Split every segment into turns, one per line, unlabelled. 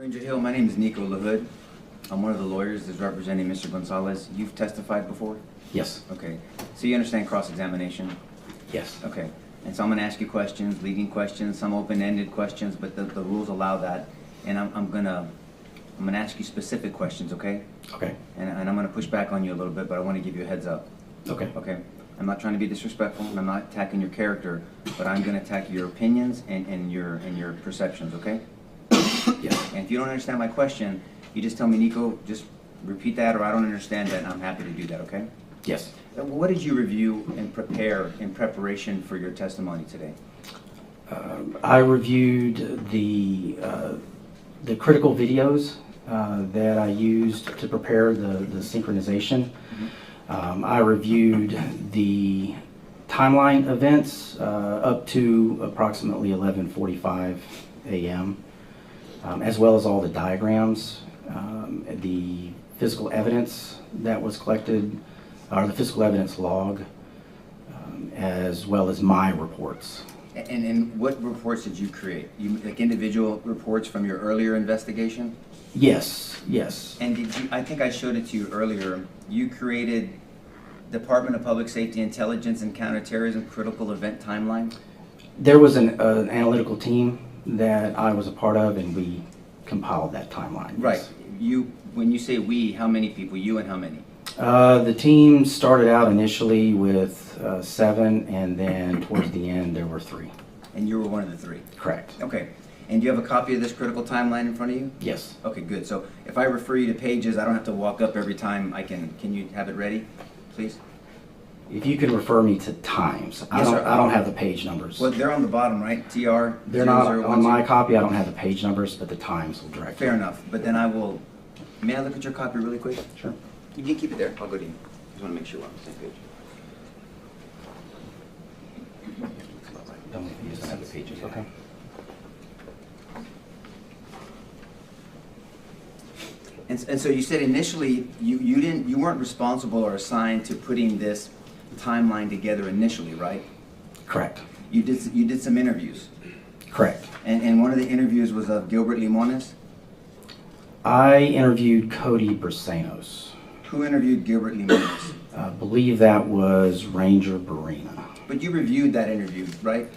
Ranger Hill, my name is Nico LaHood. I'm one of the lawyers that's representing Mr. Gonzales. You've testified before?
Yes.
Okay. So you understand cross-examination?
Yes.
Okay. And so I'm going to ask you questions, leading questions, some open-ended questions, but the rules allow that. And I'm gonna ask you specific questions, okay?
Okay.
And I'm going to push back on you a little bit, but I want to give you a heads up.
Okay.
Okay? I'm not trying to be disrespectful, and I'm not attacking your character, but I'm going to attack your opinions and your perceptions, okay?
Yes.
And if you don't understand my question, you just tell me, Nico, just repeat that, or I don't understand that, and I'm happy to do that, okay?
Yes.
What did you review and prepare in preparation for your testimony today?
I reviewed the critical videos that I used to prepare the synchronization. I reviewed the timeline events up to approximately 11:45 a.m., as well as all the diagrams, the physical evidence that was collected, or the physical evidence log, as well as my reports.
And what reports did you create? Like individual reports from your earlier investigation?
Yes, yes.
And did you, I think I showed it to you earlier, you created Department of Public Safety Intelligence and Counterterrorism Critical Event Timeline?
There was an analytical team that I was a part of, and we compiled that timeline. Yes.
Right. When you say we, how many people? You and how many?
The team started out initially with 7, and then towards the end there were 3.
And you were one of the 3?
Correct.
Okay. And do you have a copy of this critical timeline in front of you?
Yes.
Okay, good. So if I refer you to pages, I don't have to walk up every time. Can you have it ready, please?
If you can refer me to times.
Yes, sir.
I don't have the page numbers.
Well, they're on the bottom, right? TR?
They're not on my copy. I don't have the page numbers, but the times will direct.
Fair enough. But then I will, may I look at your copy really quick?
Sure.
You can keep it there. I'll go to you. Just want to make sure we're on the same page.
Don't use the pages. Okay.
And so you said initially you weren't responsible or assigned to putting this timeline together initially, right?
Correct.
You did some interviews.
Correct.
And one of the interviews was of Gilbert Limones.
I interviewed Cody Bersanos.
Who interviewed Gilbert Limones?
I believe that was Ranger Barina.
But you reviewed that interview, right?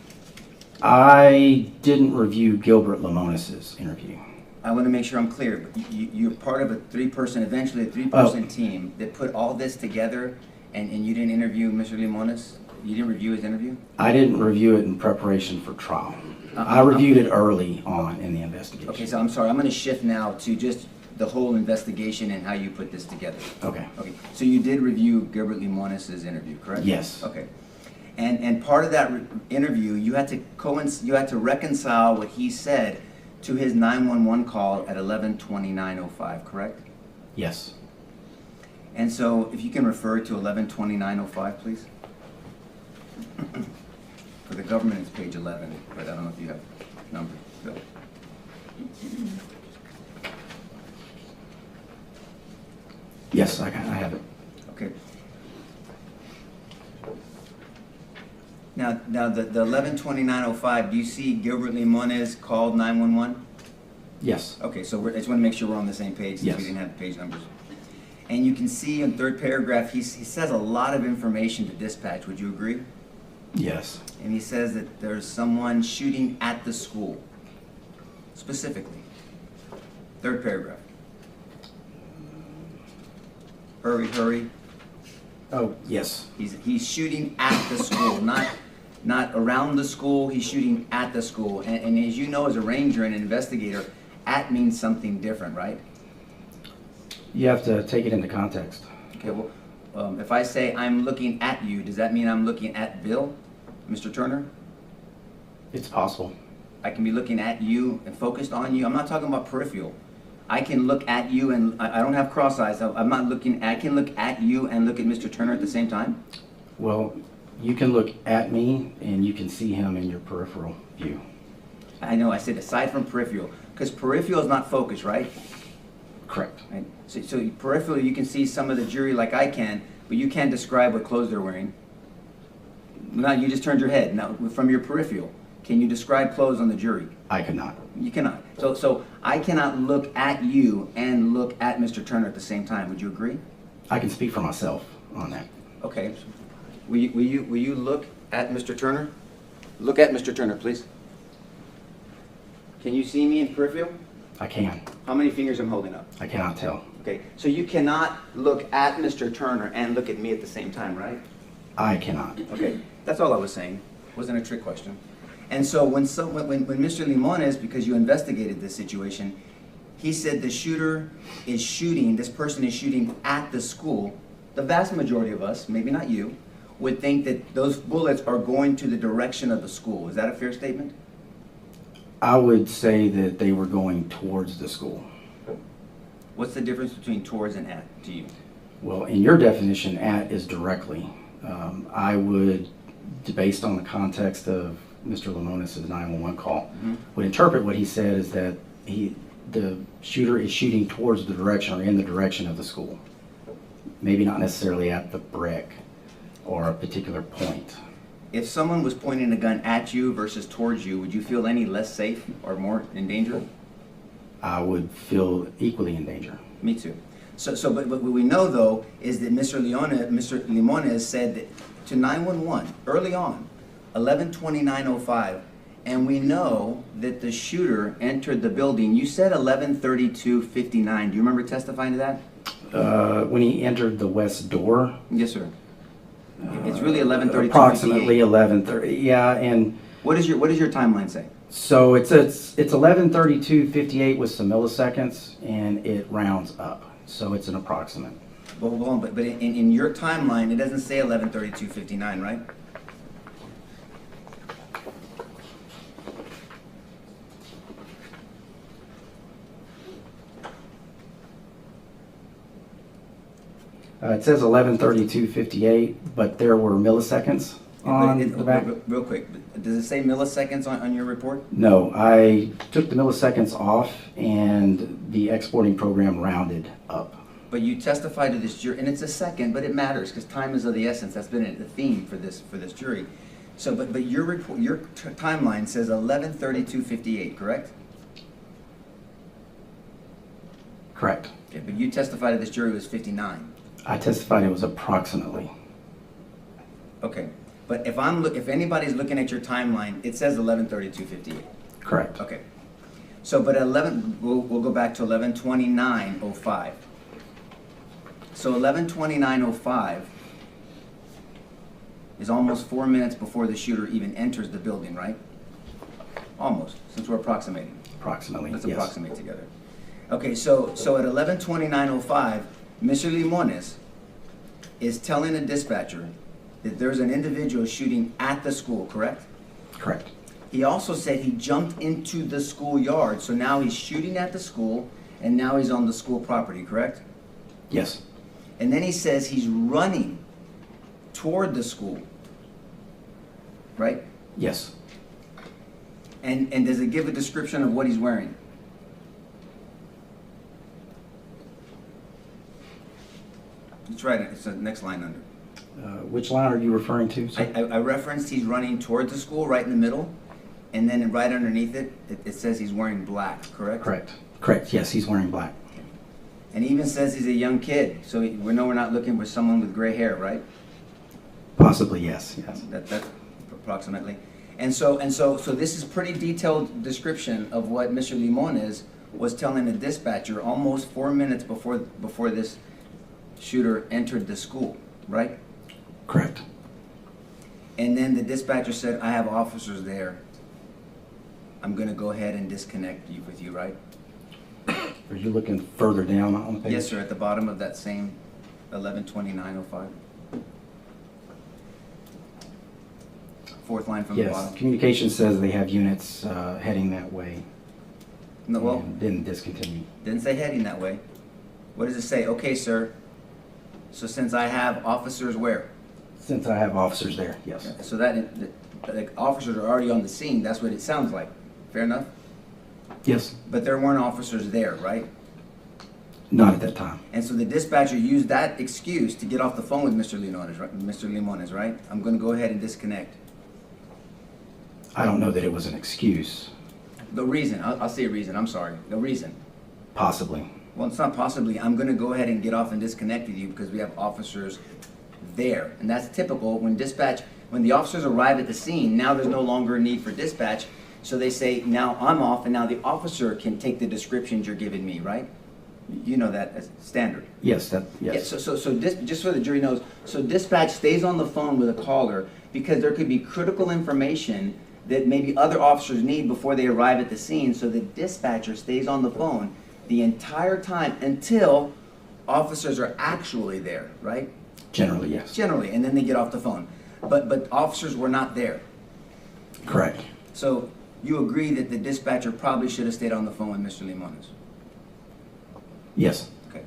I didn't review Gilbert Limones' interview.
I want to make sure I'm clear. You're part of a eventually a three-person team that put all this together, and you didn't interview Mr. Limones? You didn't review his interview?
I didn't review it in preparation for trial. I reviewed it early on in the investigation.
Okay, so I'm sorry. I'm going to shift now to just the whole investigation and how you put this together.
Okay.
Okay. So you did review Gilbert Limones' interview, correct?
Yes.
Okay. And part of that interview, you had to reconcile what he said to his 911 call at 11:29:05, correct?
Yes.
And so if you can refer to 11:29:05, please. For the government, it's page 11, but I don't know if you have numbers. Bill.
Yes, I have it.
Okay. Now the 11:29:05. Do you see Gilbert Limones called 911?
Yes.
Okay, so I just want to make sure we're on the same page since
Yes.
we didn't have the page numbers. And you can see in third paragraph, he says a lot of information to dispatch. Would you agree?
Yes.
And he says that there's someone shooting at the school, specifically. Third paragraph. Hurry, hurry.
Oh, yes.
He's shooting at the school, not around the school. He's shooting at the school. And as you know, as a ranger and an investigator, at means something different, right?
You have to take it into context.
Okay, well, if I say I'm looking at you, does that mean I'm looking at Bill, Mr. Turner?
It's possible.
I can be looking at you and focused on you. I'm not talking about peripheral. I can look at you and I don't have cross eyes. I'm not looking. I can look at you and look at Mr. Turner at the same time.
Well, you can look at me and you can see him in your peripheral view.
I know. I said aside from peripheral, because peripheral is not focus, right?
Correct.
Right. So peripheral, you can see some of the jury like I can, but you can't describe what clothes they're wearing. Now you just turned your head. Now from your peripheral, can you describe clothes on the jury?
I could not.
You cannot. So I cannot look at you and look at Mr. Turner at the same time. Would you agree?
I can speak for myself on that.
Okay. Will you look at Mr. Turner? Look at Mr. Turner, please. Can you see me in peripheral?
I can.
How many fingers I'm holding up?
I cannot tell.
Okay. So you cannot look at Mr. Turner and look at me at the same time, right?
I cannot.
Okay. That's all I was saying. Wasn't a trick question. And so when Mr. Limones, because you investigated this situation, he said the shooter is shooting, this person is shooting at the school, the vast majority of us, maybe not you, would think that those bullets are going to the direction of the school. Is that a fair statement?
I would say that they were going towards the school.
What's the difference between towards and at to you?
Well, in your definition, at is directly. I would, based on the context of Mr. Limones' 911 call, would interpret what he said is that the shooter is shooting towards the direction or in the direction of the school. Maybe not necessarily at the brick or a particular point.
If someone was pointing a gun at you versus towards you, would you feel any less safe or more in danger?
I would feel equally in danger.
Me too. But what we know though is that Mr. Limones said that to 911 early on, 11:29:05, and we know that the shooter entered the building. You said 11:32:59. Do you remember testifying to that?
When he entered the west door.
Yes, sir. It's really 11:32:58.
Approximately 11:30. Yeah, and
what does your timeline say?
so it's 11:32:58 with some milliseconds, and it rounds up. So it's an approximate.
Well, but in your timeline, it doesn't say 11:32:59, right?
It says 11:32:58, but there were milliseconds on the back.
Real quick, does it say milliseconds on your report?
No, I took the milliseconds off, and the exporting program rounded up.
But you testified to this jury, and it's a second, but it matters because time is of the essence. That's been the theme for this jury. So, but your report, your timeline says 11:32:58, correct?
Correct.
Okay, but you testified to this jury was 59.
I testified it was approximately.
Okay, but if anybody's looking at your timeline, it says 11:32:58.
Correct.
Okay, so but we'll go back to 11:29:05. So 11:29:05 is almost 4 minutes before the shooter even enters the building, right? Almost, since we're approximating.
Approximately.
Let's
yes.
approximate together. Okay, so at 11:29:05, Mr. Limones is telling a dispatcher that there's an individual shooting at the school, correct?
Correct.
He also said he jumped into the schoolyard, so now he's shooting at the school, and now he's on the school property, correct?
Yes.
And then he says he's running toward the school, right?
Yes.
And does it give a description of what he's wearing? That's right, it's the next line under.
Which line are you referring to, sir?
I referenced he's running towards the school, right in the middle, and then right underneath it, it says he's wearing black, correct?
Correct. Correct. Yes, he's wearing black.
And he even says he's a young kid, so we know we're not looking for someone with gray hair, right?
Possibly, yes. Yes.
That's approximately. And so this is pretty detailed description of what Mr. Limones was telling the dispatcher almost 4 minutes before this shooter entered the school, right?
Correct.
And then the dispatcher said, I have officers there. I'm going to go ahead and disconnect you with you, right?
Are you looking further down on the page?
Yes, sir, at the bottom of that same 11:29:05. Fourth line from the
Yes.
bottom.
Communication says they have units heading that way.
No, well,
And didn't discontinue.
didn't say heading that way. What does it say? Okay, sir. So since I have officers where?
Since I have officers there, yes.
So the officers are already on the scene. That's what it sounds like. Fair enough?
Yes.
But there weren't officers there, right?
Not at that time.
And so the dispatcher used that excuse to get off the phone with Mr. Limones, right? Mr. Limones, right? I'm going to go ahead and disconnect.
I don't know that it was an excuse.
The reason, I'll say a reason, I'm sorry. The reason.
Possibly.
Well, it's not possibly. I'm going to go ahead and get off and disconnect with you because we have officers there. And that's typical when the officers arrive at the scene, now there's no longer a need for dispatch. So they say, now I'm off and now the officer can take the descriptions you're giving me, right? You know that as standard.
Yes, yes.
Yeah, just so the jury knows, so dispatch stays on the phone with a caller because there could be critical information that maybe other officers need before they arrive at the scene, so the dispatcher stays on the phone the entire time until officers are actually there, right?
Generally, yes.
Generally, and then they get off the phone. But officers were not there.
Correct.
So you agree that the dispatcher probably should have stayed on the phone with Mr. Limones?
Yes.
Okay.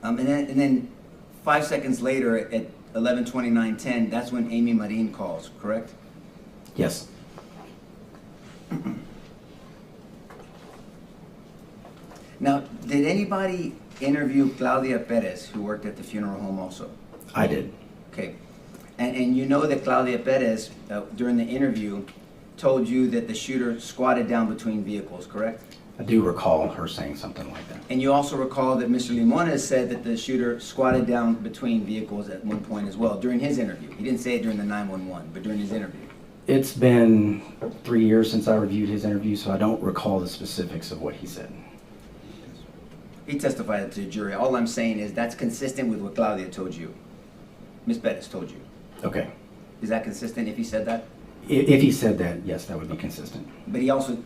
And then 5 seconds later at 11:29:10, that's when Amy Marin calls, correct?
Yes.
Now, did anybody interview Claudia Perez, who worked at the funeral home also?
I did.
Okay. And you know that Claudia Perez, during the interview, told you that the shooter squatted down between vehicles, correct?
I do recall her saying something like that.
And you also recall that Mr. Limones said that the shooter squatted down between vehicles at one point as well, during his interview. He didn't say it during the 911, but during his interview.
It's been 3 years since I reviewed his interview, so I don't recall the specifics of what he said.
He testified to the jury. All I'm saying is that's consistent with what Claudia told you. Ms. Bettis told you.
Okay.
Is that consistent if he said that?
If he said that, yes, that would be consistent.
But he also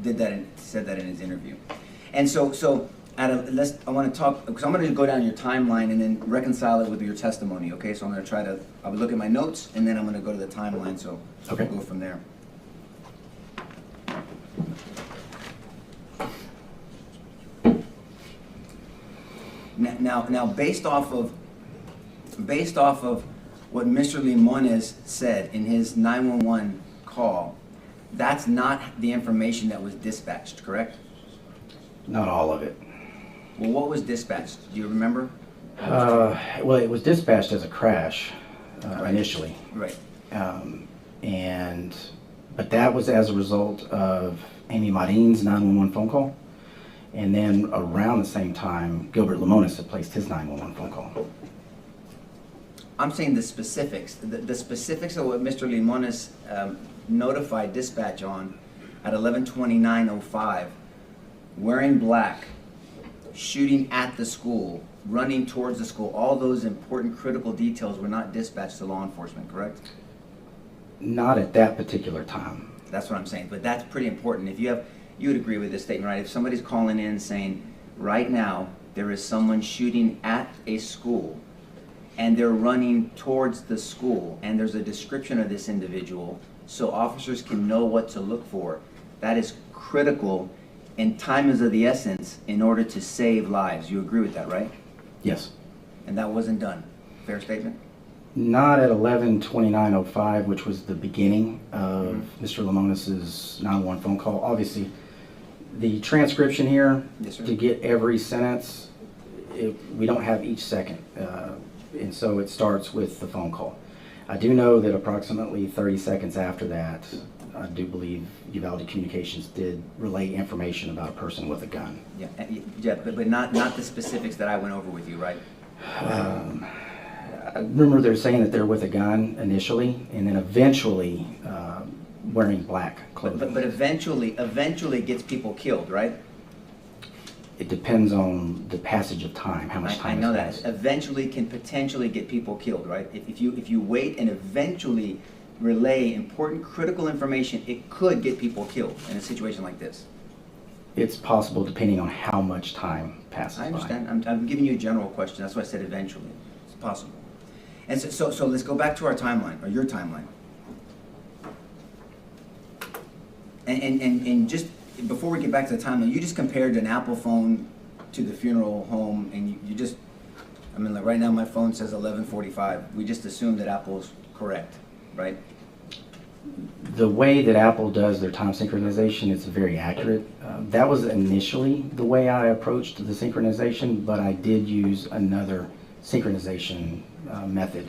said that in his interview. And so I want to talk, because I'm going to go down your timeline and then reconcile it with your testimony, okay? So I'm going to I will look at my notes and then I'm going to go to the timeline, so
Okay.
we'll go from there. Now, based off of what Mr. Limones said in his 911 call, that's not the information that was dispatched, correct?
Not all of it.
Well, what was dispatched? Do you remember?
Well, it was dispatched as a crash initially.
Right.
But that was as a result of Amy Marin's 911 phone call. And then around the same time, Gilbert Limones had placed his 911 phone call.
I'm saying the specifics. The specifics of what Mr. Limones notified dispatch on at 11:29:05, wearing black, shooting at the school, running towards the school, all those important critical details were not dispatched to law enforcement, correct?
Not at that particular time.
That's what I'm saying, but that's pretty important. If you would agree with this statement, right? If somebody's calling in saying, right now, there is someone shooting at a school, and they're running towards the school, and there's a description of this individual, so officers can know what to look for, that is critical, and time is of the essence in order to save lives. You agree with that, right?
Yes.
And that wasn't done. Fair statement?
Not at 11:29:05, which was the beginning of Mr. Limones' 911 phone call. Obviously, the transcription here,
Yes, sir.
to get every sentence, we don't have each second. And so it starts with the phone call. I do know that approximately 30 seconds after that, I do believe Uvalde Communications did relay information about a person with a gun.
Yeah, but not the specifics that I went over with you, right?
I remember they're saying that they're with a gun initially, and then eventually wearing black clothing.
But eventually gets people killed, right?
It depends on the passage of time, how much
I
time
know
has
that.
passed.
Eventually can potentially get people killed, right? If you wait and eventually relay important critical information, it could get people killed in a situation like this.
It's possible depending on how much time passes by.
I understand. I'm giving you a general question. That's why I said eventually. It's possible. And so let's go back to our timeline, or your timeline. And just before we get back to the timeline, you just compared an Apple phone to the funeral home, and you just, I mean, like right now my phone says 11:45. We just assume that Apple's correct, right?
The way that Apple does their time synchronization is very accurate. That was initially the way I approached the synchronization, but I did use another synchronization method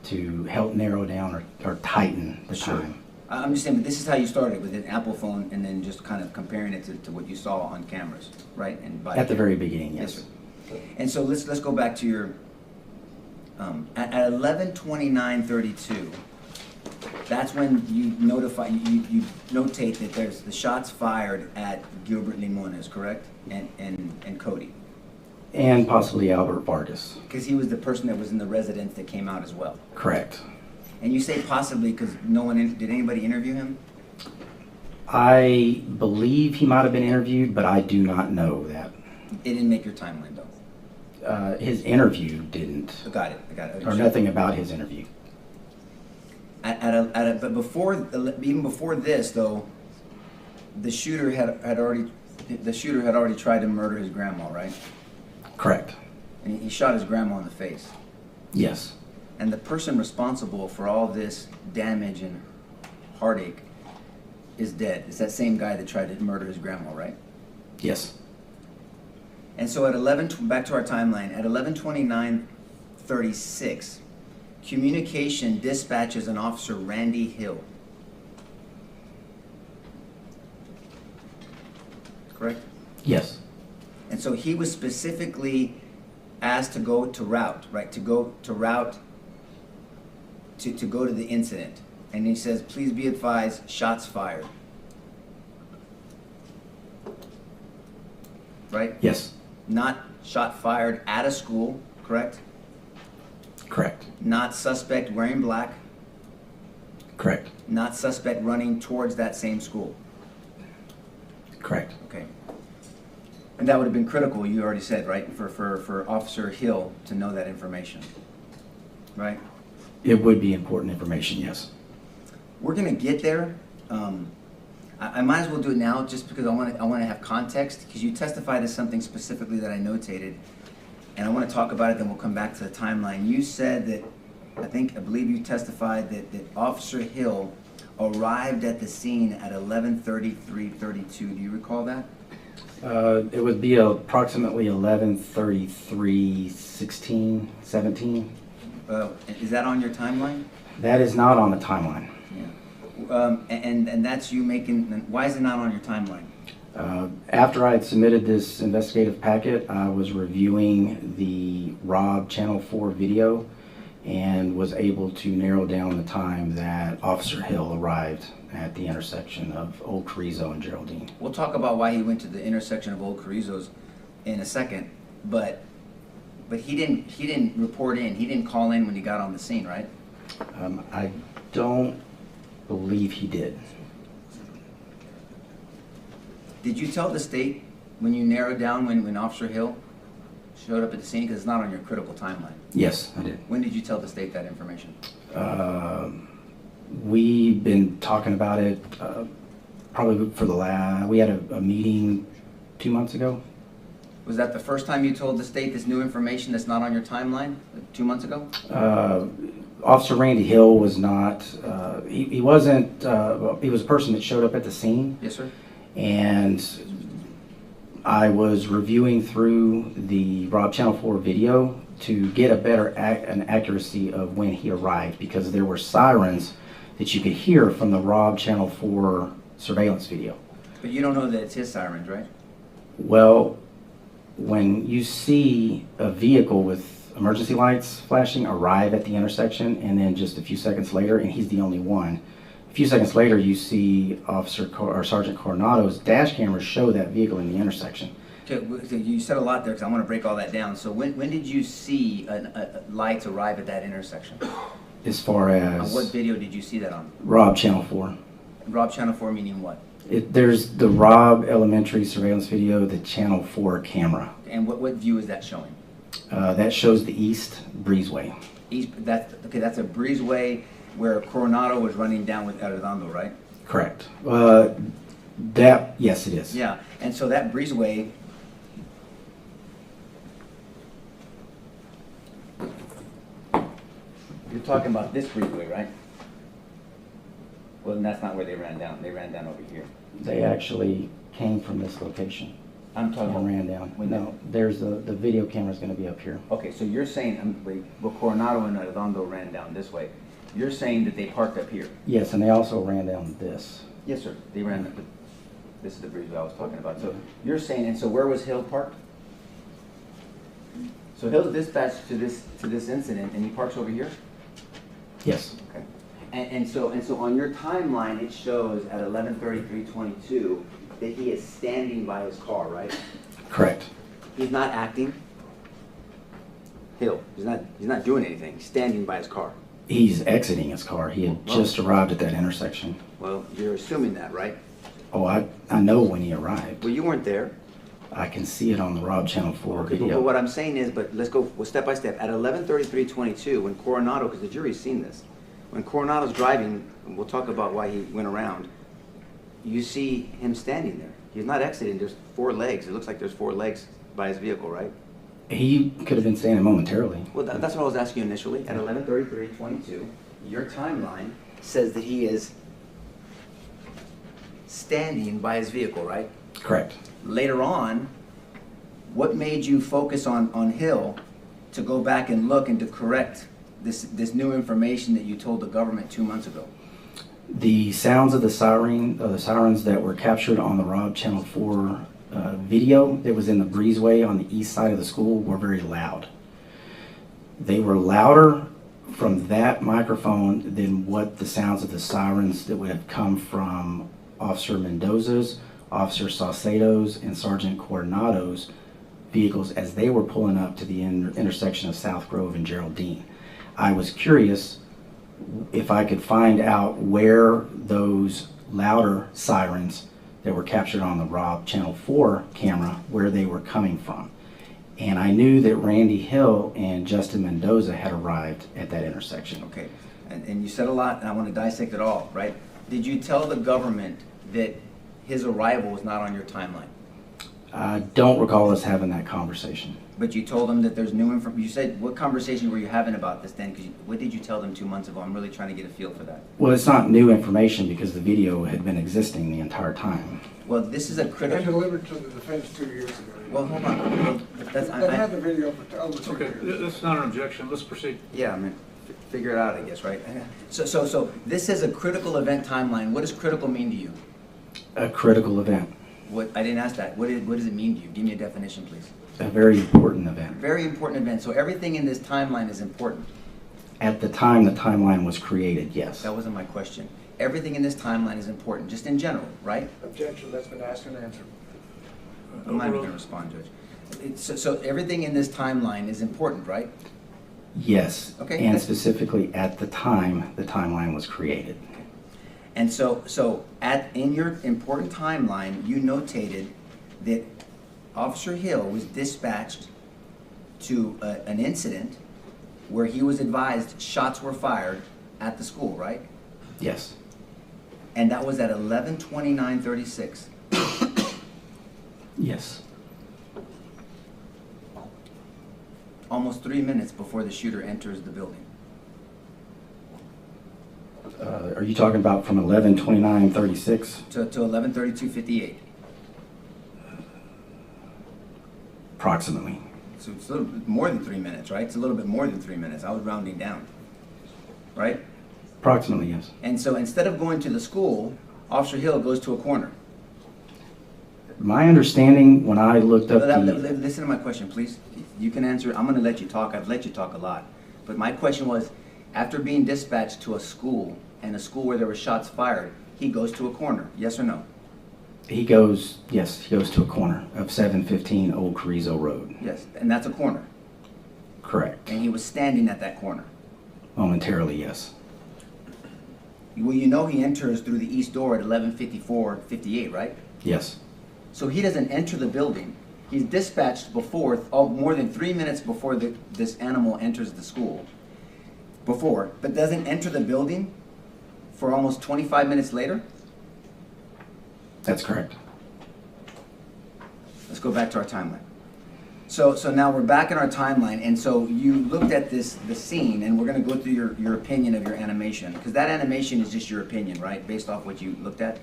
to help narrow down or tighten the time.
I'm just saying, but this is how you started, with an Apple phone, and then just kind of comparing it to what you saw on cameras, right? And by
At the very beginning, yes.
sir. And so let's go back to your, at 11:29:32, that's when you notify, you notate that there's the shots fired at Gilbert Limones, correct? And Cody.
And possibly Albert Vargas.
Because he was the person that was in the residence that came out as well.
Correct.
And you say possibly because did anybody interview him?
I believe he might have been interviewed, but I do not know that.
It didn't make your timeline though.
His interview didn't.
I got it.
Or nothing about his interview.
But even before this though, the shooter had already tried to murder his grandma, right?
Correct.
And he shot his grandma in the face.
Yes.
And the person responsible for all this damage and heartache is dead. It's that same guy that tried to murder his grandma, right?
Yes.
And so at back to our timeline, at 11:29:36, communication dispatches an officer, Randy Hill. Correct?
Yes.
And so he was specifically asked to go to route, right? To go to the incident. And he says, please be advised, shots fired. Right?
Yes.
Not shot fired at a school, correct?
Correct.
Not suspect wearing black.
Correct.
Not suspect running towards that same school.
Correct.
Okay. And that would have been critical, you already said, right, for Officer Hill to know that information, right?
It would be important information, yes.
We're gonna get there. I might as well do it now, just because I want to have context, because you testified to something specifically that I notated, and I want to talk about it. Then we'll come back to the timeline. You said that I believe you testified that Officer Hill arrived at the scene at 11:33:32. Do you recall that?
It would be approximately 11:33:16, 17.
Is that on your timeline?
That is not on the timeline.
Yeah. And that's you making. Why is it not on your timeline?
After I had submitted this investigative packet, I was reviewing the Rob Channel 4 video and was able to narrow down the time that Officer Hill arrived at the intersection of Old Carrizo and Geraldine.
We'll talk about why he went to the intersection of Old Carrizo's in a second, but he didn't report in. He didn't call in when he got on the scene, right?
I don't believe he did.
Did you tell the state when you narrowed down when Officer Hill showed up at the scene? Because it's not on your critical timeline.
Yes, I did.
When did you tell the state that information?
We've been talking about it probably for we had a meeting 2 months ago.
Was that the first time you told the state this new information that's not on your timeline, 2 months ago?
Officer Randy Hill was not, he wasn't, he was a person that showed up at the scene.
Yes, sir.
And I was reviewing through the Rob Channel 4 video to get a better an accuracy of when he arrived, because there were sirens that you could hear from the Rob Channel 4 surveillance video.
But you don't know that it's his sirens, right?
Well, when you see a vehicle with emergency lights flashing arrive at the intersection, and then just a few seconds later, and he's the only one, a few seconds later you see Sergeant Coronado's dash cameras show that vehicle in the intersection.
So you said a lot there, because I want to break all that down. So when did you see lights arrive at that intersection?
As far as...
what video did you see that on?
Rob Channel 4.
Rob Channel 4 meaning what?
There's the Rob Elementary surveillance video, the Channel 4 camera.
And what view is that showing?
That shows the East Breezeway.
East, that's a breezeway where Coronado was running down with Arredondo, right?
Correct. Yes, it is.
Yeah, and so that breezeway, you're talking about this breezeway, right? Well, then that's not where they ran down. They ran down over here.
They actually came from this location
I'm talking
and
about.
ran down. No, there's the video camera's going to be up here.
Okay, so you're saying well, Coronado and Arredondo ran down this way. You're saying that they parked up here?
Yes, and they also ran down this.
Yes, sir. They ran, this is the bridge that I was talking about. So you're saying, and so where was Hill parked? So Hill's dispatched to this incident, and he parks over here?
Yes.
Okay. And so on your timeline, it shows at 11:33:22 that he is standing by his car, right?
Correct.
He's not acting. Hill, he's not doing anything. He's standing by his car.
He's exiting his car. He had just arrived at that intersection.
Well, you're assuming that, right?
Oh, I know when he arrived.
Well, you weren't there.
I can see it on the Rob Channel 4
Okay,
video.
but what I'm saying is, but let's go step by step. At 11:33:22, when Coronado, because the jury's seen this, when Coronado's driving, and we'll talk about why he went around, you see him standing there. He's not exiting. There's 4 legs. It looks like there's 4 legs by his vehicle, right?
He could have been standing momentarily.
Well, that's what I was asking you initially. At 11:33:22, your timeline says that he is standing by his vehicle, right?
Correct.
Later on, what made you focus on Hill to go back and look and to correct this new information that you told the government 2 months ago?
The sounds of the sirens that were captured on the Rob Channel 4 video that was in the breezeway on the east side of the school were very loud. They were louder from that microphone than what the sounds of the sirens that would have come from Officer Mendoza's, Officer Saucedo's, and Sergeant Coronado's vehicles as they were pulling up to the intersection of South Grove and Geraldine. I was curious if I could find out where those louder sirens that were captured on the Rob Channel 4 camera, where they were coming from. And I knew that Randy Hill and Justin Mendoza had arrived at that intersection.
Okay, and you said a lot, and I want to dissect it all, right? Did you tell the government that his arrival was not on your timeline?
I don't recall us having that conversation.
But you told them that there's new information. You said, what conversation were you having about this then? Because what did you tell them 2 months ago? I'm really trying to get a feel for that.
Well, it's not new information because the video had been existing the entire time.
Well, this is a
They
critical.
delivered to the defense 2 years ago.
Well, hold on. Well, that's,
They've had the video for over 2
Okay,
years.
that's not an objection, let's proceed.
yeah, I mean, figure it out, I guess, right? So this is a critical event timeline. What does critical mean to you?
A critical event,
What I didn't ask that. What does it mean to you? Give me a definition, please.
a very important event.
Very important event. So everything in this timeline is important.
At the time the timeline was created, yes.
That wasn't my question. Everything in this timeline is important, just in general, right?
Objection, that's been asked and answered.
I'm not even going to respond, Judge. So everything in this timeline is important, right?
Yes,
Okay.
and specifically at the time the timeline was created.
And so in your important timeline, you notated that Officer Hill was dispatched to an incident where he was advised shots were fired at the school, right?
Yes,
And that was at 11:29:36.
yes,
Almost 3 minutes before the shooter enters the building.
Are you talking about from 11:29:36?
To 11:32:58.
Approximately.
So it's a little bit more than 3 minutes, right? It's a little bit more than 3 minutes. I was rounding down, right?
Approximately, yes.
And so instead of going to the school, Officer Hill goes to a corner.
My understanding when I looked up the...
Listen to my question, please. You can answer. I'm going to let you talk. I've let you talk a lot. But my question was, after being dispatched to a school, and a school where there were shots fired, he goes to a corner. Yes or no?
He goes to a corner of 715 Old Carrizo Road.
Yes. And that's a corner.
Correct.
And he was standing at that corner.
Momentarily, yes.
Well, you know he enters through the east door at 11:54:58, right?
Yes.
So he doesn't enter the building. He's dispatched before, more than 3 minutes before this animal enters the school. But doesn't enter the building for almost 25 minutes later?
That's correct.
Let's go back to our timeline. So now we're back in our timeline, and so you looked at the scene, and we're going to go through your opinion of your animation, because that animation is just your opinion, right, based off what you looked at?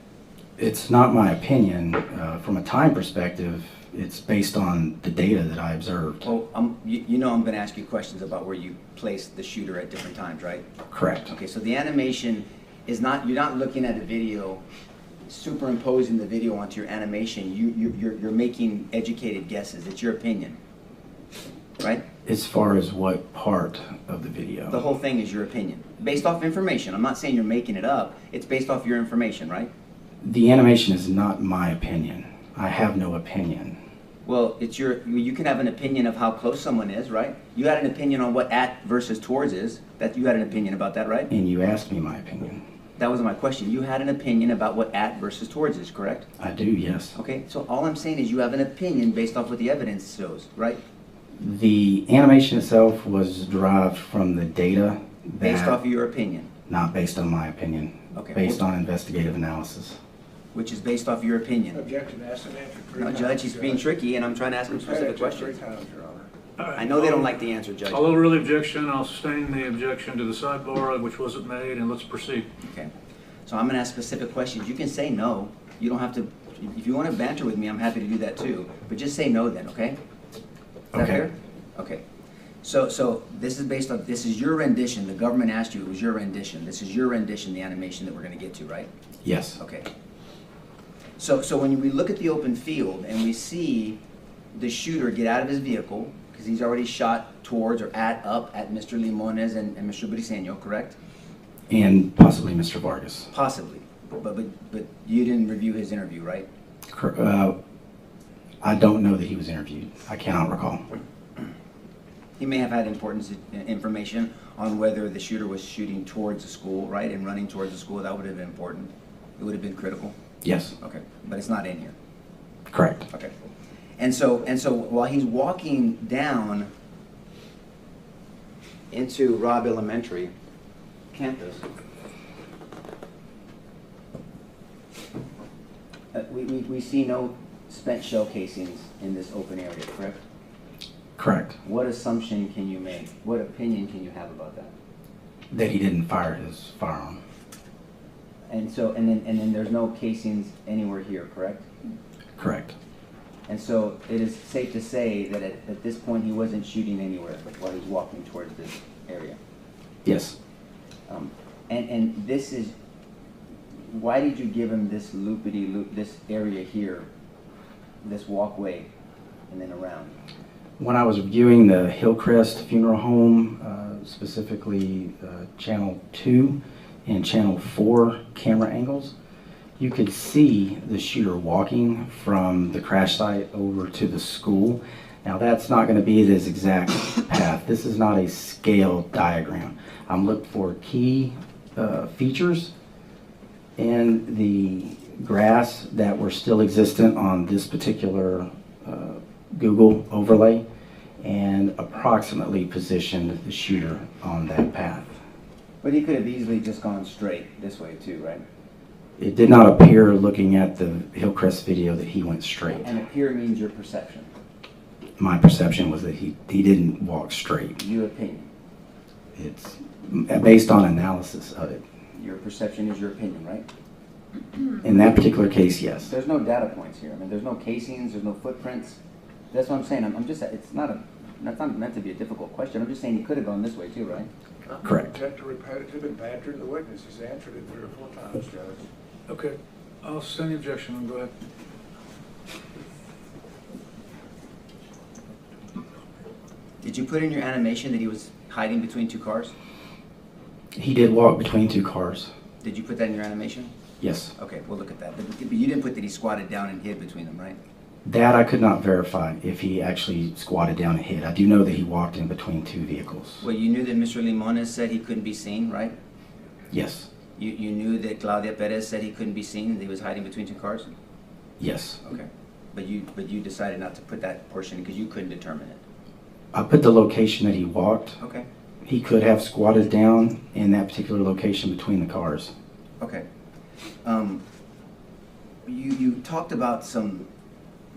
It's not my opinion. From a time perspective, it's based on the data that I observed.
Well, you know I'm going to ask you questions about where you placed the shooter at different times, right?
Correct.
Okay, so the animation is not, you're not looking at a video, superimposing the video onto your animation. You're making educated guesses. It's your opinion, right?
As far as what part of the video?
The whole thing is your opinion, based off information. I'm not saying you're making it up. It's based off your information, right?
The animation is not my opinion. I have no opinion.
Well, you can have an opinion of how close someone is, right? You had an opinion on what at versus towards is. That you had an opinion about that, right?
And you asked me my opinion.
That was my question. You had an opinion about what at versus towards is, correct?
I do, yes.
Okay, so all I'm saying is you have an opinion based off what the evidence shows, right?
The animation itself was derived from the data that...
Based off of your opinion,
Not based on my opinion.
Okay.
Based on investigative analysis.
which is based off your opinion.
Objection, asked and answered 3
No,
times.
Judge, he's being tricky, and I'm trying to ask him specific questions.
3 times, Your Honor.
All right.
I know they don't like the answer, Judge.
I'll overrule the objection. I'll sustain the objection to the sidebar, which wasn't made, and let's proceed.
Okay, so I'm gonna ask specific questions. You can say no. You don't have to, if you want to banter with me, I'm happy to do that too. But just say no then, okay? Is that
Okay.
fair? Okay. So this is based on, this is your rendition. The government asked you, it was your rendition. This is your rendition, the animation that we're gonna get to, right?
Yes.
Okay. So when we look at the open field and we see the shooter get out of his vehicle, because he's already shot towards or up at Mr. Limones and Mr. Briseño, correct?
And possibly Mr. Vargas.
Possibly, but you didn't review his interview, right?
I don't know that he was interviewed. I cannot recall.
He may have had important information on whether the shooter was shooting towards the school, right, and running towards the school. That would have been important. It would have been critical.
Yes.
Okay, but it's not in here.
Correct.
Okay. And so while he's walking down into Robb Elementary campus, we see no spent shell casings in this open area, correct?
Correct.
What assumption can you make? What opinion can you have about that?
That he didn't fire his firearm.
And so, and then there's no casings anywhere here, correct?
Correct.
And so it is safe to say that at this point he wasn't shooting anywhere while he's walking towards this area.
Yes.
And this is, why did you give him this loopity-loop, this area here, this walkway, and then around?
When I was reviewing the Hillcrest Funeral Home, specifically Channel 2 and Channel 4 camera angles, you could see the shooter walking from the crash site over to the school. Now that's not going to be this exact path. This is not a scale diagram. I'm looking for key features in the grass that were still existent on this particular Google overlay, and approximately positioned the shooter on that path.
But he could have easily just gone straight this way too, right?
It did not appear, looking at the Hillcrest video, that he went straight.
And appear means your perception,
My perception was that he didn't walk straight.
your opinion.
It's based on analysis of it.
Your perception is your opinion, right?
In that particular case, yes.
There's no data points here. I mean, there's no casings, there's no footprints. That's what I'm saying. I'm just, that's not meant to be a difficult question. I'm just saying he could have gone this way too, right?
Correct.
Object to repetitive and bantering the witness. He's answered it 3 or 4 times, Judge.
Okay, I'll sustain the objection and go ahead.
Did you put in your animation that he was hiding between 2 cars?
He did walk between 2 cars.
Did you put that in your animation?
Yes.
Okay, we'll look at that. But you didn't put that he squatted down and hid between them, right?
That I could not verify if he actually squatted down and hid. I do know that he walked in between 2 vehicles.
Well, you knew that Mr. Limones said he couldn't be seen, right?
Yes.
You knew that Claudia Perez said he couldn't be seen and he was hiding between 2 cars?
Yes.
Okay. But you decided not to put that portion because you couldn't determine it.
I put the location that he walked.
Okay.
He could have squatted down in that particular location between the cars.
Okay. You talked about some,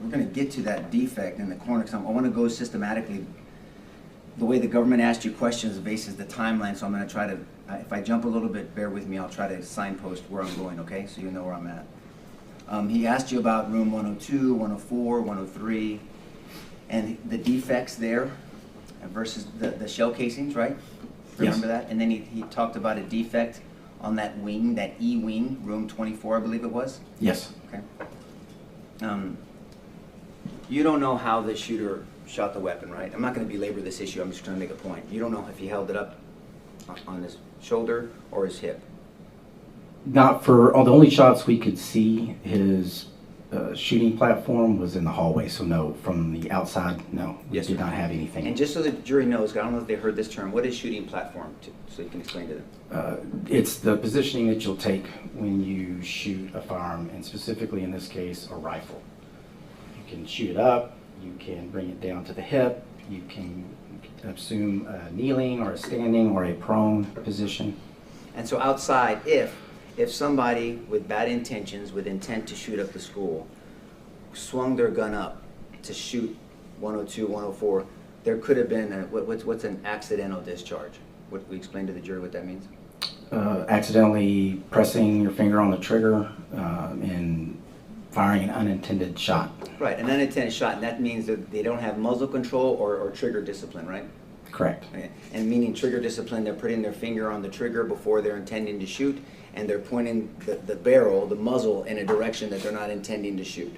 we're going to get to that defect in the corner because I want to go systematically. The way the government asked you questions bases the timeline, so I'm going to try to, if I jump a little bit, bear with me, I'll try to signpost where I'm going, okay? So you know where I'm at. He asked you about room 102, 104, 103, and the defects there versus the shell casings, right? Remember that? And then he talked about a defect on that wing, that E wing, room 24, I believe it was?
Yes.
Okay. You don't know how the shooter shot the weapon, right? I'm not going to belabor this issue. I'm just trying to make a point. You don't know if he held it up on his shoulder or his hip.
Not for, the only shots we could see his shooting platform was in the hallway, so no, from the outside, no. We
Yes,
did
sir.
not have anything.
And just so the jury knows, I don't know if they heard this term, what is shooting platform? So you can explain to them.
It's the positioning that you'll take when you shoot a firearm, and specifically in this case, a rifle. You can shoot it up, you can bring it down to the hip, you can assume a kneeling or a standing or a prone position.
And so outside, if somebody with bad intentions, with intent to shoot up the school, swung their gun up to shoot 102, 104, there could have been, what's an accidental discharge? What we explain to the jury what that means?
Accidentally pressing your finger on the trigger and firing an unintended shot.
Right, an unintended shot, and that means that they don't have muzzle control or trigger discipline, right?
Correct.
Okay. And meaning trigger discipline, they're putting their finger on the trigger before they're intending to shoot, and they're pointing the barrel, the muzzle, in a direction that they're not intending to shoot.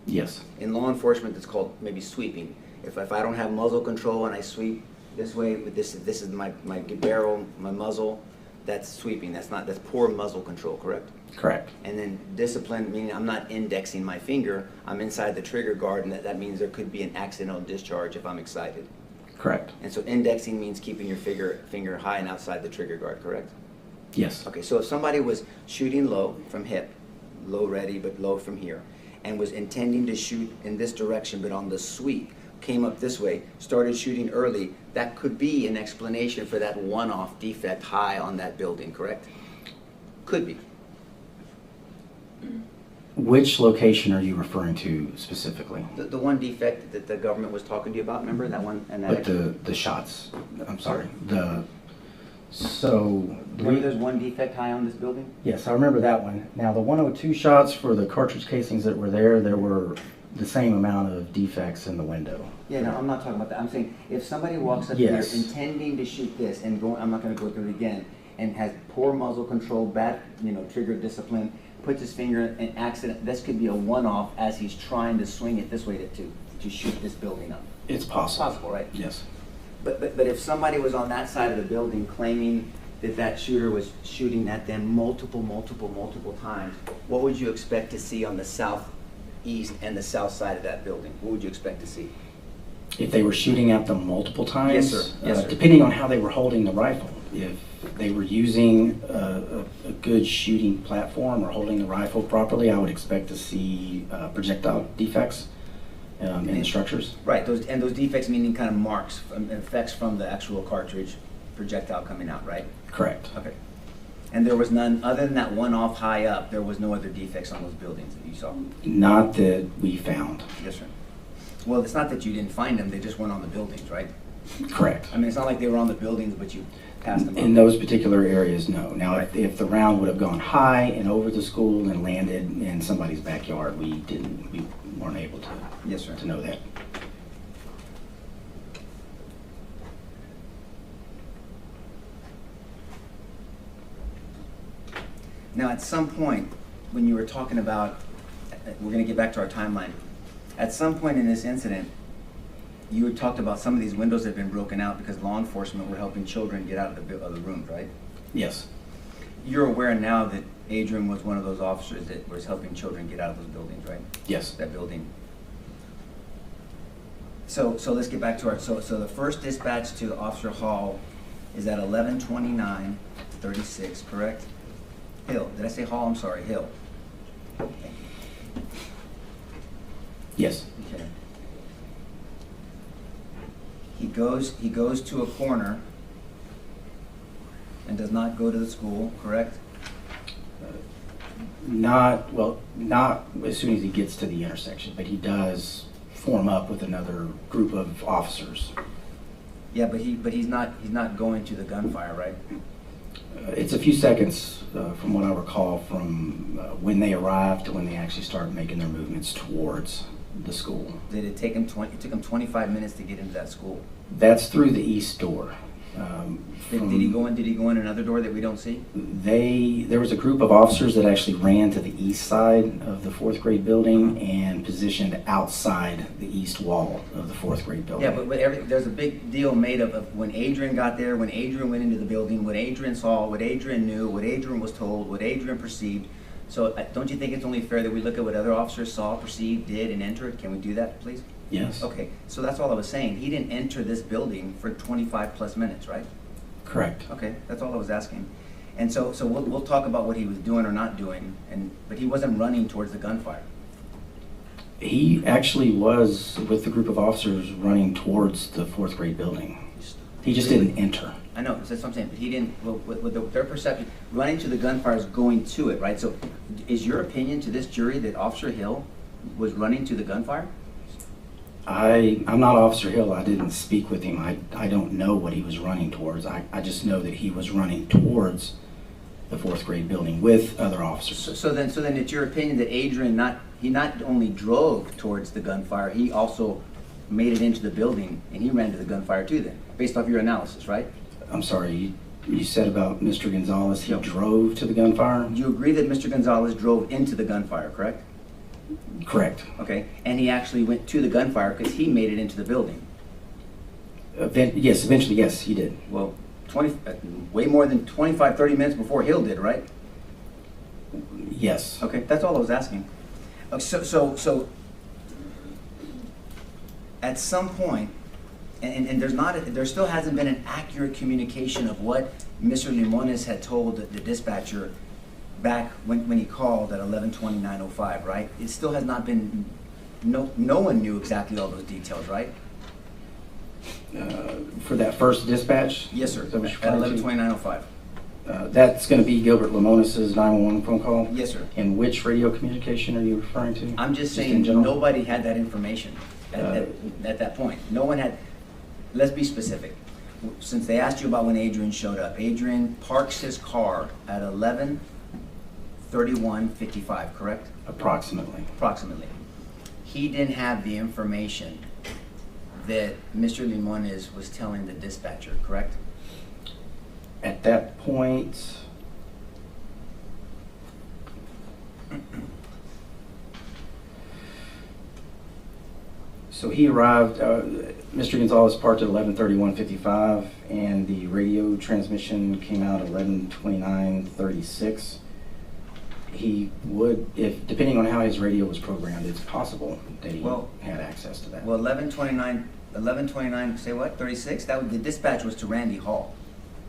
Yes.
In law enforcement, it's called maybe sweeping. If I don't have muzzle control and I sweep this way, but this is my barrel, my muzzle, that's sweeping. That's poor muzzle control, correct?
Correct.
And then discipline, meaning I'm not indexing my finger, I'm inside the trigger guard, and that means there could be an accidental discharge if I'm excited.
Correct.
And so indexing means keeping your finger high and outside the trigger guard, correct?
Yes.
Okay, so if somebody was shooting low from hip, low ready, but low from here, and was intending to shoot in this direction, but on the sweep, came up this way, started shooting early, that could be an explanation for that one-off defect high on that building, correct? Could be.
Which location are you referring to specifically?
The one defect that the government was talking to you about, remember that one? And
But
that
the shots, I'm sorry,
remember there's one defect high on this building?
yes, I remember that one. Now, the 102 shots for the cartridge casings that were there were the same amount of defects in the window.
Yeah, no, I'm not talking about that. I'm saying if somebody walks up
Yes.
here intending to shoot this and I'm not going to go through it again, and has poor muzzle control, bad, trigger discipline, puts his finger in accident, this could be a one-off as he's trying to swing it this way to shoot this building up.
It's possible.
Possible, right?
Yes.
But if somebody was on that side of the building claiming that shooter was shooting at them multiple times, what would you expect to see on the southeast and the south side of that building? What would you expect to see?
If they were shooting at them multiple times?
Yes, sir. Yes, sir.
Depending on how they were holding the rifle. If they were using a good shooting platform or holding the rifle properly, I would expect to see projectile defects in the structures.
Right, those defects meaning kind of marks, effects from the actual cartridge projectile coming out, right?
Correct.
Okay. And there was none, other than that one off high up, there was no other defects on those buildings that you saw?
Not that we found.
Yes, sir. Well, it's not that you didn't find them, they just weren't on the buildings, right?
Correct.
I mean, it's not like they were on the buildings, but you passed them
In
up.
those particular areas, no. Now, if the round would have gone high and over the school and landed in somebody's backyard, we weren't able to,
Yes, sir.
to know that.
Now, at some point, when you were talking about, we're going to get back to our timeline. At some point in this incident, you had talked about some of these windows had been broken out because law enforcement were helping children get out of the rooms, right?
Yes.
You're aware now that Adrian was one of those officers that was helping children get out of those buildings, right?
Yes.
That building. So let's get back to so the first dispatch to Officer Hall is at 11:29:36, correct? Hill. Did I say Hall? I'm sorry, Hill.
Yes.
Okay. He goes to a corner and does not go to the school, correct?
Not as soon as he gets to the intersection, but he does form up with another group of officers.
Yeah, but he's not going to the gunfire, right?
It's a few seconds from what I recall from when they arrived to when they actually started making their movements towards the school.
Did it take him it took him 25 minutes to get into that school?
That's through the east door.
Did he go in another door that we don't see?
There was a group of officers that actually ran to the east side of the fourth grade building and positioned outside the east wall of the fourth grade building.
Yeah, but there's a big deal made of when Adrian got there, when Adrian went into the building, what Adrian saw, what Adrian knew, what Adrian was told, what Adrian perceived. So don't you think it's only fair that we look at what other officers saw, perceived, did, and entered? Can we do that, please?
Yes.
Okay, so that's all I was saying. He didn't enter this building for 25 plus minutes, right?
Correct.
Okay, that's all I was asking. And so we'll talk about what he was doing or not doing, but he wasn't running towards the gunfire.
He actually was with the group of officers running towards the fourth grade building. He just didn't enter.
I know, that's what I'm saying, but he didn't, with their perception, running to the gunfire is going to it, right? So is your opinion to this jury that Officer Hill was running to the gunfire?
I'm not Officer Hill. I didn't speak with him. I don't know what he was running towards. I just know that he was running towards the fourth grade building with other officers.
So then it's your opinion that Adrian not only drove towards the gunfire, he also made it into the building and he ran to the gunfire too then, based off your analysis, right?
I'm sorry, you said about Mr. Gonzales, he drove to the gunfire?
Do you agree that Mr. Gonzales drove into the gunfire, correct?
Correct.
Okay, and he actually went to the gunfire because he made it into the building.
Yes, eventually, yes, he did.
Well, way more than 25, 30 minutes before Hill did, right?
Yes.
Okay, that's all I was asking. So at some point, and there still hasn't been an accurate communication of what Mr. Limones had told the dispatcher back when he called at 11:29:05, right? It still has not been, no one knew exactly all those details, right?
For that first dispatch?
Yes, sir,
Is that what
at
you're referring to?
11:29:05.
That's going to be Gilbert Limones' 911 phone call?
Yes, sir.
And which radio communication are you referring to?
I'm just
in
saying,
general?
nobody had that information at that point. No one had, let's be specific. Since they asked you about when Adrian showed up, Adrian parks his car at 11:31:55, correct?
Approximately.
Approximately. He didn't have the information that Mr. Limones was telling the dispatcher, correct?
At that point, so he arrived, Mr. Gonzales parked at 11:31:55, and the radio transmission came out at 11:29:36. He would, depending on how his radio was programmed, it's possible that he had access to that.
Well, 11:29, say what, 36? The dispatch was to Randy Hall.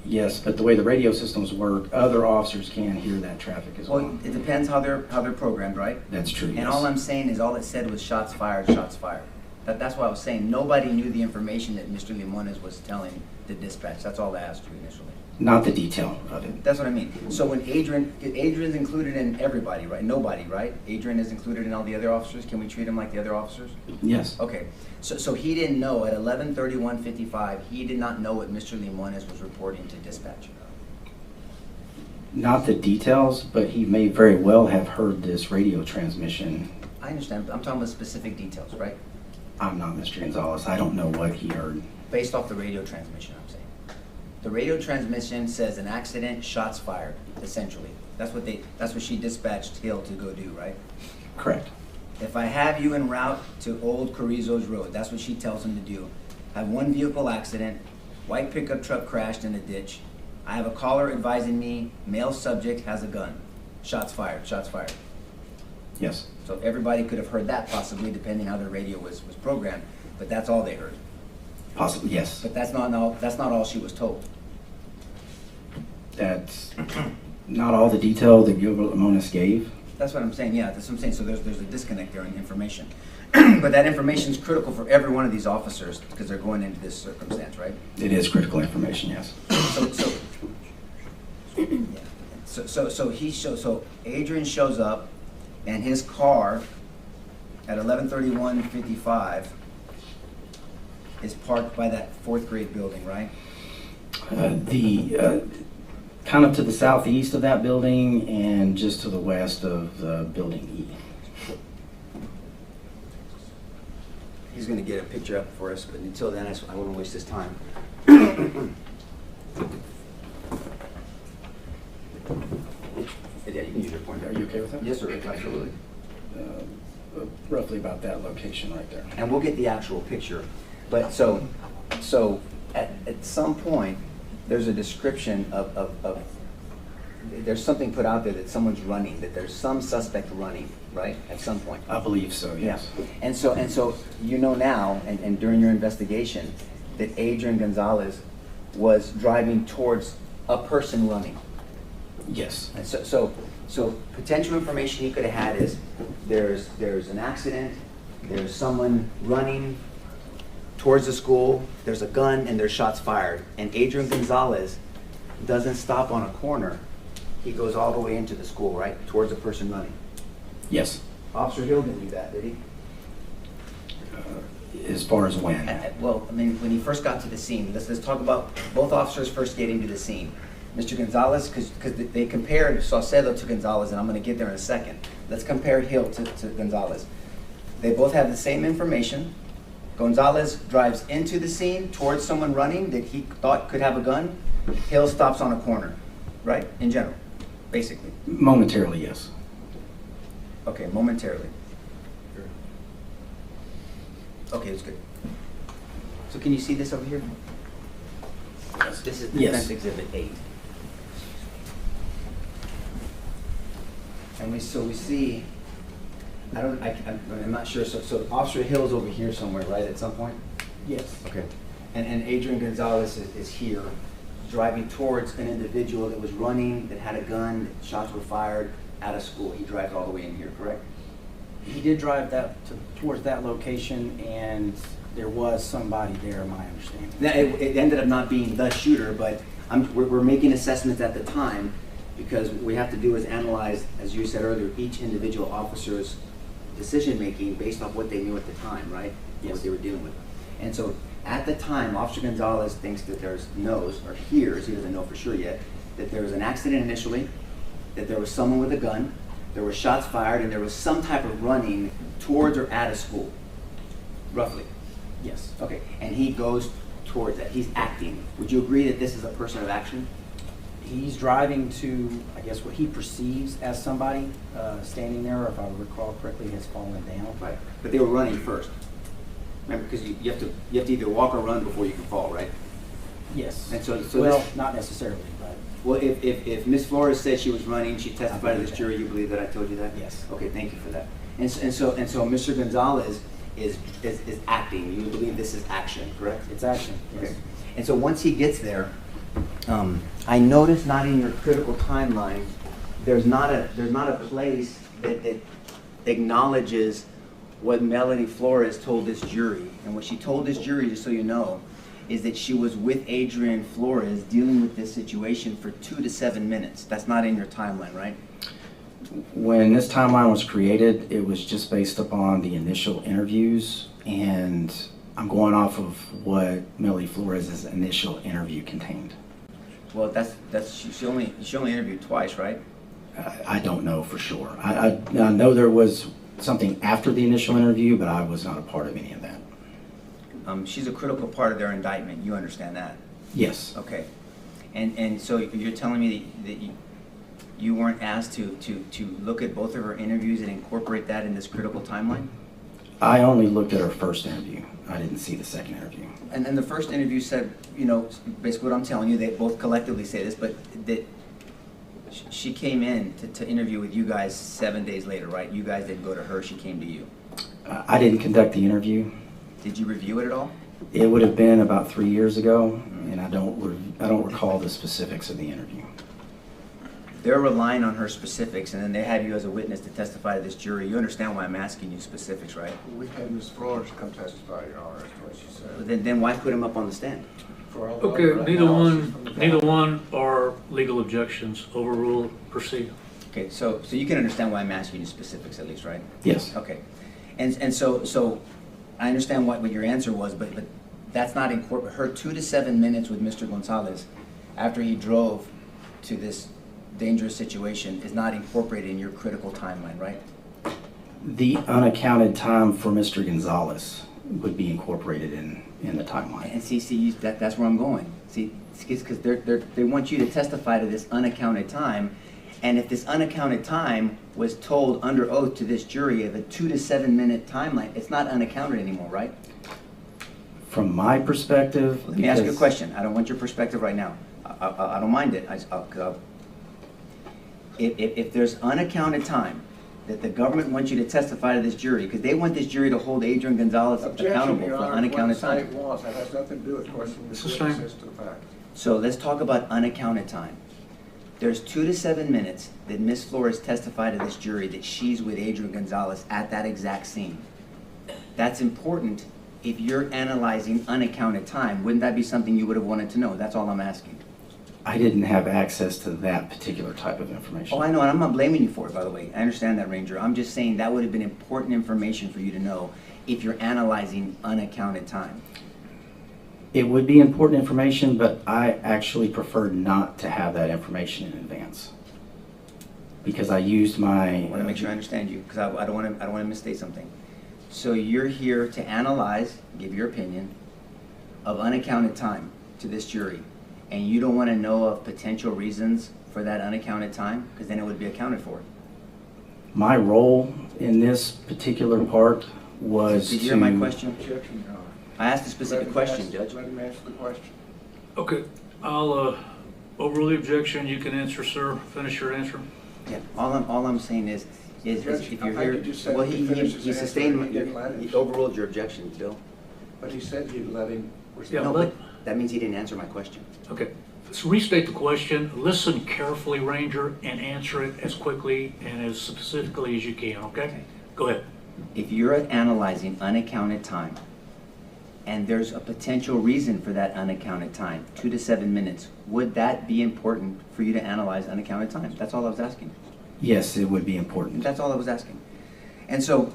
Yes, but the way the radio systems work, other officers can hear that traffic as well.
Well, it depends how they're programmed, right?
That's true,
And
yes.
all I'm saying is all it said was shots fired, shots fired. That's why I was saying nobody knew the information that Mr. Limones was telling the dispatch. That's all I asked you initially.
Not the detail of it.
That's what I mean. So when Adrian's included in everybody, right? Nobody, right? Adrian is included in all the other officers. Can we treat him like the other officers?
Yes.
Okay. So he didn't know at 11:31:55. He did not know what Mr. Limones was reporting to dispatch.
Not the details, but he may very well have heard this radio transmission.
I understand. I'm talking about specific details, right?
I'm not Mr. Gonzales. I don't know what he heard.
Based off the radio transmission, I'm saying. The radio transmission says an accident, shots fired, essentially. That's what she dispatched Hill to go do, right?
Correct.
If I have you en route to Old Carrizo's Road, that's what she tells him to do. Have one vehicle accident, white pickup truck crashed in a ditch. I have a caller advising me, male subject has a gun. Shots fired, shots fired.
Yes.
So everybody could have heard that possibly, depending how their radio was programmed, but that's all they heard.
Possibly, yes.
But that's not all she was told.
That's not all the detail that Gilbert Limones gave.
That's what I'm saying, yeah, that's what I'm saying. So there's a disconnect there in information. But that information is critical for every one of these officers because they're going into this circumstance, right?
It is critical information, yes.
So Adrian shows up and his car at 11:31:55 is parked by that fourth grade building, right?
Kind kind of to the southeast of that building and just to the west of the building E.
He's gonna get a picture up for us, but until then, I wouldn't waste his time. Yeah, you can use your pointer.
Are you okay with that?
Yes, sir, absolutely.
Roughly about that location right there.
And we'll get the actual picture. But so at some point, there's a description of there's something put out there that someone's running, that there's some suspect running, right? At some point.
I believe so, yes.
Yeah. And so you know now, and during your investigation, that Adrian Gonzales was driving towards a person running.
Yes.
And so potential information he could have had is there's an accident, there's someone running towards the school, there's a gun, and there's shots fired. And Adrian Gonzales doesn't stop on a corner. He goes all the way into the school, right? Towards a person running.
Yes.
Officer Hill didn't do that, did he?
As far as when?
Well, I mean, when he first got to the scene, let's talk about both officers first getting to the scene. Mr. Gonzales, because they compared Saucedo to Gonzales, and I'm going to get there in a second. Let's compare Hill to Gonzales. They both have the same information. Gonzales drives into the scene towards someone running that he thought could have a gun. Hill stops on a corner, right? In general, basically.
Momentarily, yes.
Okay, momentarily. Okay, that's good. So can you see this over here? This is
Yes.
Defense Exhibit 8. And we see, I'm not sure, so Officer Hill's over here somewhere, right, at some point?
Yes.
Okay. And Adrian Gonzales is here, driving towards an individual that was running, that had a gun, that shots were fired out of school. He drives all the way in here, correct?
He did drive towards that location, and there was somebody there, my understanding.
Now, it ended up not being the shooter, but we're making assessments at the time, because what we have to do is analyze, as you said earlier, each individual officer's decision-making based off what they knew at the time, right?
Yes.
What they were dealing with. And so at the time, Officer Gonzales thinks that knows, or hears, he doesn't know for sure yet, that there was an accident initially, that there was someone with a gun, there were shots fired, and there was some type of running towards or at a school, roughly.
Yes.
Okay, and he goes towards that. He's acting. Would you agree that this is a person of action?
He's driving to, I guess, what he perceives as somebody standing there, or if I recall correctly, has fallen down.
Right. But they were running first. Remember, because you have to either walk or run before you can fall, right?
Yes.
And so
well,
this,
not necessarily, but
well, if Ms. Flores said she was running, she testified to this jury. You believe that I told you that?
Yes.
Okay, thank you for that. And so Mr. Gonzales is acting. You believe this is action, correct?
it's action. Yes.
Okay. And so once he gets there, I noticed not in your critical timeline, there's not a place that acknowledges what Melanie Flores told this jury. And what she told this jury, just so you know, is that she was with Adrian Flores dealing with this situation for 2 to 7 minutes. That's not in your timeline, right?
When this timeline was created, it was just based upon the initial interviews, and I'm going off of what Melanie Flores' initial interview contained.
Well, she only interviewed twice, right?
I don't know for sure. I know there was something after the initial interview, but I was not a part of any of that.
She's a critical part of their indictment. You understand that?
Yes.
Okay. And so you're telling me that you weren't asked to look at both of her interviews and incorporate that in this critical timeline?
I only looked at her first interview. I didn't see the second interview.
And then the first interview said, basically what I'm telling you, they both collectively say this, but that she came in to interview with you guys 7 days later, right? You guys didn't go to her, she came to you.
I didn't conduct the interview.
Did you review it at all?
It would have been about 3 years ago, and I don't recall the specifics of the interview.
They're relying on her specifics, and then they have you as a witness to testify to this jury. You understand why I'm asking you specifics, right?
We had Ms. Flores come testify, Your Honor, that's what she said.
But then why put him up on the stand?
For all the
Okay,
other
neither
analysis from the
one
past.
are legal objections. Overruled, proceed.
Okay, so you can understand why I'm asking you specifics at least, right?
Yes.
Okay, and so I understand what your answer was, but that's not incorporated. Her 2 to 7 minutes with Mr. Gonzales after he drove to this dangerous situation is not incorporated in your critical timeline, right?
The unaccounted time for Mr. Gonzales would be incorporated in the timeline.
And see, that's where I'm going. See, because they want you to testify to this unaccounted time, and if this unaccounted time was told under oath to this jury of a 2 to 7 minute timeline, it's not unaccounted anymore, right?
From my perspective,
Let me ask you a
because-
question. I don't want your perspective right now. I don't mind it. If there's unaccounted time that the government wants you to testify to this jury, because they want this jury to hold Adrian Gonzales
Objection,
accountable
Your
for
Honor,
unaccounted
what the
time.
state wants, that has nothing to do with questioning the
Sustained.
witnesses to the fact.
So let's talk about unaccounted time. There's 2 to 7 minutes that Ms. Flores testified to this jury that she's with Adrian Gonzales at that exact scene. That's important if you're analyzing unaccounted time. Wouldn't that be something you would have wanted to know? That's all I'm asking.
I didn't have access to that particular type of information.
Oh, I know, and I'm not blaming you for it, by the way. I understand that, Ranger. I'm just saying that would have been important information for you to know if you're analyzing unaccounted time.
It would be important information, but I actually prefer not to have that information in advance. Because I used my...
I want to make sure I understand you, because I don't want to misstate something. So you're here to analyze, give your opinion, of unaccounted time to this jury, and you don't want to know of potential reasons for that unaccounted time, because then it would be accounted for.
My role in this particular part was
Did
to...
you hear my question?
Objection, Your Honor.
I asked a specific question, Judge.
Let him answer the question.
Okay, I'll overrule the objection. You can answer, sir. Finish your answer.
Yeah, all I'm saying is
Judge,
if
I
you're
think
here,
you just said
well,
he
he
finished his answer
sustained,
and he didn't let
he
him.
overruled your objection, Bill.
But he said he'd let him
Yeah,
respond.
No,
let-
but that means he didn't answer my question.
Okay, let's restate the question. Listen carefully, Ranger, and answer it as quickly and as specifically as you can, okay?
Okay.
Go ahead.
If you're analyzing unaccounted time, and there's a potential reason for that unaccounted time, 2 to 7 minutes, would that be important for you to analyze unaccounted time? That's all I was asking.
Yes, it would be important.
That's all I was asking. And so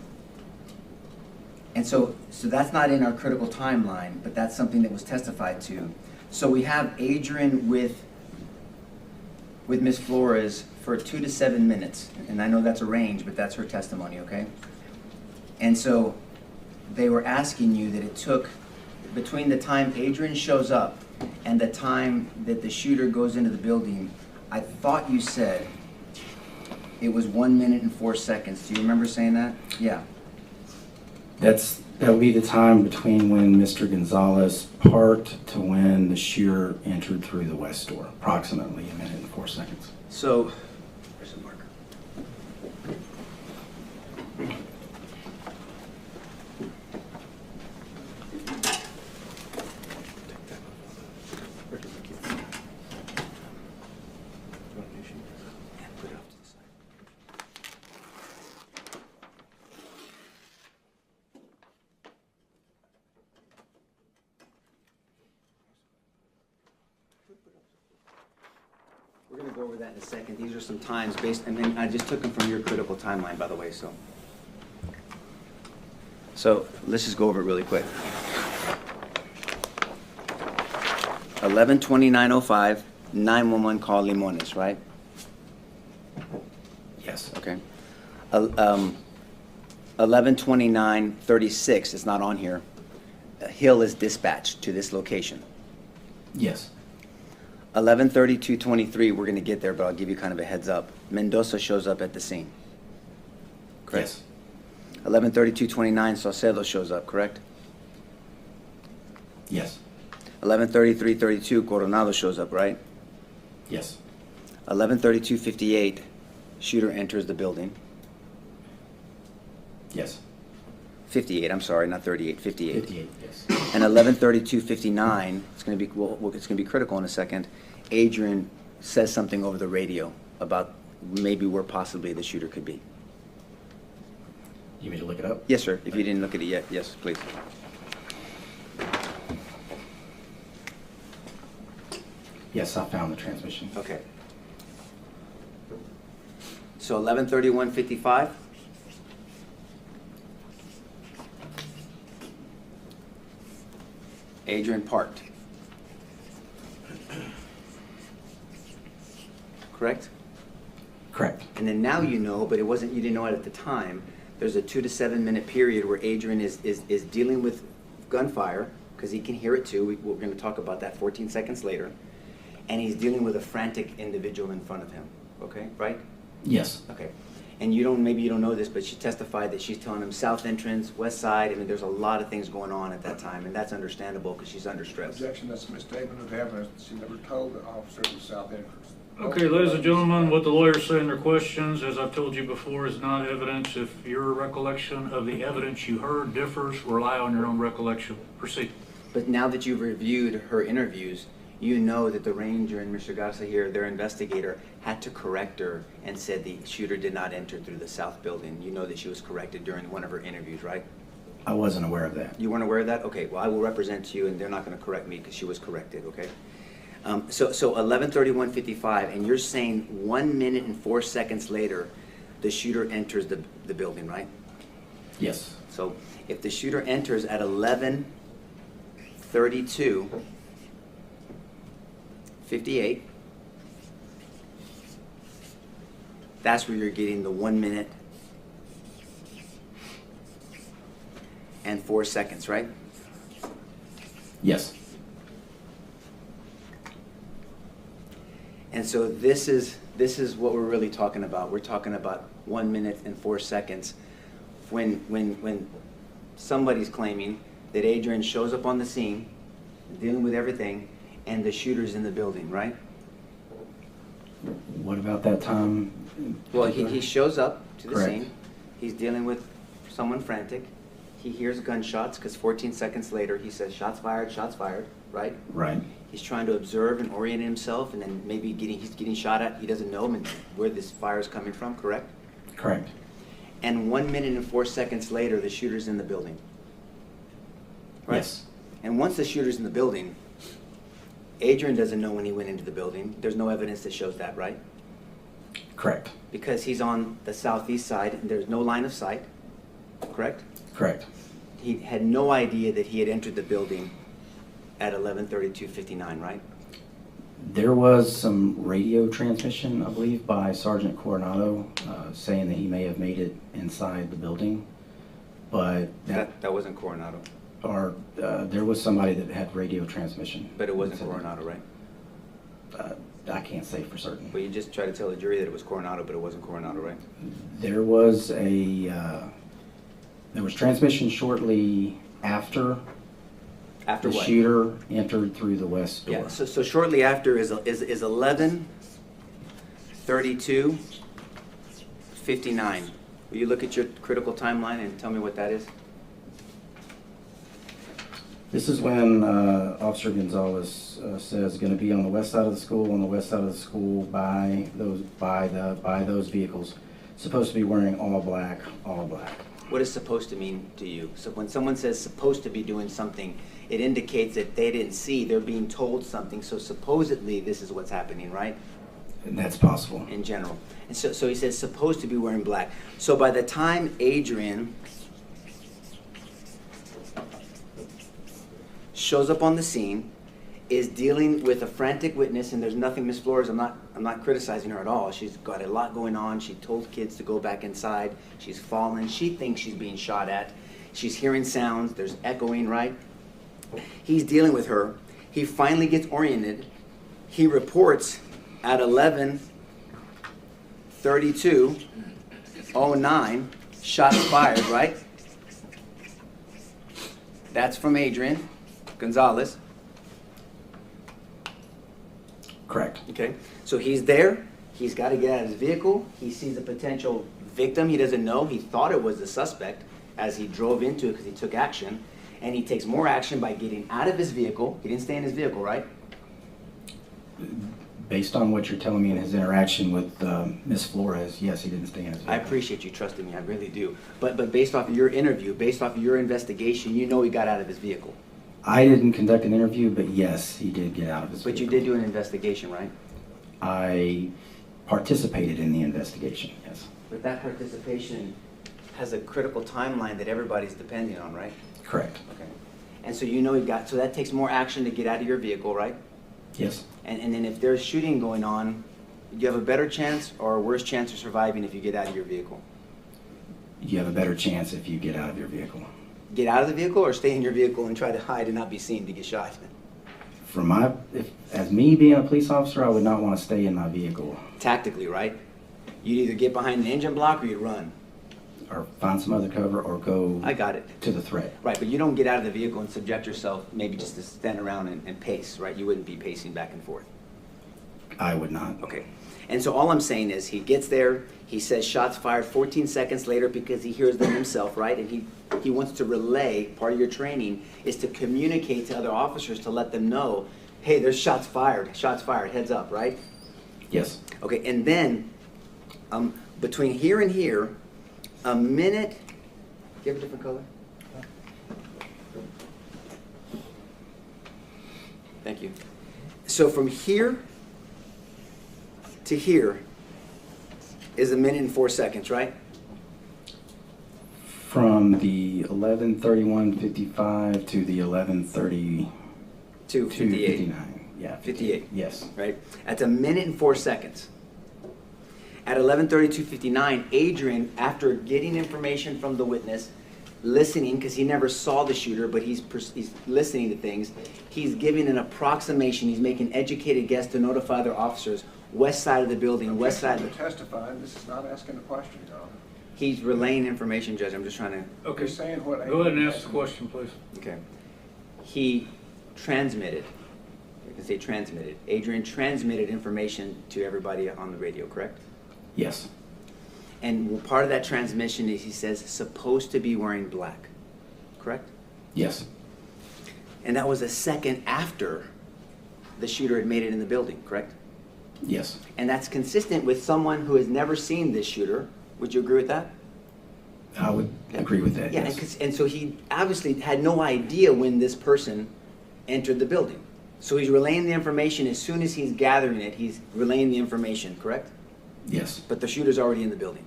that's not in our critical timeline, but that's something that was testified to. So we have Adrian with Ms. Flores for 2 to 7 minutes, and I know that's a range, but that's her testimony, okay? And so they were asking you that it took between the time Adrian shows up and the time that the shooter goes into the building. I thought you said it was 1 minute and 4 seconds. Do you remember saying that? Yeah.
That would be the time between when Mr. Gonzales parked to when the shooter entered through the west door, approximately 1 minute and 4 seconds.
So, where's the marker? We're going to go over that in a second. These are some times based, and then I just took them from your critical timeline, by the way, so. So let's just go over it really quick. 11:29:05, 911 call Limones, right?
Yes.
Okay. 11:29:36, it's not on here. Hill is dispatched to this location.
Yes.
11:32:23, we're going to get there, but I'll give you kind of a heads up. Mendoza shows up at the scene. Correct?
Yes.
11:32:29, Saucedo shows up, correct?
Yes.
11:33:32, Coronado shows up, right?
Yes.
11:32:58, shooter enters the building.
Yes.
58, I'm sorry, not 38, 58.
58, yes.
And 11:32:59, it's going to be it's going to be critical in a second. Adrian says something over the radio about maybe where possibly the shooter could be.
You want me to look it up?
Yes, sir. If you didn't look at it yet, yes, please.
Yes, I found the transmission.
Okay. So 11:31:55. Adrian parked. correct?
Correct.
And then now you know, but you didn't know it at the time, there's a 2 to 7 minute period where Adrian is dealing with gunfire, because he can hear it too. We're going to talk about that 14 seconds later. And he's dealing with a frantic individual in front of him, okay, right?
Yes.
Okay. And maybe you don't know this, but she testified that she's telling him south entrance, west side. I mean, there's a lot of things going on at that time, and that's understandable because she's under stress.
Objection, that's a misstatement of evidence. She never told the officer the south entrance.
Okay, ladies and gentlemen, what the lawyers say in their questions, as I've told you before, is not evidence. If your recollection of the evidence you heard differs, rely on your own recollection. Proceed.
But now that you've reviewed her interviews, you know that the ranger and Mr. Garza here, their investigator, had to correct her and said the shooter did not enter through the south building. You know that she was corrected during one of her interviews, right?
I wasn't aware of that.
You weren't aware of that? Okay, well, I will represent you, and they're not going to correct me because she was corrected, okay? So 11:31:55, and you're saying 1 minute and 4 seconds later, the shooter enters the building, right?
Yes.
So if the shooter enters at 11:32:58, that's where you're getting the 1 minute and 4 seconds, right?
Yes.
And so this is what we're really talking about. We're talking about 1 minute and 4 seconds when somebody's claiming that Adrian shows up on the scene, dealing with everything, and the shooter's in the building, right?
What about that time?
Well, he shows up to the
Correct.
scene. He's dealing with someone frantic. He hears gunshots because 14 seconds later he says, shots fired, right?
Right.
He's trying to observe and orient himself, and then maybe he's getting shot at. He doesn't know where this fire is coming from, correct?
Correct.
And 1 minute and 4 seconds later, the shooter's in the building. Right?
Yes.
And once the shooter's in the building, Adrian doesn't know when he went into the building. There's no evidence that shows that, right?
Correct.
Because he's on the southeast side, and there's no line of sight, correct?
Correct.
He had no idea that he had entered the building at 11:32:59, right?
There was some radio transmission, I believe, by Sergeant Coronado saying that he may have made it inside the building, but
That wasn't Coronado.
there was somebody that had radio transmission.
But it wasn't Coronado, right?
I can't say for certain.
But you just tried to tell the jury that it was Coronado, but it wasn't Coronado, right?
There was transmission shortly after
After
the
what?
shooter entered through the west door.
Yeah, so shortly after is 11:32:59. Will you look at your critical timeline and tell me what that is?
This is when Officer Gonzales says going to be on the west side of the school, by those vehicles. Supposed to be wearing all black, all black.
What is supposed to mean to you? So when someone says supposed to be doing something, it indicates that they didn't see, they're being told something, so supposedly this is what's happening, right?
And that's possible.
In general. And so he says supposed to be wearing black. So by the time Adrian shows up on the scene, is dealing with a frantic witness, and there's nothing, Miss Flores, I'm not criticizing her at all. She's got a lot going on. She told kids to go back inside. She's fallen. She thinks she's being shot at. She's hearing sounds. There's echoing, right? He's dealing with her. He finally gets oriented. He reports at 11:32:09, shots fired, right? That's from Adrian Gonzales.
Correct.
Okay, so he's there. He's got to get out of his vehicle. He sees a potential victim he doesn't know. He thought it was the suspect as he drove into it because he took action. And he takes more action by getting out of his vehicle. He didn't stay in his vehicle, right?
Based on what you're telling me in his interaction with Miss Flores, yes, he didn't stay in his vehicle.
I appreciate you trusting me. I really do. But based off of your interview, based off of your investigation, you know he got out of his vehicle.
I didn't conduct an interview, but yes, he did get out of his
But
vehicle.
you did do an investigation, right?
I participated in the investigation, yes.
But that participation has a critical timeline that everybody's depending on, right?
Correct.
Okay. And so you know so that takes more action to get out of your vehicle, right?
Yes.
And then if there's shooting going on you have a better chance or a worse chance of surviving if you get out of your vehicle?
You have a better chance if you get out of your vehicle.
Get out of the vehicle or stay in your vehicle and try to hide and not be seen to get shot?
As me being a police officer, I would not want to stay in my vehicle
Tactically, right? You either get behind the engine block or you run.
or find some other cover or go
I got it.
to the threat.
Right, but you don't get out of the vehicle and subject yourself maybe just to stand around and pace, right? You wouldn't be pacing back and forth.
I would not.
Okay. And so all I'm saying is he gets there, he says shots fired 14 seconds later because he hears them himself, right? And he wants to relay, part of your training is to communicate to other officers to let them know, hey, there's shots fired, heads up, right?
Yes.
Okay, and then between here and here, a minute, do you have a different color? Thank you. So from here to here is a minute and 4 seconds, right?
From the 11:31:55 to the 11:32:59.
58.
Yeah.
58.
Yes.
Right? That's a minute and 4 seconds. At 11:32:59, Adrian, after getting information from the witness, listening, because he never saw the shooter, but he's listening to things, he's giving an approximation, he's making educated guess to notify their officers, west side of the building, west side of the...
Testifying, this is not asking a question, Your Honor.
He's relaying information, Judge, I'm just trying to...
Okay,
You're saying what...
go ahead and ask the question, please.
Okay. He transmitted, I can say transmitted, Adrian transmitted information to everybody on the radio, correct?
Yes.
And part of that transmission is, he says, supposed to be wearing black, correct?
Yes.
And that was a second after the shooter had made it in the building, correct?
Yes.
And that's consistent with someone who has never seen this shooter. Would you agree with that?
I would agree with that.
Yeah,
Yes.
and so he obviously had no idea when this person entered the building. So he's relaying the information as soon as he's gathering it, he's relaying the information, correct?
Yes.
But the shooter's already in the building.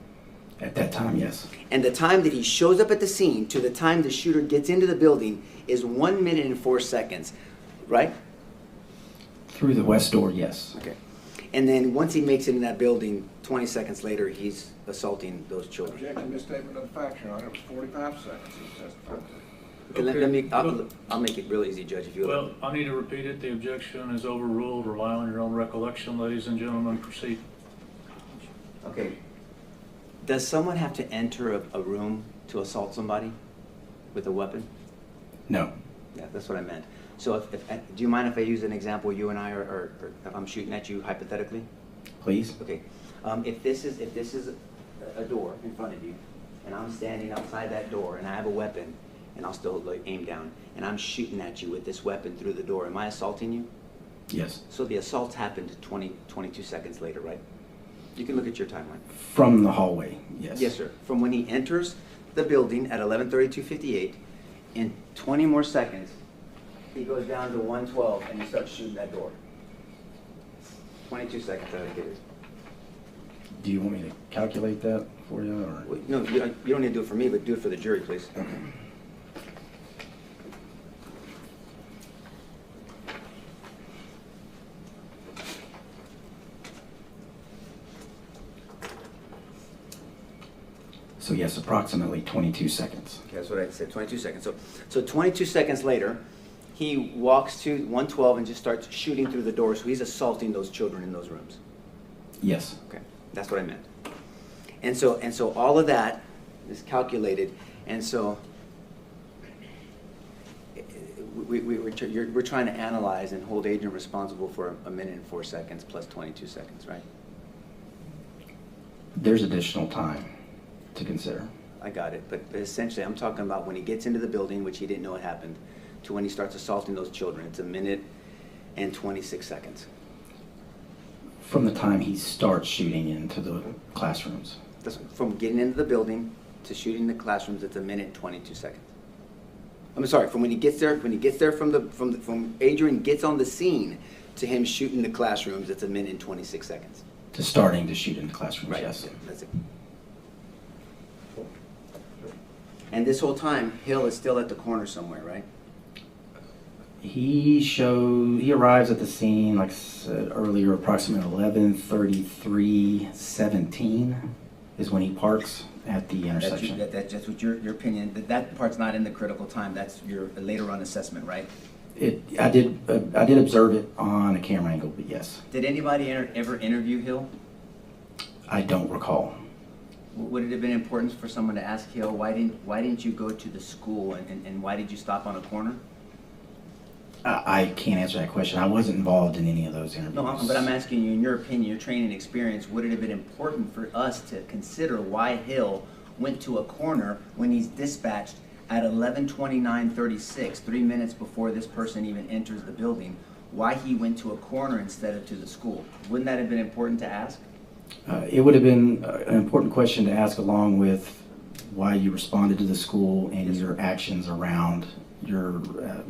At that time, yes.
And the time that he shows up at the scene to the time the shooter gets into the building is 1 minute and 4 seconds, right?
Through the west door, yes.
Okay. And then once he makes it in that building, 20 seconds later, he's assaulting those children.
Objection, misstatement of the facts, Your Honor. It was 45 seconds he testified to.
Okay, let me, I'll make it real easy, Judge, if you
Well, I need to repeat it. The objection is overruled. Rely on your own recollection, ladies and gentlemen. Proceed.
Okay. Does someone have to enter a room to assault somebody with a weapon?
No.
Yeah, that's what I meant. So do you mind if I use an example, you and I are I'm shooting at you hypothetically?
Please.
Okay. If this is a door in front of you, and I'm standing outside that door, and I have a weapon, and I'll still aim down, and I'm shooting at you with this weapon through the door, am I assaulting you?
Yes.
So the assault happened 22 seconds later, right? You can look at your timeline.
From the hallway, yes.
Yes, sir. From when he enters the building at 11:32:58, in 20 more seconds, he goes down to 112 and he starts shooting that door. 22 seconds, I think it is.
Do you want me to calculate that for you, or?
Wait, no, you don't need to do it for me, but do it for the jury, please.
So yes, approximately 22 seconds.
Okay, that's what I said, 22 seconds. So 22 seconds later, he walks to 112 and just starts shooting through the door, so he's assaulting those children in those rooms.
Yes.
Okay, that's what I meant. And so all of that is calculated, and so we're trying to analyze and hold Adrian responsible for a minute and 4 seconds plus 22 seconds, right?
There's additional time to consider.
I got it, but essentially I'm talking about when he gets into the building, which he didn't know it happened, to when he starts assaulting those children. It's a minute and 26 seconds.
From the time he starts shooting into the classrooms.
That's from getting into the building to shooting the classrooms, it's a minute and 22 seconds. I'm sorry, from when he gets there, from Adrian gets on the scene to him shooting the classrooms, it's a minute and 26 seconds.
To starting to shoot in the classrooms,
Right,
yes.
that's it. And this whole time, Hill is still at the corner somewhere, right?
He arrives at the scene, like I said earlier, approximately 11:33:17 is when he parks at the intersection.
That's just what your opinion, that part's not in the critical time, that's your later on assessment, right?
I did observe it on a camera angle, but yes,
Did anybody ever interview Hill?
I don't recall.
Would it have been important for someone to ask Hill, why didn't you go to the school and why did you stop on a corner?
I can't answer that question. I wasn't involved in any of those interviews.
No, but I'm asking you, in your opinion, your training experience, would it have been important for us to consider why Hill went to a corner when he's dispatched at 11:29:36, 3 minutes before this person even enters the building, why he went to a corner instead of to the school? Wouldn't that have been important to ask?
It would have been an important question to ask, along with why you responded to the school and your actions around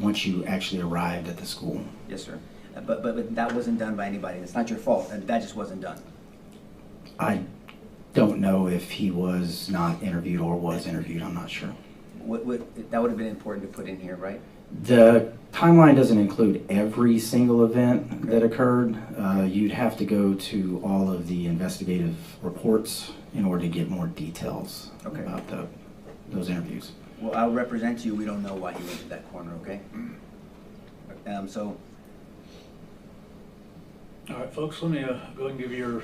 once you actually arrived at the school.
Yes, sir. But that wasn't done by anybody. It's not your fault. That just wasn't done.
I don't know if he was not interviewed or was interviewed. I'm not sure.
That would have been important to put in here, right?
The timeline doesn't include every single event that occurred. You'd have to go to all of the investigative reports in order to get more details about those interviews.
Well, I'll represent you. We don't know why he went to that corner, okay?
All right, folks, let me go ahead and give you your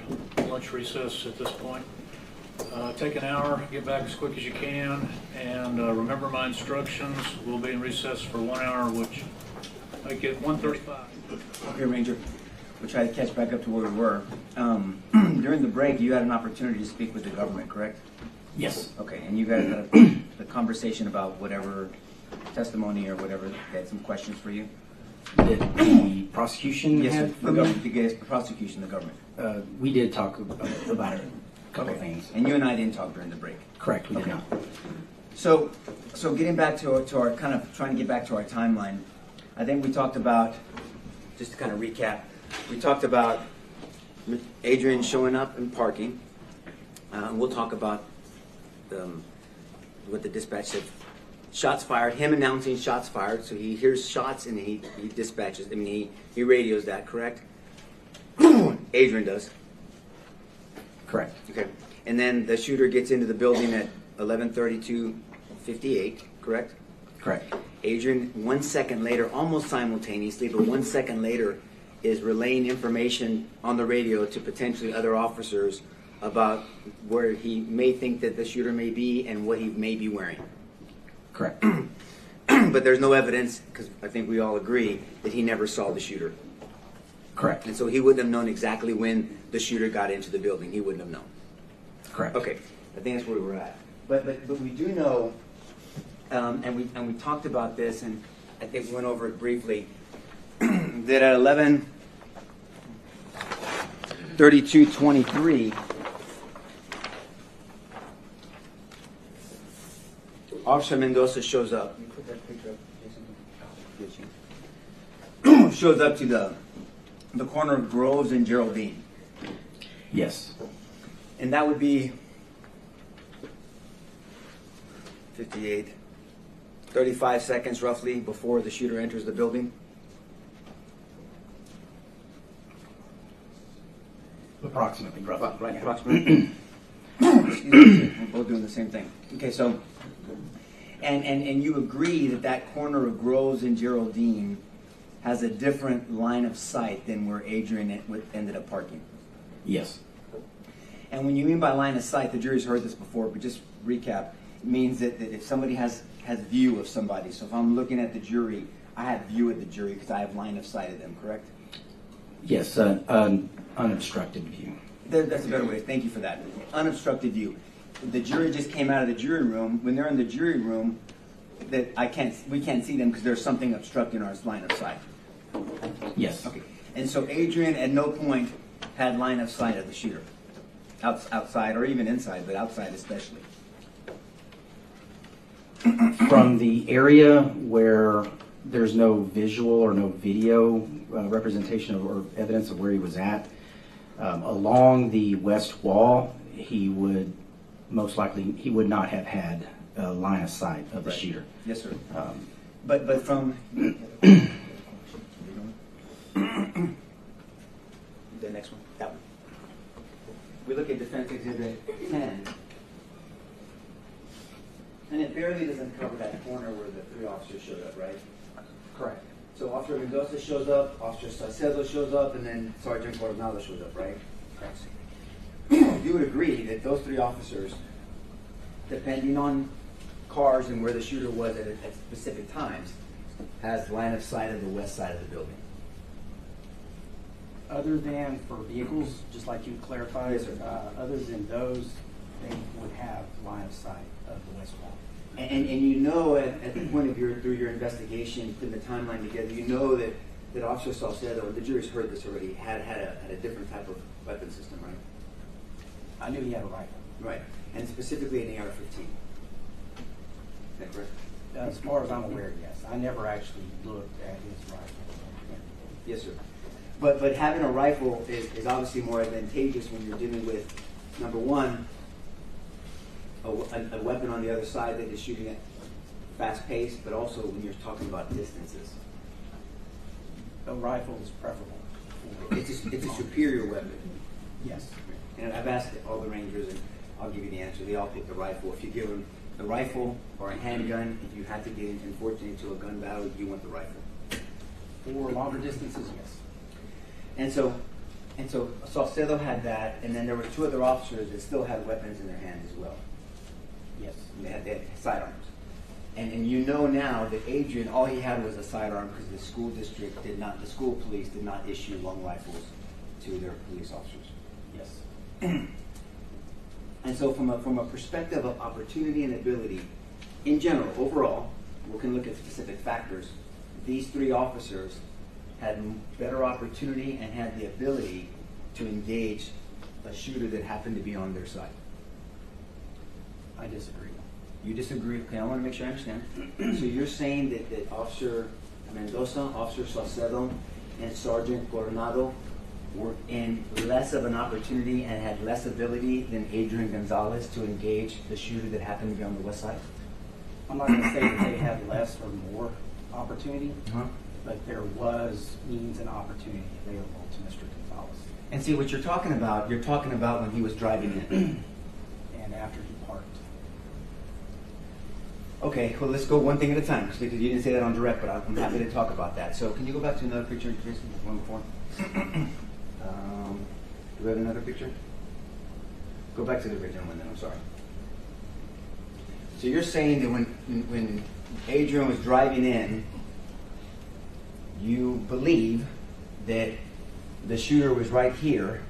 lunch recess at this point. Take an hour, get back as quick as you can, and remember my instructions. We'll be in recess for 1 hour, which make it 1:35.
Okay, Ranger. We'll try to catch back up to where we were. During the break, you had an opportunity to speak with the government, correct?
Yes.
Okay, and you guys had a conversation about whatever testimony or whatever. They had some questions for you?
Did the prosecution
Yes, sir.
have
The government, the prosecution, the government.
We did talk about a couple of things.
And you and I didn't talk during the break.
Correct, we did not.
So getting back to our kind of trying to get back to our timeline, I think we talked about, just to kind of recap, we talked about Adrian showing up and parking. We'll talk about what the dispatch said. Shots fired, him announcing shots fired, so he hears shots and he dispatches, he radios that, correct? Adrian does.
Correct.
Okay. And then the shooter gets into the building at 11:32:58, correct?
Correct.
Adrian, 1 second later, almost simultaneously, but 1 second later, is relaying information on the radio to potentially other officers about where he may think that the shooter may be and what he may be wearing.
Correct.
But there's no evidence, because I think we all agree, that he never saw the shooter.
Correct.
And so he wouldn't have known exactly when the shooter got into the building. He wouldn't have known.
Correct.
Okay, I think that's where we're at. But we do know, and we talked about this, and I think we went over it briefly, that at 11:32:23, Officer Mendoza shows up. Can you put that picture up, Jason? Shows up to the corner of Groves and Geraldine.
Yes.
And that would be 35 seconds roughly before the shooter enters the building.
Approximately, roughly.
Right, approximately. Excuse me, we're both doing the same thing. Okay, so, and you agree that corner of Groves and Geraldine has a different line of sight than where Adrian ended up parking.
Yes.
And when you mean by line of sight, the jury's heard this before, but just recap, it means that if somebody has view of somebody, so if I'm looking at the jury, I have view of the jury because I have line of sight of them, correct?
Yes, an unobstructed view.
That's a better way. Thank you for that. Unobstructed view. The jury just came out of the jury room. When they're in the jury room, we can't see them because there's something obstructing our line of sight.
Yes.
Okay. And so Adrian at no point had line of sight of the shooter. Outside or even inside, but outside especially.
From the area where there's no visual or no video representation or evidence of where he was at, along the west wall, he would most likely, he would not have had a line of sight of the shooter.
Yes, sir. But from Officer Mendoza shows up, Officer Saucedo shows up, and then Sergeant Coronado shows up, right? You would agree that those three officers, depending on cars and where the shooter was at specific times, has line of sight of the west side of the building.
Other than for vehicles, just like you clarified,
Yes, sir.
other than those, they would have line of sight of the west wall.
And you know at the point of through your investigation, putting the timeline together, you know that Officer Saucedo, and the jury's heard this already, had a different type of weapon system, right?
I knew he had a rifle.
Right. And specifically an AR-15. Is that correct?
As far as I'm aware, yes. I never actually looked at his rifle.
Yes, sir. But having a rifle is obviously more advantageous when you're dealing with, number one, a weapon on the other side that is shooting at fast pace, but also when you're talking about distances.
A rifle is preferable.
It's a superior weapon.
Yes.
And I've asked all the Rangers, and I'll give you the answer. They all pick the rifle. If you give them the rifle or a handgun, if you had to get unfortunately into a gun battle, you want the rifle.
For longer distances, yes.
And so Saucedo had that, and then there were two other officers that still had weapons in their hands as well.
Yes.
And they had sidearms. And you know now that Adrian, all he had was a sidearm because the school district the school police did not issue long rifles to their police officers.
Yes.
And so from a perspective of opportunity and ability, in general, overall, we can look at specific factors. These three officers had better opportunity and had the ability to engage a shooter that happened to be on their side.
I disagree.
You disagree? Okay, I want to make sure I understand. So you're saying that Officer Mendoza, Officer Saucedo, and Sergeant Coronado were in less of an opportunity and had less ability than Adrian Gonzales to engage the shooter that happened to be on the west side?
I'm not going to say that they had less or more opportunity,
Uh-huh.
but there was means and opportunity available to Mr. Gonzales.
And see, what you're talking about when he was driving in.
And after he parked.
Okay, well, let's go one thing at a time, because you didn't say that on direct, but I'm happy to talk about that. So can you go back to another picture, Jason, one before? Do we have another picture? Go back to the original one then, I'm sorry. So you're saying that when Adrian was driving in, you believe that the shooter was right here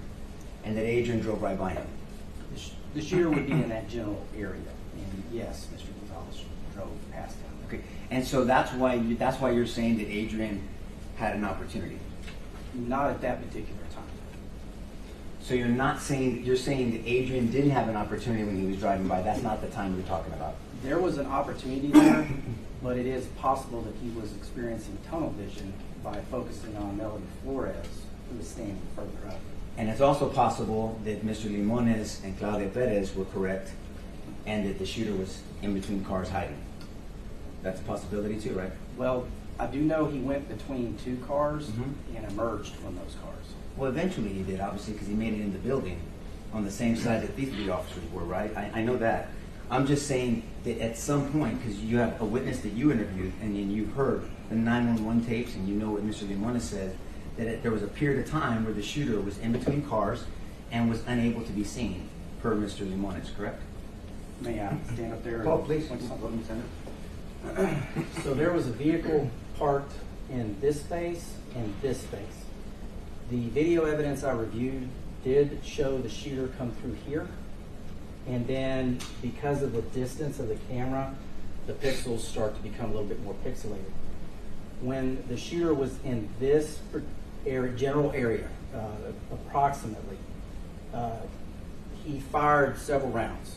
and that Adrian drove right by him?
The shooter would be in that general area. And yes, Mr. Gonzales drove past him.
Okay, and so that's why you're saying that Adrian had an opportunity.
Not at that particular time.
So you're saying that Adrian didn't have an opportunity when he was driving by. That's not the time you're talking about.
There was an opportunity there, but it is possible that he was experiencing tunnel vision by focusing on Melody Flores, who was standing further up.
And it's also possible that Mr. Limones and Claudia Perez were correct and that the shooter was in between cars hiding. That's a possibility too, right?
Well, I do know he went between two cars
Mhm.
and emerged from those cars.
Well, eventually he did, obviously, because he made it in the building on the same side that these three officers were, right? I know that. I'm just saying that at some point, because you have a witness that you interviewed and then you've heard the 911 tapes and you know what Mr. Limones said, that there was a period of time where the shooter was in between cars and was unable to be seen, per Mr. Limones, correct?
May I stand up there?
Oh,
and
please.
point something?
Go ahead, Senator.
So there was a vehicle parked in this space and this space. The video evidence I reviewed did show the shooter come through here. And then because of the distance of the camera, the pixels start to become a little bit more pixelated. When the shooter was in this general area, approximately, he fired several rounds.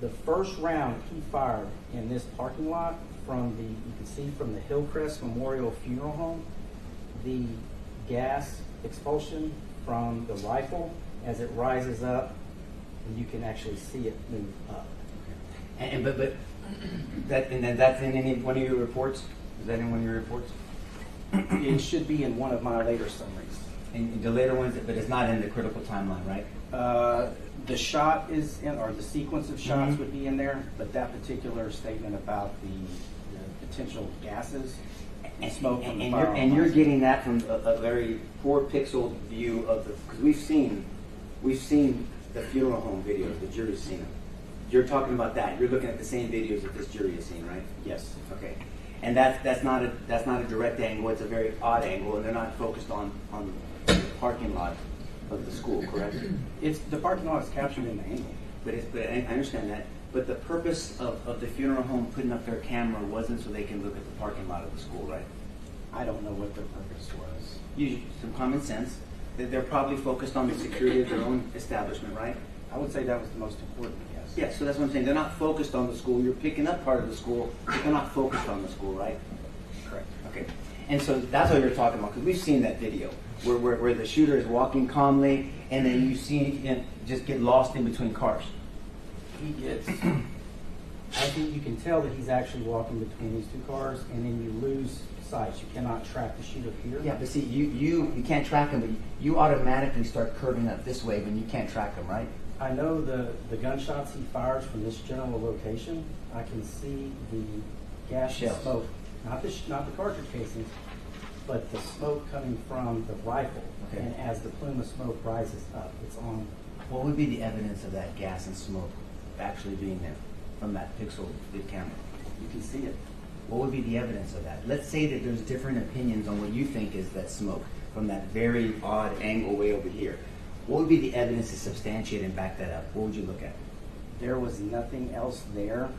The first round he fired in this parking lot you can see from the Hillcrest Memorial Funeral Home, the gas expulsion from the rifle as it rises up, and you can actually see it move up.
That's in any one of your reports? Is that in one of your reports?
It should be in one of my later summaries.
And the later ones, but it's not in the critical timeline, right?
The shot is in, or the sequence of shots
Mhm.
would be in there, but that particular statement about the potential gases.
smoke from the
And
firearm.
you're getting that from a very 4-pixel view of the, because we've seen the funeral home videos, the jury's seen them. You're talking about that. You're looking at the same videos that this jury has seen, right?
Yes.
Okay. And that's not a direct angle. It's a very odd angle, and they're not focused on the parking lot of the school, correct?
It's, the parking lot is captured in the angle.
But I understand that. But the purpose of the funeral home putting up their camera wasn't so they can look at the parking lot of the school, right?
I don't know what their purpose was.
Some common sense. That they're probably focused on the security of their own establishment, right?
I would say that was the most important, yes.
Yeah, so that's what I'm saying. They're not focused on the school. You're picking up part of the school, but they're not focused on the school, right?
Correct.
Okay. And so that's what you're talking about, because we've seen that video where the shooter is walking calmly, and then you see him just get lost in between cars.
He gets, I think you can tell that he's actually walking between these two cars, and then you lose sight. You cannot track the shooter here.
Yeah, but see, you can't track him, but you automatically start curving up this way when you can't track him, right?
I know the gunshots he fires from this general location. I can see the gas and
Shells.
smoke, not the cartridge casings, but the smoke coming from the rifle.
Okay.
And as the plume of smoke rises up, it's on.
What would be the evidence of that gas and smoke actually being there from that pixel big camera?
You can see it.
What would be the evidence of that? Let's say that there's different opinions on what you think is that smoke from that very odd angle way over here. What would be the evidence to substantiate and back that up? What would you look at?
There was nothing else there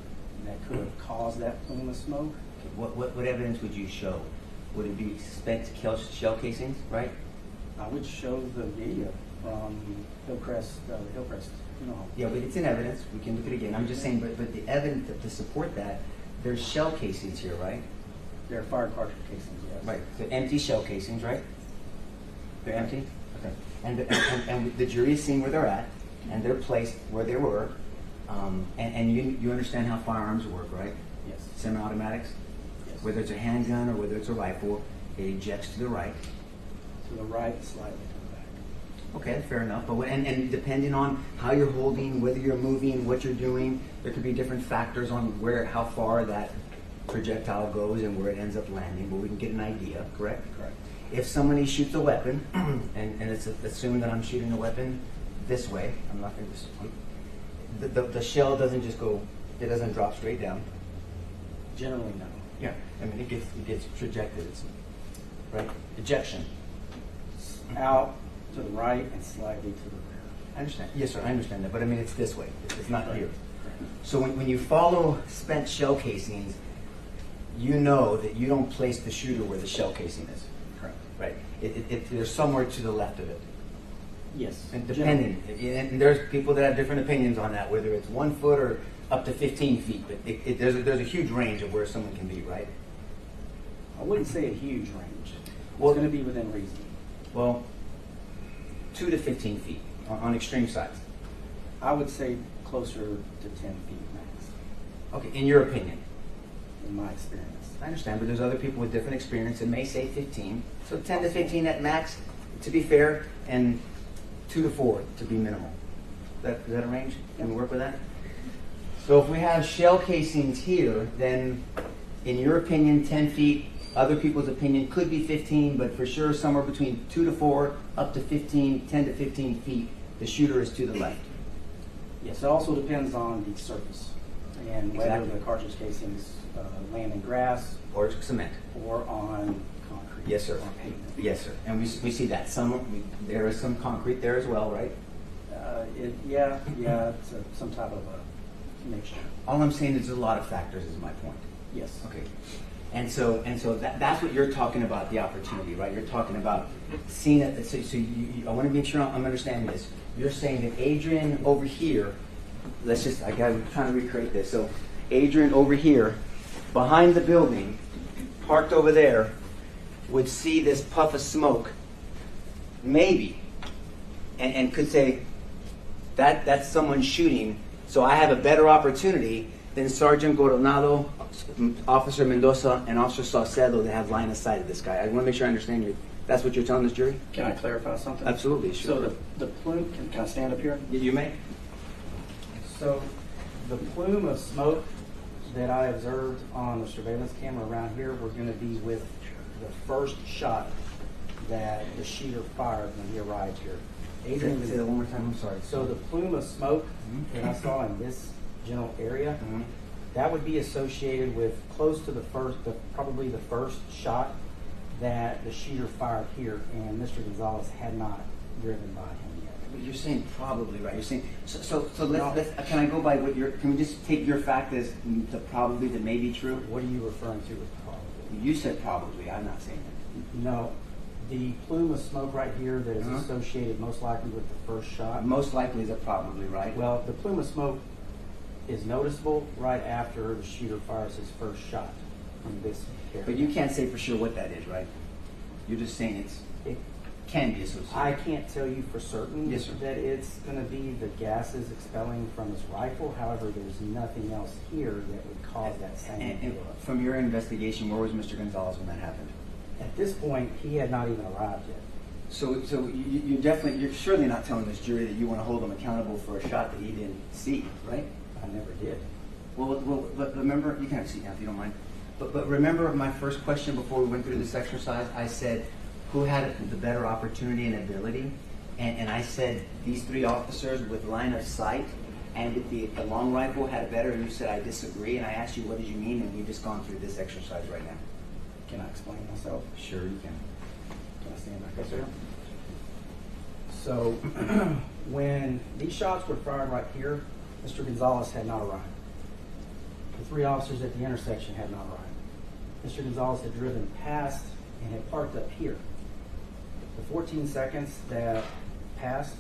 that could have caused that plume of smoke.
What evidence would you show? Would it be spent shell casings, right?
I would show the video from Hillcrest, you know.
Yeah, but it's in evidence. We can look at it again. I'm just saying, but the evidence to support that, there's shell casings here, right?
They're fire cartridge casings, yes.
Right. So empty shell casings, right? They're empty? Okay. And the jury is seeing where they're at, and they're placed where they were. And you understand how firearms work, right?
Yes.
Semi-automatics?
Yes.
Whether it's a handgun or whether it's a rifle, it ejects to the right.
To the right, slightly to the back.
Okay, fair enough. But and depending on how you're holding, whether you're moving, what you're doing, there could be different factors on how far that projectile goes and where it ends up landing. But we can get an idea, correct?
Correct.
If somebody shoots a weapon, and it's assumed that I'm shooting a weapon this way, I'm not going to the shell doesn't just go, it doesn't drop straight down.
Generally, no.
Yeah, I mean it gets trajected. It's right ejection.
Out to the right and slightly to the rear.
I understand. Yes, sir. I understand that. But I mean, it's this way. It's not here.
Correct.
So when you follow spent shell casings, you know that you don't place the shooter where the shell casing is.
Correct.
Right. They're somewhere to the left of it.
Yes.
And depending, and there's people that have different opinions on that, whether it's 1 foot or up to 15 feet. But there's a huge range of where someone can be, right?
I wouldn't say a huge range.
Well-
It's going to be within reason.
Well, 2 to 15 feet on extreme sides.
I would say closer to 10 feet max,
Okay, in your opinion.
in my experience.
I understand, but there's other people with different experience that may say 15. So 10 to 15 at max, to be fair, and 2 to 4 to be minimal. Is that a range? Can we work with that? So if we have shell casings here, then in your opinion, 10 feet, other people's opinion could be 15, but for sure somewhere between 2 to 4, up to 15, 10 to 15 feet, the shooter is to the left.
Yes, it also depends on the surface and whether
Exactly.
the cartridge casings land in grass
Or cement.
or on concrete.
Yes, sir.
Or pavement.
Yes, sir. And we see that. There is some concrete there as well, right?
Yeah, it's some type of a mixture.
All I'm saying is there's a lot of factors is my point.
Yes.
Okay. And so that's what you're talking about, the opportunity, right? You're talking about seeing it. So I want to make sure I'm understanding this. You're saying that Adrian over here, I'm trying to recreate this. So Adrian over here, behind the building, parked over there, would see this puff of smoke, maybe, and could say, that's someone shooting, so I have a better opportunity than Sergeant Coronado, Officer Mendoza, and Officer Saucedo that have line of sight of this guy. I want to make sure I understand you. That's what you're telling this jury?
Can I clarify something?
Absolutely, sure.
So the plume, can I stand up here?
You may.
So the plume of smoke that I observed on the surveillance camera around here, we're going to be with the first shot that the shooter fired when he arrived here. Adrian
Say that one more time, I'm sorry.
So the plume of smoke that I saw in this general area, that would be associated with close to probably the first shot that the shooter fired here, and Mr. Gonzales had not driven by him yet.
But you're saying probably, right? You're saying, so let's, can I go by what can we just take your fact as the probably that may be true?
What are you referring to with probably?
You said probably, I'm not saying that.
No, the plume of smoke right here that is associated most likely with the first shot.
Most likely is a probably, right?
Well, the plume of smoke is noticeable right after the shooter fires his first shot from this area.
But you can't say for sure what that is, right? You're just saying it can be associated.
I can't tell you for certain
Yes, sir.
that it's going to be the gases expelling from his rifle. However, there's nothing else here that would cause that same
And
buildup.
from your investigation, where was Mr. Gonzales when that happened?
At this point, he had not even arrived yet.
So you're surely not telling this jury that you want to hold him accountable for a shot that he didn't see, right?
I never did.
Well, but remember, you can have a seat now if you don't mind. But remember my first question before we went through this exercise, I said, who had the better opportunity and ability? And I said, these three officers with line of sight and with the long rifle had a better, and you said, I disagree. And I asked you, what did you mean? And we've just gone through this exercise right now.
Can I explain myself?
Sure, you can.
Can I stand back up there? So when these shots were fired right here, Mr. Gonzales had not arrived. The three officers at the intersection had not arrived. Mr. Gonzales had driven past and had parked up here. The 14 seconds that passed,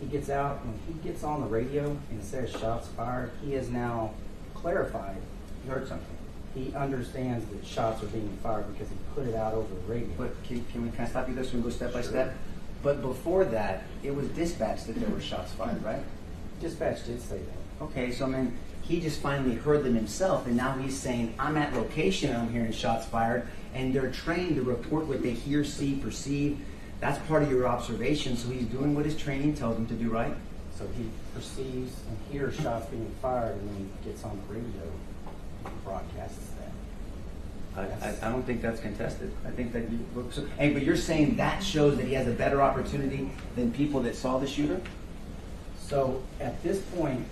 he gets out. When he gets on the radio and it says shots fired, he has now clarified.
You heard something.
He understands that shots are being fired because he put it out over the radio.
But can I stop you there so we can go step by step? But before that, it was dispatched that there were shots fired, right?
Dispatch did say that.
Okay, so I mean, he just finally heard them himself, and now he's saying, I'm at location and I'm hearing shots fired, and they're trained to report what they hear, see, perceive. That's part of your observation, so he's doing what his training tells him to do, right?
So he perceives and hears shots being fired, and then he gets on the radio and broadcasts that.
I don't think that's contested. I think that but you're saying that shows that he has a better opportunity than people that saw the shooter?
So at this point,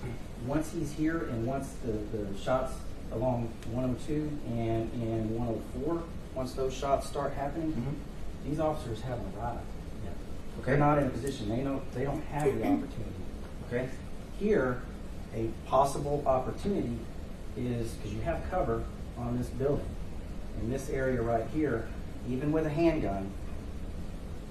once he's here and once the shots along 102 and in 104, once those shots start happening, these officers haven't arrived yet.
Okay.
They're not in a position. They don't have the opportunity.
Okay.
Here, a possible opportunity is because you have cover on this building. In this area right here, even with a handgun,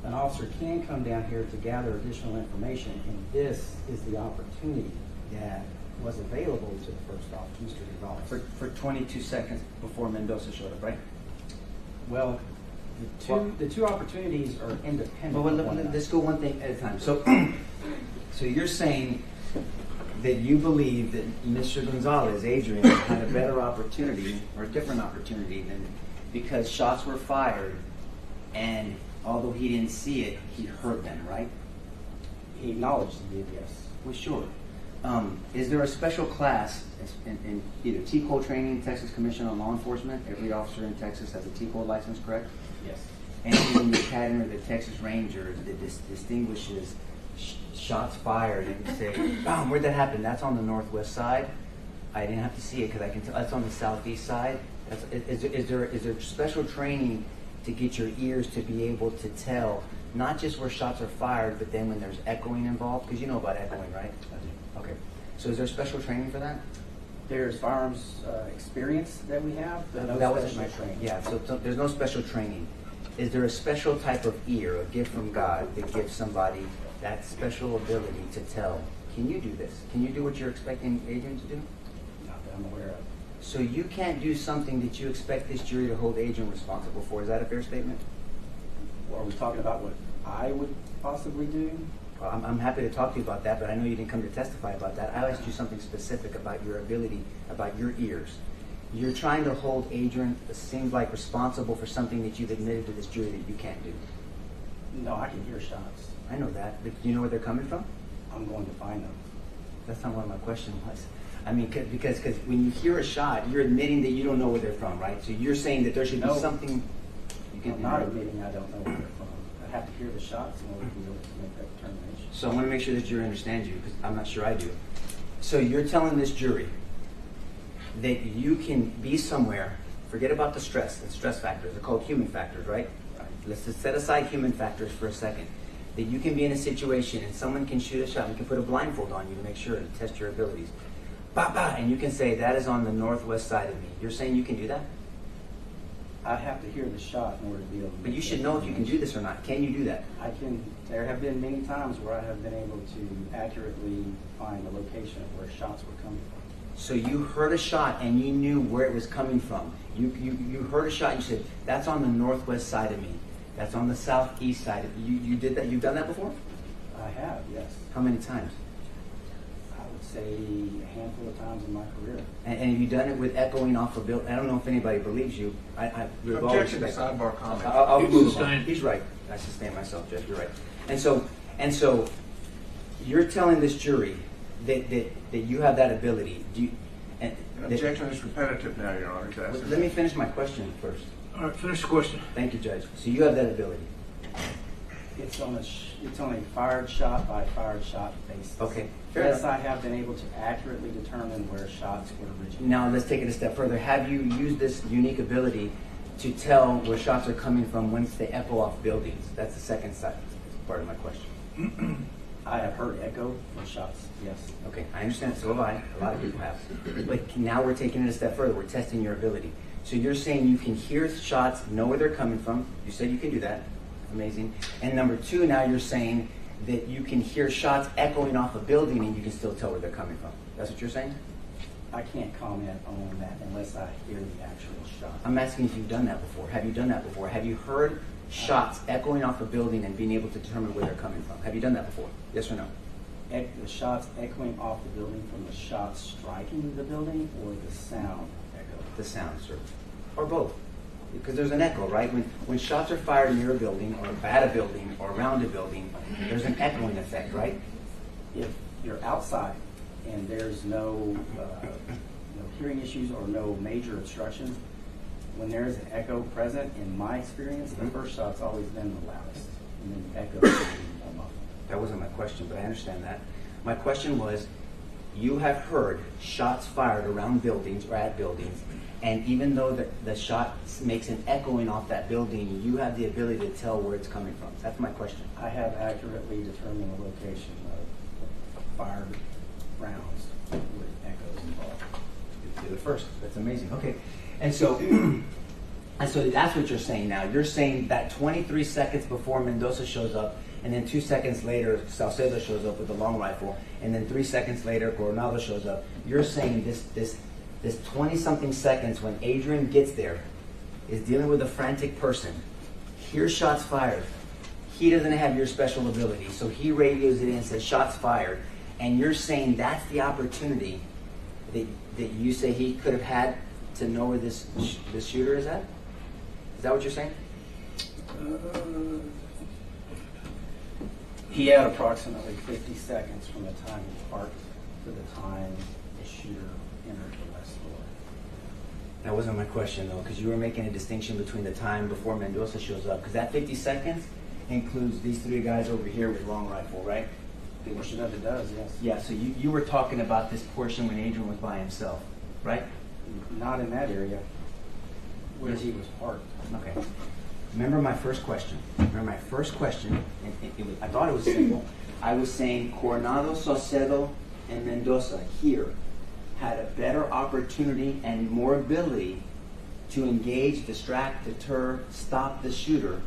an officer can come down here to gather additional information, and this is the opportunity that was available to the first officer, Mr. Gonzales.
For 22 seconds before Mendoza showed up, right?
Well, the two opportunities are independent.
Well,
of one another.
let's go one thing at a time. So, so you're saying that you believe that Mr. Gonzales, Adrian, had a better opportunity or a different opportunity than because shots were fired, and although he didn't see it, he heard them, right?
He acknowledged he did, yes.
Well, sure. Is there a special class in either TCOL training, Texas Commission on Law Enforcement? Every officer in Texas has a TCOL license, correct?
Yes.
Anything in the academy of the Texas Rangers that distinguishes shots fired and say, where'd that happen? That's on the northwest side. I didn't have to see it because I can tell. That's on the southeast side. Is there special training to get your ears to be able to tell not just where shots are fired, but then when there's echoing involved? Because you know about echoing, right? I do. Okay. So is there special training for that?
There's firearms experience that we have, but no
That wasn't
special
my
training.
Yeah, so there's no special training. Is there a special type of ear, a gift from God, that gives somebody that special ability to tell, can you do this? Can you do what you're expecting Adrian to do?
Not that I'm aware of.
So you can't do something that you expect this jury to hold Adrian responsible for. Is that a fair statement?
Well, are we talking about what I would possibly do?
Well, I'm happy to talk to you about that, but I know you didn't come to testify about that. I asked you something specific about your ability, about your ears. You're trying to hold Adrian, it seems like, responsible for something that you've admitted to this jury that you can't do.
No, I can hear shots.
I know that, but do you know where they're coming from?
I'm going to find them.
That's not what my question was. I mean, because when you hear a shot, you're admitting that you don't know where they're from, right? So you're saying that there should be
No.
something.
I'm not admitting I don't know where they're from. I have to hear the shots in order to be able to make that determination.
So I want to make sure that you understand you, because I'm not sure I do. So you're telling this jury that you can be somewhere, forget about the stress factors, they're called human factors, right? Let's just set aside human factors for a second. That you can be in a situation and someone can shoot a shot, we can put a blindfold on you to make sure to test your abilities. Bah, bah, and you can say, that is on the northwest side of me. You're saying you can do that?
I have to hear the shot in order to be able to.
But you should know if you can do this or not. Can you do that?
I can. There have been many times where I have been able to accurately find the location of where shots were coming from.
So you heard a shot and you knew where it was coming from. You heard a shot and you said, that's on the northwest side of me. That's on the southeast side of you. You did that? You've done that before?
I have, yes.
How many times?
I would say a handful of times in my career.
And have you done it with echoing off a bill? I don't know if anybody believes you. With all
Objection to
respect.
sidebar comment.
I'll move on.
Sustain.
He's right. I sustain myself, Judge. You're right. And so, you're telling this jury that you have that ability.
Objection is repetitive now, Your Honor.
Let me finish my question first.
All right, finish the question.
Thank you, Judge. So you have that ability.
It's on a fired shot by fired shot basis.
Okay. Fair
Yes,
enough.
I have been able to accurately determine where shots were originated.
Now let's take it a step further. Have you used this unique ability to tell where shots are coming from once they echo off buildings? That's the second side part of my question.
I have heard echo from shots, yes.
Okay, I understand. So have I. A lot of people have. But now we're taking it a step further. We're testing your ability. So you're saying you can hear shots, know where they're coming from. You said you can do that. Amazing. And number two, now you're saying that you can hear shots echoing off a building and you can still tell where they're coming from. That's what you're saying?
I can't comment on that unless I hear the actual shot.
I'm asking if you've done that before. Have you done that before? Have you heard shots echoing off a building and being able to determine where they're coming from? Have you done that before? Yes or no?
The shots echoing off the building from the shots striking the building or the sound echo?
The sound, sir. Or both. Because there's an echo, right? When shots are fired near a building or at a building or around a building, there's an echoing effect, right?
If you're outside and there's no hearing issues or no major obstructions, when there's an echo present, in my experience, the first shot's always been the loudest, and then the echo is more muffled.
That wasn't my question, but I understand that. My question was, you have heard shots fired around buildings or at buildings, and even though the shot makes an echoing off that building, you have the ability to tell where it's coming from. That's my question.
I have accurately determined the location of fired rounds with echoes involved.
You're the first. That's amazing. Okay. And so that's what you're saying now. You're saying that 23 seconds before Mendoza shows up, and then 2 seconds later, Saucedo shows up with the long rifle, and then 3 seconds later, Coronado shows up. You're saying this 20-something seconds when Adrian gets there is dealing with a frantic person, hears shots fired. He doesn't have your special ability, so he radios it in and says, shots fired. And you're saying that's the opportunity that you say he could have had to know where this shooter is at? Is that what you're saying?
He had approximately 50 seconds from the time he parked to the time the shooter entered the west door.
That wasn't my question, though, because you were making a distinction between the time before Mendoza shows up, because that 50 seconds includes these three guys over here with long rifle, right?
Portion of it does, yes.
Yeah, so you were talking about this portion when Adrian was by himself, right?
Not in that area where he was parked.
Okay. Remember my first question? And I thought it was simple. I was saying Coronado, Saucedo, and Mendoza here had a better opportunity and more ability to engage, distract, deter, stop the shooter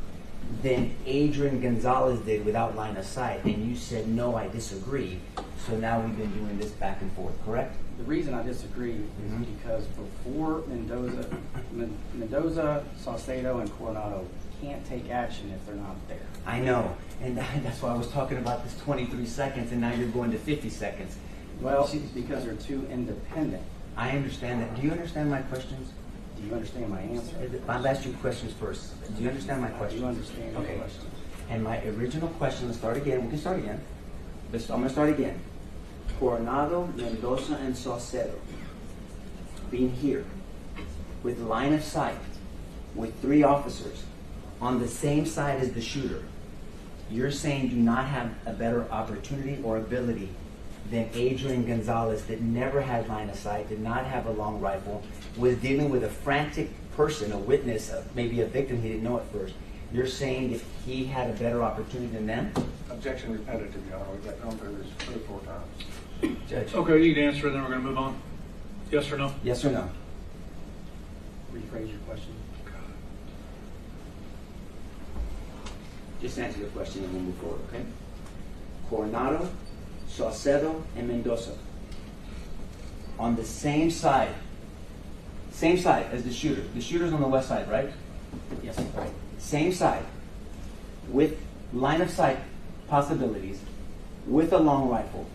than Adrian Gonzales did without line of sight. And you said, no, I disagree. So now we've been doing this back and forth, correct?
The reason I disagree is because before Mendoza, Saucedo, and Coronado can't take action if they're not there.
I know. And that's why I was talking about this 23 seconds, and now you're going to 50 seconds.
Well, because they're too independent.
I understand that. Do you understand my questions?
Do you understand my answer?
I've asked you questions first. Do you understand my
I
questions?
do understand your
Okay.
question.
And my original question, let's start again. We can start again. I'm going to start again. Coronado, Mendoza, and Saucedo being here with line of sight with 3 officers on the same side as the shooter, you're saying do not have a better opportunity or ability than Adrian Gonzales that never had line of sight, did not have a long rifle, was dealing with a frantic person, a witness, maybe a victim he didn't know at first. You're saying that he had a better opportunity than them?
Objection repetitive, Your Honor. We've got gone through this 3 or 4 times.
Judge?
Okay, you can answer, then we're going to move on. Yes or no?
Yes or no?
Rephrase your question.
Just answer the question and we'll move forward, okay? Coronado, Saucedo, and Mendoza. On the same side as the shooter. The shooter's on the west side, right?
Yes.
Right. Same side, with line of sight possibilities, with a long rifle.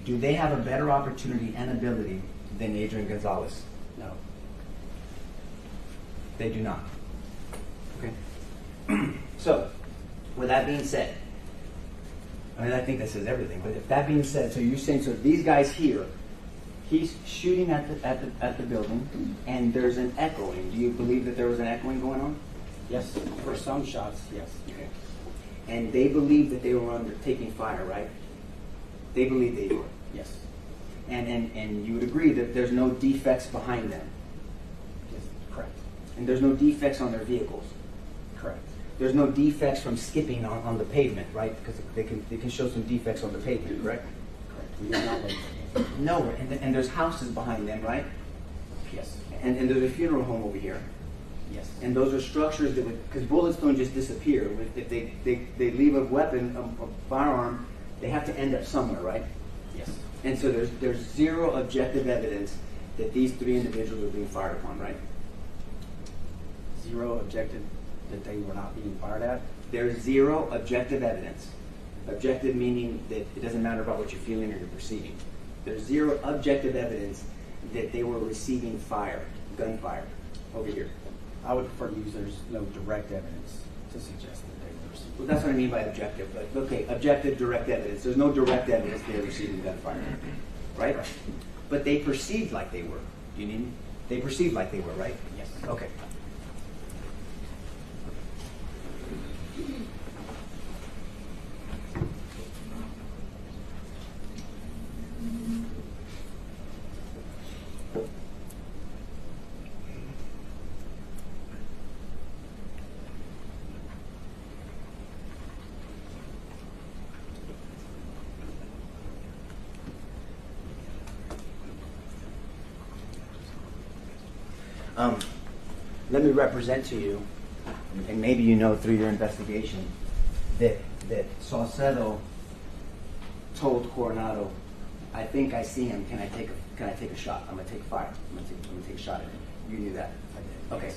Do they have a better opportunity and ability than Adrian Gonzales?
No.
They do not. Okay. So, with that being said, I mean, I think that says everything. But if that being said, so you're saying, so these guys here, he's shooting at the building, and there's an echoing. Do you believe that there was an echoing going on?
Yes. For some shots, yes.
Okay. And they believe that they were undertaking fire, right? They believe they were.
Yes.
And you would agree that there's no defects behind them,
Yes. Correct.
and there's no defects on their vehicles.
Correct.
There's no defects from skipping on the pavement, right? Because they can show some defects on the pavement, correct?
Correct. We did not wait.
No, and there's houses behind them, right?
Yes.
And there's a funeral home over here.
Yes.
And those are structures that would, because bullets don't just disappear. If they leave a weapon, a firearm, they have to end up somewhere, right?
Yes.
And so there's zero objective evidence that these 3 individuals are being fired upon, right?
Zero objective that they were not being fired at.
There's zero objective evidence. Objective meaning that it doesn't matter about what you're feeling or you're perceiving. There's zero objective evidence that they were receiving fire, gunfire, over here.
I would prefer to use there's no direct evidence to suggest that they were receiving.
Well, that's what I mean by objective. But, okay, objective, direct evidence. There's no direct evidence they were receiving gunfire, right? But they perceived like they were. Do you need me? They perceived like they were, right?
Yes.
Okay. Let me represent to you, and maybe you know through your investigation, that Saucedo told Coronado, "I think I see him. Can I take a shot? I'm gonna take fire. I'm gonna take a shot at him." You knew that.
I did.
Okay.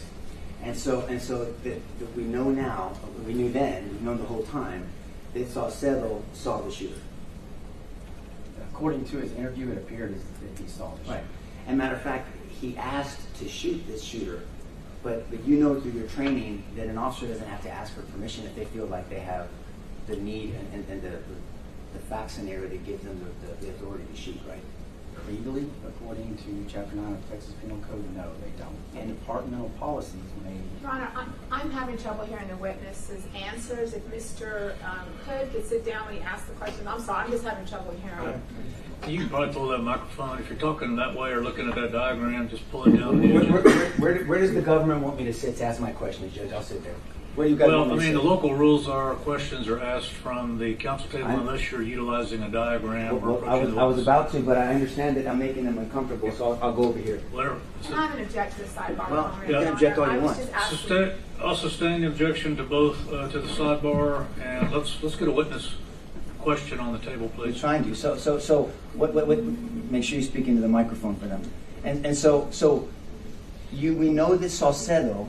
And so that we know now, we knew then, we've known the whole time, that Saucedo saw the shooter.
According to his interview, it appeared as if he saw the shooter.
Right. And matter of fact, he asked to shoot this shooter, but you know through your training that an officer doesn't have to ask for permission if they feel like they have the need and the facts scenario that gives them the authority to shoot, right?
Legally, according to Chapter 9 of Texas Penal Code, no, they don't. And departmental policies may.
Your Honor, I'm having trouble hearing the witness's answers. If Mr. Hood could sit down when he asks the question. I'm sorry, I'm just having trouble hearing.
You can probably pull that microphone. If you're talking that way or looking at that diagram, just pull it down.
Where does the government want me to sit to ask my questions, Judge? I'll sit there. Where do you guys
Well,
want
I
me to
mean, the
sit?
local rules are questions are asked from the council table
I'm-
unless you're utilizing a diagram or
Well,
approaching the
I was
witness.
about to, but I understand that I'm making them uncomfortable, so I'll go over here.
Whatever.
And I haven't objected to the sidebar.
Well,
Your
you can
Honor.
object all you
I was
want.
just asking.
I'll sustain the objection to both, to the sidebar, and let's get a witness question on the table,
We're
please.
trying to. So what, make sure you speak into the microphone for them. And so we know that Saucedo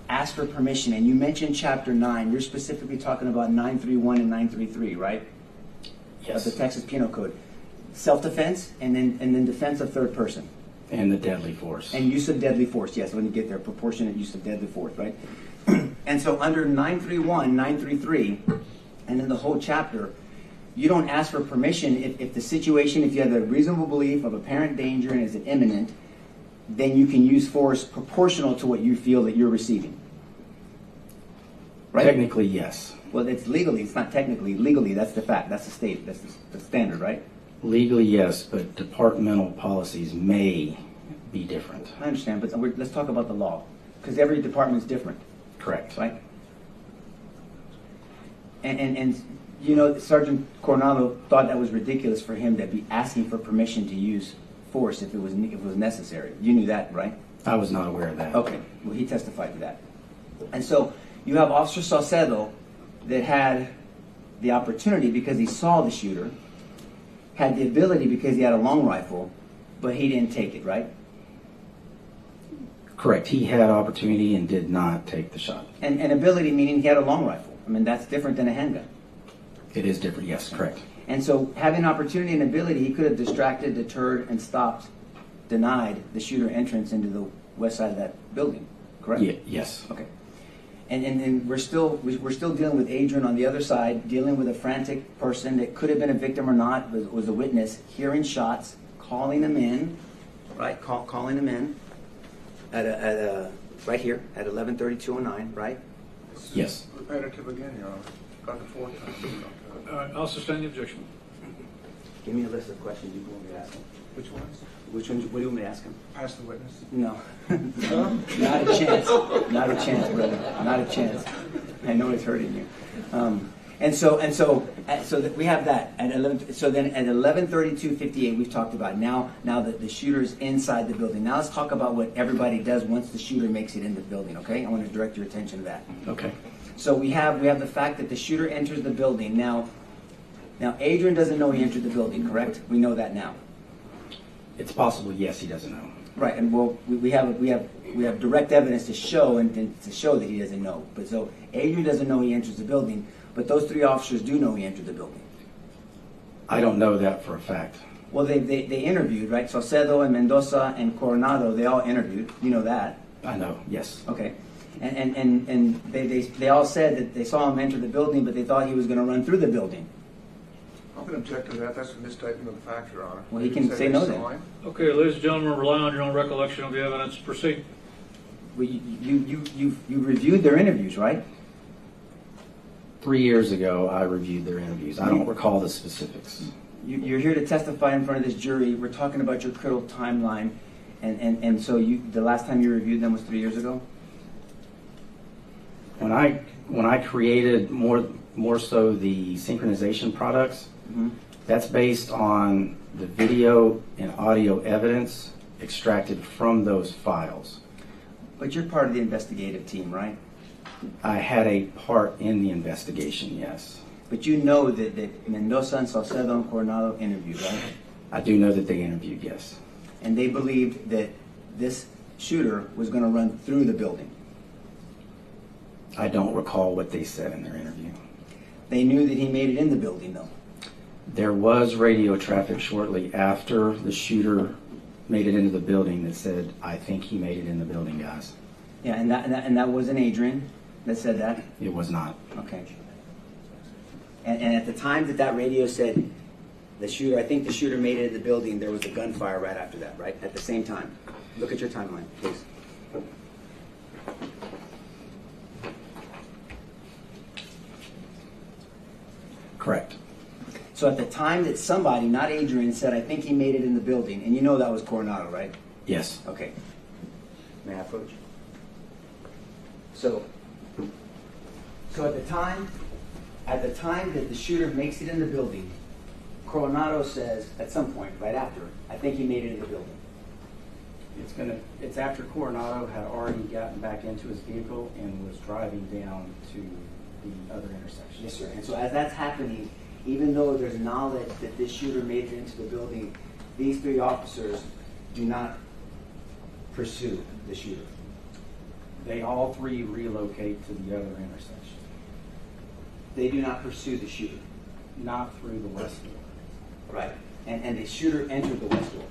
asked for permission, and you mentioned Chapter 9. You're specifically talking about 931 and 933, right?
Yes.
Of the Texas Penal Code. Self-defense and then defense of third person.
And the deadly force.
And use of deadly force, yes, when you get there, proportionate use of deadly force, right? And so under 931, 933, and in the whole chapter, you don't ask for permission if the situation, if you have a reasonable belief of apparent danger and is it imminent, then you can use force proportional to what you feel that you're receiving. right?
Technically, yes.
Well, it's legally, it's not technically. Legally, that's the fact, that's the state, that's the standard, right?
Legally, yes, but departmental policies may be different.
I understand, but let's talk about the law, because every department is different,
Correct.
right? And you know, Sergeant Coronado thought that was ridiculous for him to be asking for permission to use force if it was necessary. You knew that, right?
I was not aware of that.
Okay, well, he testified to that. And so you have Officer Saucedo that had the opportunity because he saw the shooter, had the ability because he had a long rifle, but he didn't take it, right?
Correct. He had opportunity and did not take the shot.
And ability meaning he had a long rifle. I mean, that's different than a handgun.
It is different, yes, correct.
And so having opportunity and ability, he could have distracted, deterred, and stopped, denied the shooter entrance into the west side of that building, correct?
Yes.
Okay. And we're still dealing with Adrian on the other side, dealing with a frantic person that could have been a victim or not, was a witness, hearing shots, calling them in, right? Calling them in at right here at 11:32:09, right?
Yes.
Repetitive again, Your Honor. About the fourth time.
All right, I'll sustain the objection.
Give me a list of questions you want me to ask him.
Which ones?
Which ones? What do you want me to ask him?
Pass the witness.
No, not a chance. Not a chance, brother. Not a chance. I know it's hurting you. And so that we have that at 11. So then at 11:32:58, we've talked about now that the shooter's inside the building. Now let's talk about what everybody does once the shooter makes it in the building. Okay, I want to direct your attention to that.
Okay.
So we have the fact that the shooter enters the building. Now Adrian doesn't know he entered the building, correct? We know that now.
It's possible, yes, he doesn't know.
Right, and we have direct evidence to show to show that he doesn't know. But so Adrian doesn't know he enters the building, but those three officers do know he entered the building.
I don't know that for a fact.
Well, they interviewed, right? Saucedo and Mendoza and Coronado, they all interviewed. You know that.
I know, yes.
Okay. And they all said that they saw him enter the building, but they thought he was going to run through the building.
I'm going to object to that. That's a misstatement of the facts, Your Honor.
Well, he can say no then.
Okay, ladies and gentlemen, rely on your own recollection of the evidence. Proceed.
Well, you reviewed their interviews, right?
3 years ago, I reviewed their interviews. I don't recall the specifics.
You're here to testify in front of this jury. We're talking about your critical timeline, and so the last time you reviewed them was 3 years ago.
When I created more so the synchronization products, that's based on the video and audio evidence extracted from those files.
But you're part of the investigative team, right?
I had a part in the investigation, yes.
But you know that Mendoza and Saucedo and Coronado interviewed, right?
I do know that they interviewed, yes.
And they believed that this shooter was going to run through the building.
I don't recall what they said in their interview.
They knew that he made it in the building, though.
There was radio traffic shortly after the shooter made it into the building that said, "I think he made it in the building, guys."
Yeah, and that wasn't Adrian that said that?
It was not.
Okay. And at the time that radio said, I think the shooter made it in the building, there was a gunfire right after that, right? At the same time. Look at your timeline, please.
Correct.
So at the time that somebody, not Adrian, said, "I think he made it in the building," and you know that was Coronado, right?
Yes.
Okay. May I approach? So at the time that the shooter makes it in the building, Coronado says at some point, right after, "I think he made it in the building."
It's after Coronado had already gotten back into his vehicle and was driving down to the other intersection.
Yes, sir. And so as that's happening, even though there's knowledge that this shooter made it into the building, these three officers do not pursue the shooter.
They all three relocate to the other intersection,
They do not pursue the shooter.
not through the west door.
Right. And the shooter entered the west door.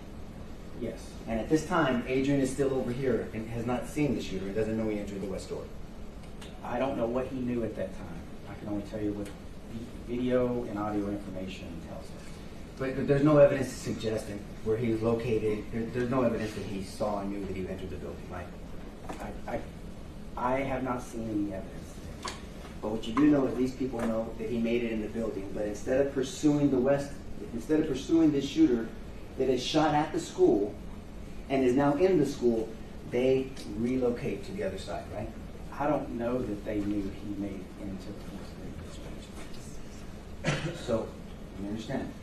Yes.
And at this time, Adrian is still over here and has not seen the shooter. He doesn't know he entered the west door.
I don't know what he knew at that time. I can only tell you what the video and audio information tells us.
But there's no evidence to suggest that where he was located. There's no evidence that he saw and knew that he entered the building, right?
I have not seen any evidence.
But what you do know is these people know that he made it in the building. But instead of pursuing this shooter that is shot at the school and is now in the school, they relocate to the other side, right?
I don't know that they knew he made it into the fourth grade district.
So, you understand?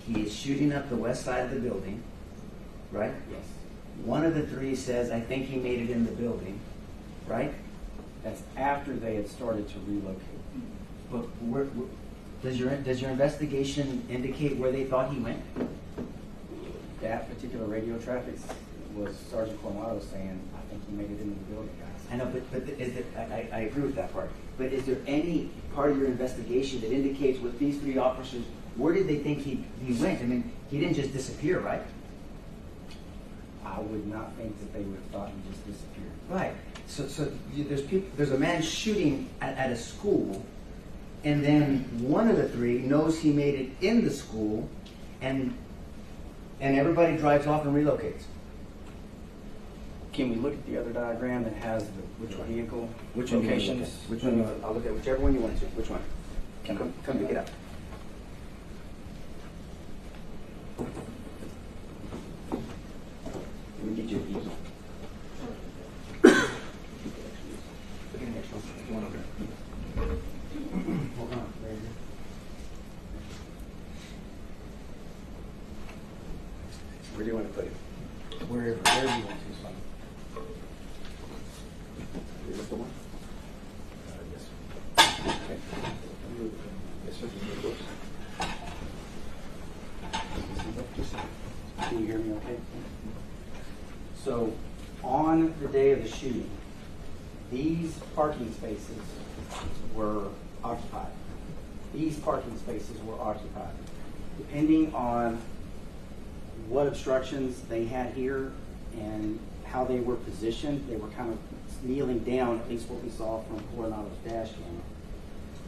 He is shooting up the west side of the building, right?
Yes.
One of the three says, I think he made it in the building, right?
That's after they had started to relocate.
But does your investigation indicate where they thought he went?
That particular radio traffic was Sergeant Coronado saying, I think he made it into the building, guys.
I know, but is it, I agree with that part. But is there any part of your investigation that indicates with these three officers, where did they think he went? I mean, he didn't just disappear, right?
I would not think that they would have thought he just disappeared.
Right. So there's a man shooting at a school, and then one of the three knows he made it in the school, and everybody drives off and relocates.
Can we look at the other diagram that has the vehicle
Which one?
locations?
Which one? I'll look at whichever one you want to. Which one? Come pick it up. Let me get you an easel. Look at the next one. The one over there.
Hold on, there you
Where do you want to put it?
go. Wherever you want to, son.
Is this the one?
Yes.
Okay. Yes, sir.
Can you hear me okay? So, on the day of the shooting, these parking spaces were occupied. These parking spaces were occupied. Depending on what obstructions they had here and how they were positioned, they were kind of kneeling down, at least what we saw from Coronado's dash cam.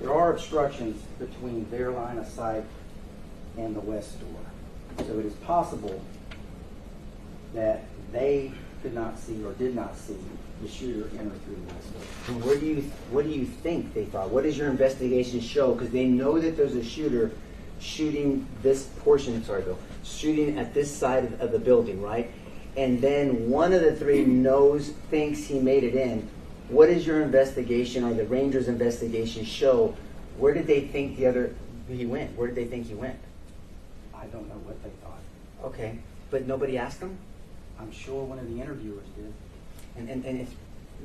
There are obstructions between their line of sight and the west door. So it is possible that they could not see or did not see the shooter enter through the west door.
And what do you think they thought? What does your investigation show? Because they know that there's a shooter shooting this portion, shooting at this side of the building, right? And then one of the three thinks he made it in. What does your investigation or the Rangers' investigation show? Where did they think he went? Where did they think he went?
I don't know what they thought.
Okay, but nobody asked them?
I'm sure one of the interviewers did.
And if,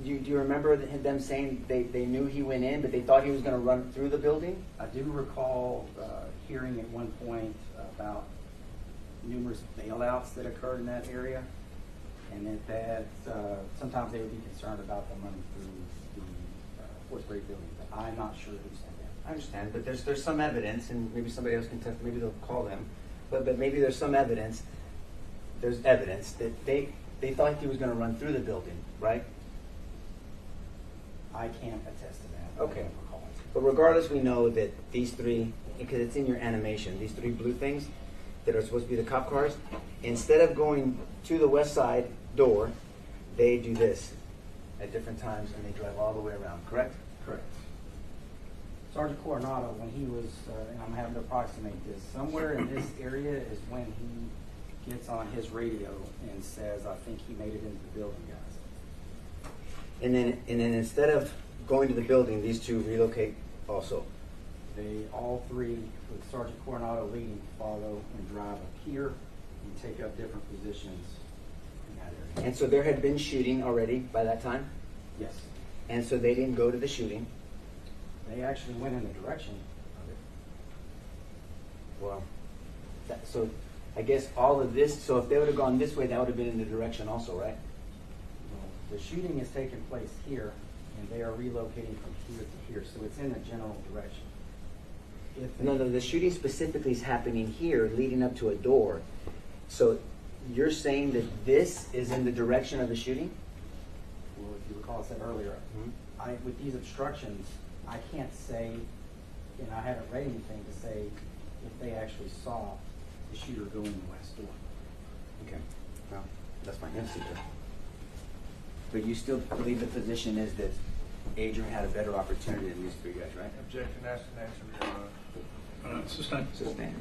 do you remember them saying they knew he went in, but they thought he was going to run through the building?
I do recall hearing at one point about numerous bailouts that occurred in that area, and that sometimes they would be concerned about them running through the fourth grade building. But I'm not sure who said that.
I understand, but there's some evidence, and maybe somebody else can test. Maybe they'll call them, but maybe there's some evidence. There's evidence that they thought he was going to run through the building, right?
I can't attest to that.
Okay.
I don't recall it.
But regardless, we know that these three, because it's in your animation, these three blue things that are supposed to be the cop cars, instead of going to the west side door, they do this at different times, and they drive all the way around. Correct?
Correct. Sergeant Coronado, when he was, and I'm having to approximate this, somewhere in this area is when he gets on his radio and says, I think he made it into the building, guys.
And then instead of going to the building, these two relocate also.
They all three, with Sergeant Coronado leading, follow and drive up here and take up different positions in that area.
And so there had been shooting already by that time,
Yes,
and so they didn't go to the shooting.
they actually went in the direction of it.
Well, so I guess all of this, so if they would have gone this way, that would have been in the direction also, right?
Well, the shooting is taking place here, and they are relocating from here to here, so it's in a general direction. If
No, the shooting specifically is happening here, leading up to a door. So you're saying that this is in the direction of the shooting?
Well, if you recall, I said earlier, with these obstructions, I can't say, and I haven't read anything to say if they actually saw the shooter go in the west door.
Okay, well, that's fine. That's super. But you still believe the position is that Adrian had a better opportunity than these three guys, right?
Objection, that's an answer, Your Honor.
Sustain.
Sustained.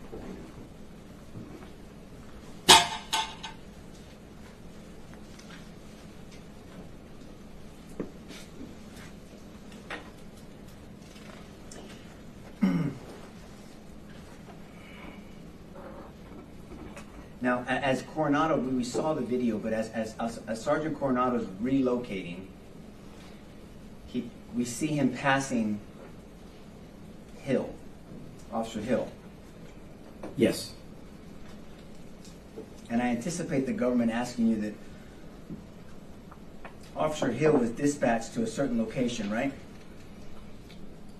Now, as Coronado, we saw the video, but as Sergeant Coronado's relocating, we see him passing Hill, Officer Hill.
Yes.
And I anticipate the government asking you that Officer Hill was dispatched to a certain location, right?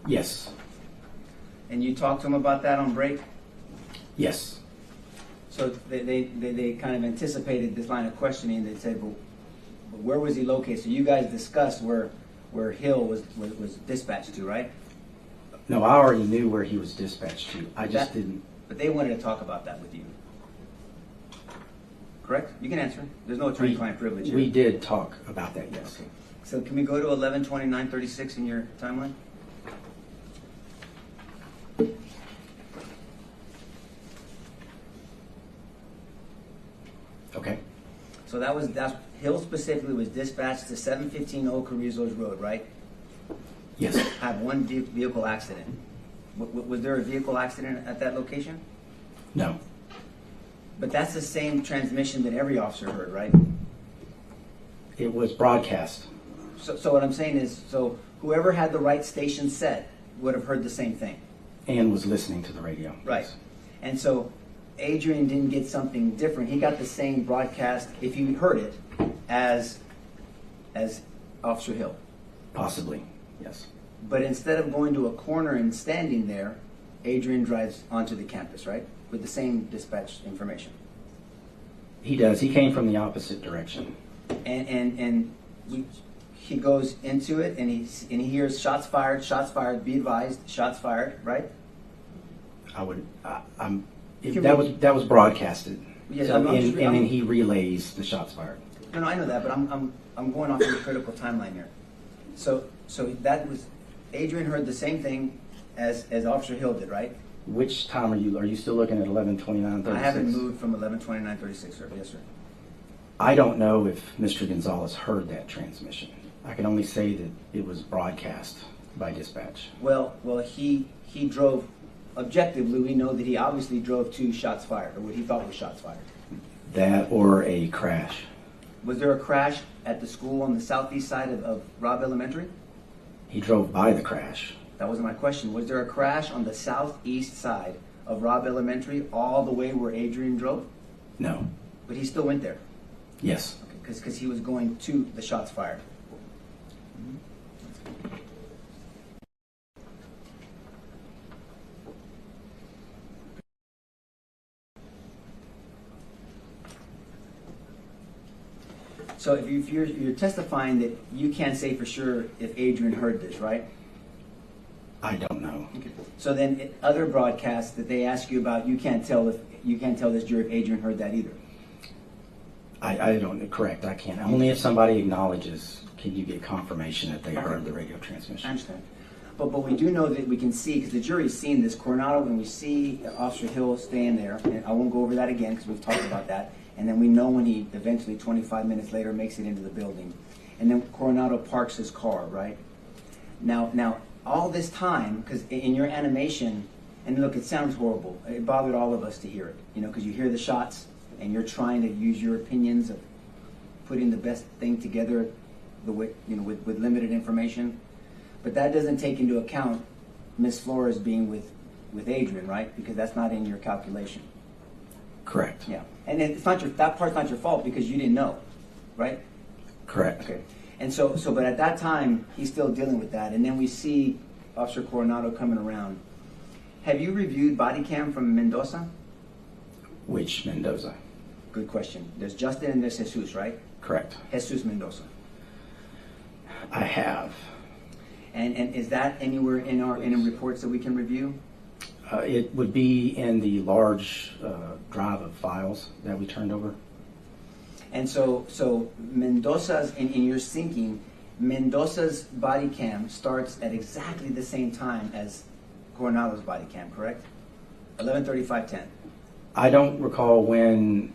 Yes.
And you talked to him about that on break?
Yes.
So they kind of anticipated this line of questioning. They said, well, where was he located? So you guys discussed where Hill was dispatched to, right?
No, I already knew where he was dispatched to. I just didn't.
But they wanted to talk about that with you. Correct? You can answer. There's no attorney-client privilege here.
We did talk about that, yes.
Okay. So can we go to 11/29/36 in your timeline?
Okay.
So that's Hill specifically was dispatched to 715 Old Carrizo's Road, right?
Yes.
Had one vehicle accident. Was there a vehicle accident at that location?
No.
But that's the same transmission that every officer heard, right?
It was broadcast.
So what I'm saying is, so whoever had the right station set would have heard the same thing.
And was listening to the radio.
Right. And so Adrian didn't get something different. He got the same broadcast, if you heard it, as Officer Hill.
Possibly, yes.
But instead of going to a corner and standing there, Adrian drives onto the campus, right? With the same dispatch information.
He does. He came from the opposite direction.
And he goes into it and he hears shots fired, be advised, shots fired, right? That
was broadcasted.
Yes,
So,
I'm just-
and then he relays the shots fired.
No, I know that, but I'm going off your critical timeline here. So that was Adrian heard the same thing as Officer Hill did, right?
Which time are you still looking at 11/29/36?
I haven't moved from 11/29/36, sir. Yes, sir.
I don't know if Mr. Gonzales heard that transmission. I can only say that it was broadcast by dispatch.
Well, he drove. Objectively, we know that he obviously drove 2 shots fired, or what he thought was shots fired.
That or a crash.
Was there a crash at the school on the southeast side of Robb Elementary?
He drove by the crash.
That wasn't my question. Was there a crash on the southeast side of Robb Elementary all the way where Adrian drove?
No.
But he still went there.
Yes.
Because he was going to the shots fired. So if you're testifying that you can't say for sure if Adrian heard this, right?
I don't know.
Okay. So then other broadcasts that they ask you about, you can't tell this jury if Adrian heard that either.
I don't. Correct. I can't. Only if somebody acknowledges can you get confirmation that they heard the radio transmission.
I understand. But we do know that we can see, because the jury's seen this, Coronado, when we see Officer Hill staying there, and I won't go over that again because we've talked about that, and then we know when he eventually, 25 minutes later, makes it into the building. And then Coronado parks his car, right? Now, all this time, because in your animation, and look, it sounds horrible. It bothered all of us to hear it, because you hear the shots, and you're trying to use your opinions of putting the best thing together, with limited information. But that doesn't take into account Miss Flores being with Adrian, right? Because that's not in your calculation.
Correct.
Yeah, and that part's not your fault because you didn't know, right?
Correct.
Okay, and so, but at that time he's still dealing with that, and then we see Officer Coronado coming around. Have you reviewed body cam from Mendoza?
Which Mendoza?
Good question. There's Justin and there's Jesus, right?
Correct.
Jesus Mendoza.
I have.
And is that anywhere in the reports that we can review?
It would be in the large drive of files that we turned over.
And so Mendoza's in your thinking, Mendoza's body cam starts at exactly the same time as Coronado's body cam, correct? 11:35:10.
I don't recall when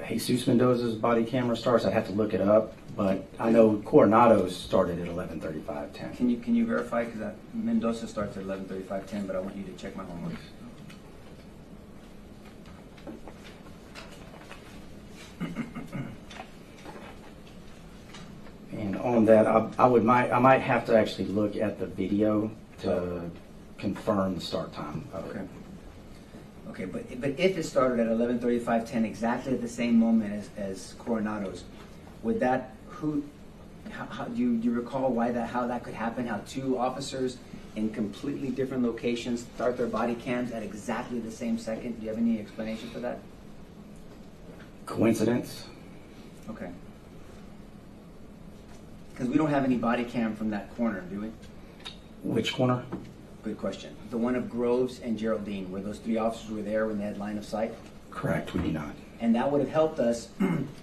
Jesus Mendoza's body camera starts. I'd have to look it up, but I know Coronado's started at 11:35:10.
Can you verify? Because Mendoza starts at 11:35:10, but I want you to check my homework.
And on that, I might have to actually look at the video to confirm the start time of it.
Okay. Okay, but if it started at 11:35:10, exactly at the same moment as Coronado's, would that how do you recall how that could happen? How two officers in completely different locations start their body cams at exactly the same second? Do you have any explanation for that?
Coincidence?
Okay. Because we don't have any body cam from that corner, do we?
Which corner?
Good question. The one of Groves and Geraldine, where those three officers were there when they had line of sight?
Correct, we do not.
And that would have helped us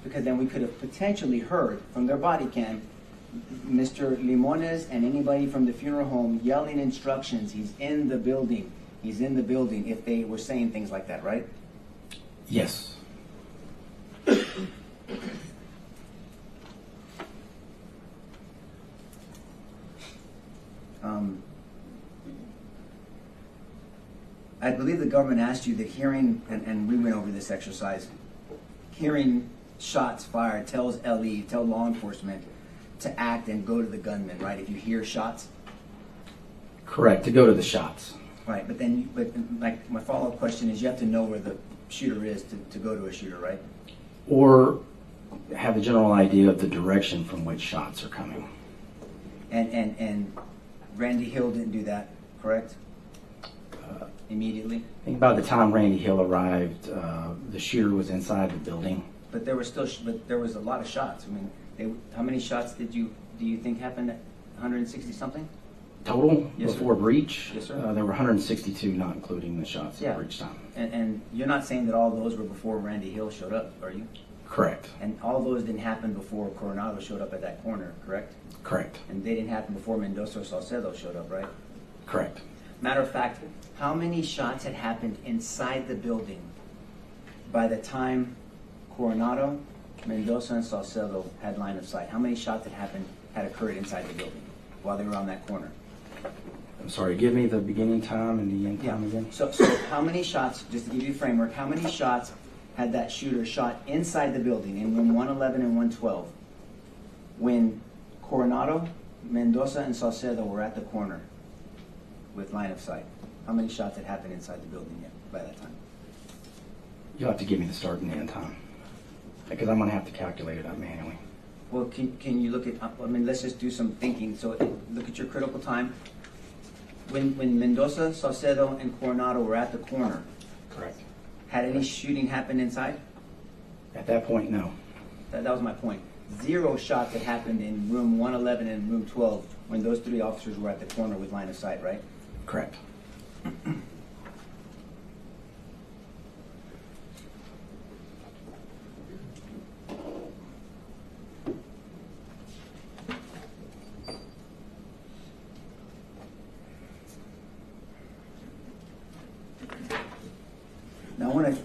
because then we could have potentially heard from their body cam Mr. Limones and anybody from the funeral home yelling instructions. He's in the building. He's in the building, if they were saying things like that, right?
Yes.
I believe the government asked you that hearing, and we went over this exercise, hearing shots fired tells tell law enforcement to act and go to the gunman, right? If you hear shots.
Correct, to go to the shots.
Right, but like my follow-up question is you have to know where the shooter is to go to a shooter, right?
Or have a general idea of the direction from which shots are coming.
And Randy Hill didn't do that, correct? Immediately?
I think by the time Randy Hill arrived, the shooter was inside the building.
But there was a lot of shots. I mean, how many shots do you think happened at 160 something?
Total,
Yes, sir.
before breach,
Yes, sir.
there were 162, not including the shots
Yeah.
at breach time.
And you're not saying that all those were before Randy Hill showed up, are you?
Correct.
And all those didn't happen before Coronado showed up at that corner, correct?
Correct.
And they didn't happen before Mendoza or Saucedo showed up, right?
Correct.
Matter of fact, how many shots had happened inside the building by the time Coronado, Mendoza, and Saucedo had line of sight? How many shots had occurred inside the building while they were on that corner?
I'm sorry, give me the beginning time and the end time again.
So how many shots, just to give you a framework, how many shots had that shooter shot inside the building in room 111 and 112 when Coronado, Mendoza, and Saucedo were at the corner with line of sight? How many shots had happened inside the building yet by that time?
You'll have to give me the start and the end time, because I'm going to have to calculate it up manually.
Well, can you look at, let's just do some thinking. So look at your critical time. When Mendoza, Saucedo, and Coronado were at the corner,
Correct.
had any shooting happened inside?
At that point, no.
That was my point. 0 shots had happened in room 111 and room 12 when those 3 officers were at the corner with line of sight, right?
Correct.
Now I want to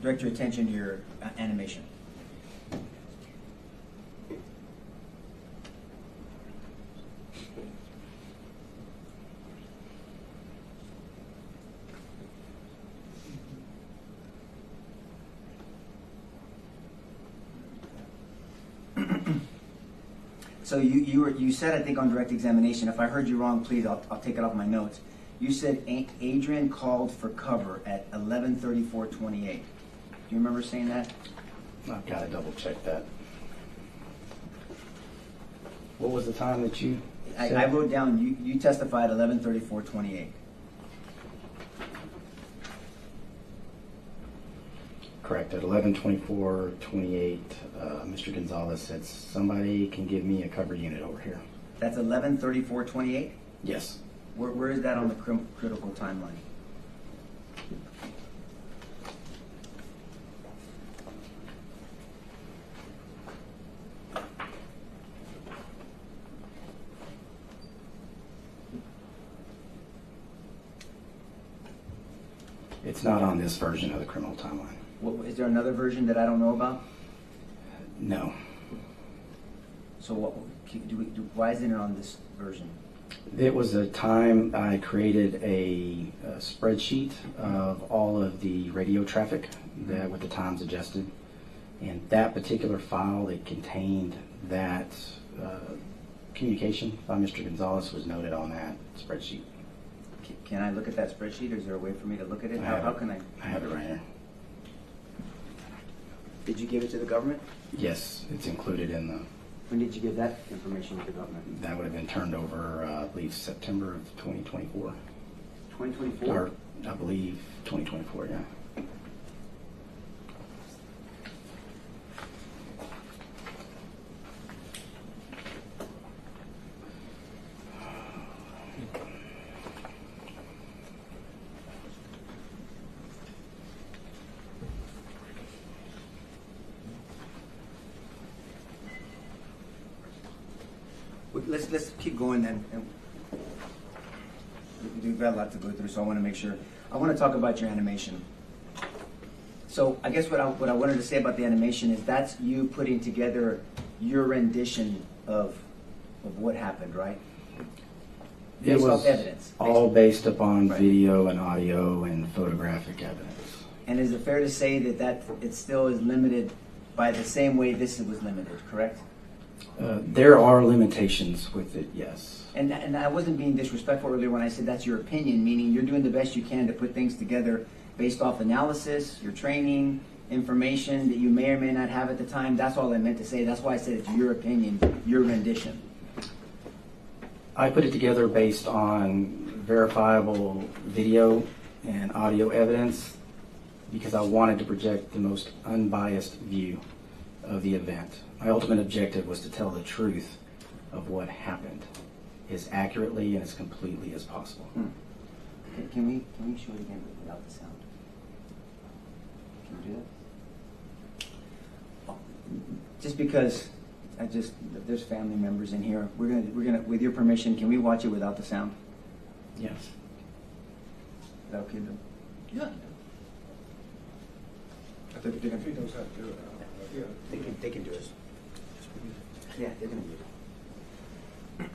direct your attention to your animation. So you said, I think on direct examination, if I heard you wrong, please, I'll take it off my notes. You said Adrian called for cover at 11:34:28. Do you remember saying that?
I've got to double check that. What was the time that you said?
I wrote down, you testified 11:34:28.
Correct. At 11:24:28, Mr. Gonzales said, somebody can give me a cover unit over here.
That's 11:34:28?
Yes.
Where is that on the critical timeline?
It's not on this version of the criminal timeline.
Is there another version that I don't know about?
No.
So why isn't it on this version?
It was a time I created a spreadsheet of all of the radio traffic that with the times adjusted. And that particular file that contained that communication by Mr. Gonzales was noted on that spreadsheet.
Can I look at that spreadsheet? Is there a way for me to look at it? How can I?
I have it right here.
Did you give it to the government?
Yes, it's included in the.
When did you give that information to the government?
That would have been turned over, I believe, September of 2024.
2024?
Or, I believe, 2024, yeah.
Let's keep going then. We've got a lot to go through, so I want to make sure. I want to talk about your animation. So I guess what I wanted to say about the animation is that's you putting together your rendition of what happened, right?
It was
evidence.
all based upon
Right.
video and audio and photographic evidence.
And is it fair to say that it still is limited by the same way this was limited, correct?
There are limitations with it, yes.
And I wasn't being disrespectful earlier when I said that's your opinion, meaning you're doing the best you can to put things together based off analysis, your training, information that you may or may not have at the time. That's all I meant to say. That's why I said it's your opinion, your rendition.
I put it together based on verifiable video and audio evidence because I wanted to project the most unbiased view of the event. My ultimate objective was to tell the truth of what happened as accurately and as completely as possible.
Okay, can we show it again without the sound? Can we do that? Oh, just because there's family members in here. We're gonna with your permission, can we watch it without the sound?
Yes.
Is that okay, Bill?
Yeah. I think if he knows how to do it, yeah.
They can do it. Yeah, they're gonna do it.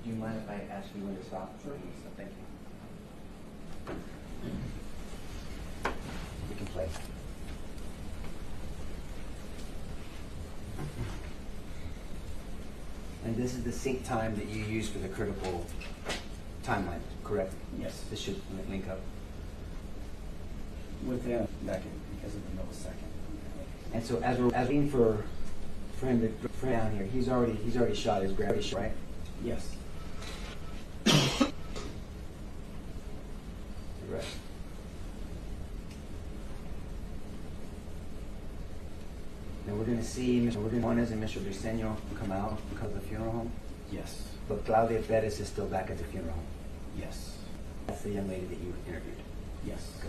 Do you mind if I ask you when to stop? Sure. So thank you. We can play. And this is the sync time that you use for the critical timeline, correct?
Yes.
This should link up.
Within a second because of the millisecond.
And so as we're asking for him to bring down here, he's already shot his gravity shot, right?
Yes.
Right. And we're going to see Mr. Limones and Mr. Briseño come out because of the funeral home.
Yes.
But Claudia Perez is still back at the funeral home.
Yes.
That's the young lady that you interviewed.
Yes.
Okay.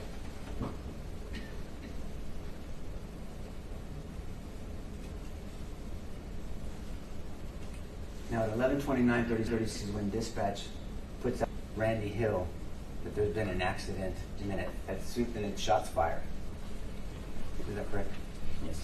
Now at 11:29:30 is when dispatch puts out Randy Hill that there's been an accident and then shots fired. Is that correct?
Yes.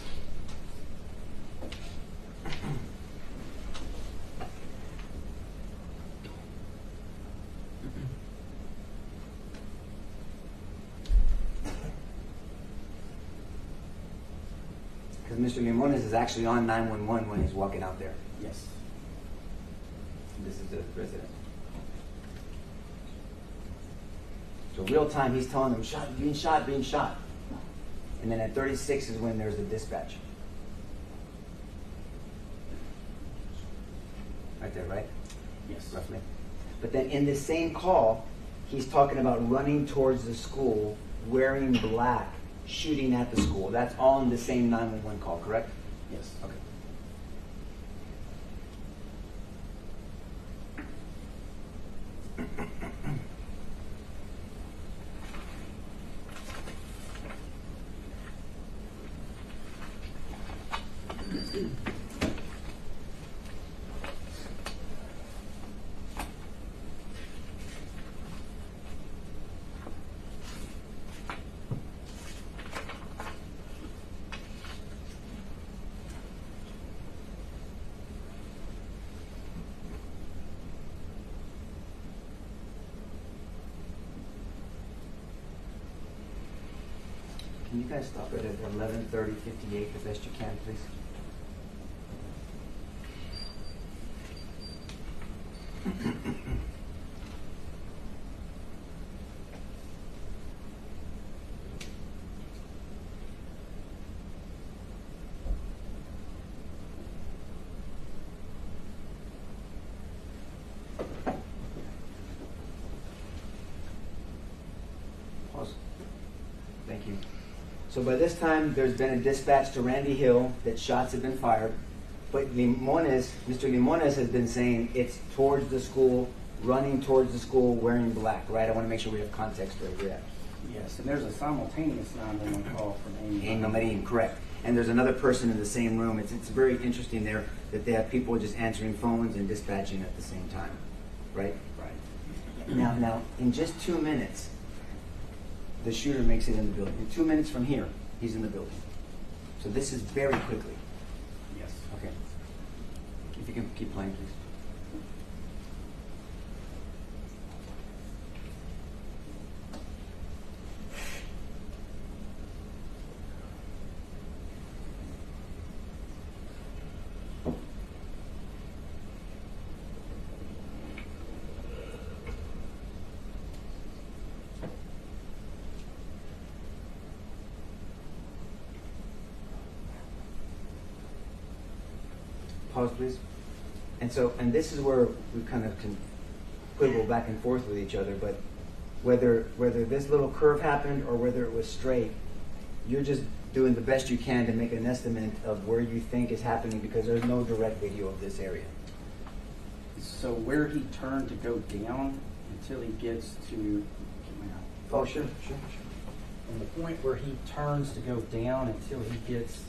Because Mr. Limones is actually on 911 when he's walking out there.
Yes.
This is the resident. So real time, he's telling them, being shot. And then at 36 is when there's the dispatch. Right there, right?
Yes.
Roughly. But then in the same call, he's talking about running towards the school, wearing black, shooting at the school. That's all in the same 911 call, correct?
Yes.
Okay. you guys stop it at 11:30:58 the best you can, please? Pause. Thank you. So by this time, there's been a dispatch to Randy Hill that shots have been fired. But Limones, Mr. Limones has been saying it's towards the school, running towards the school, wearing black, right? I want to make sure we have context where we're at.
Yes, and there's a simultaneous 911 call from Amy.
Ain't no Medellin, correct. And there's another person in the same room. It's very interesting there that they have people just answering phones and dispatching at the same time, right?
Right.
Now, in just 2 minutes, the shooter makes it in the building. In 2 minutes from here, he's in the building. So this is very quickly.
Yes.
Okay. If you can keep playing, please. Pause, please. And this is where we kind of can quibble back and forth with each other, but whether this little curve happened or whether it was straight, you're just doing the best you can to make an estimate of where you think is happening because there's no direct video of this area.
So where he turned to go down until he gets to,
Oh, sure.
and the point where he turns to go down until he gets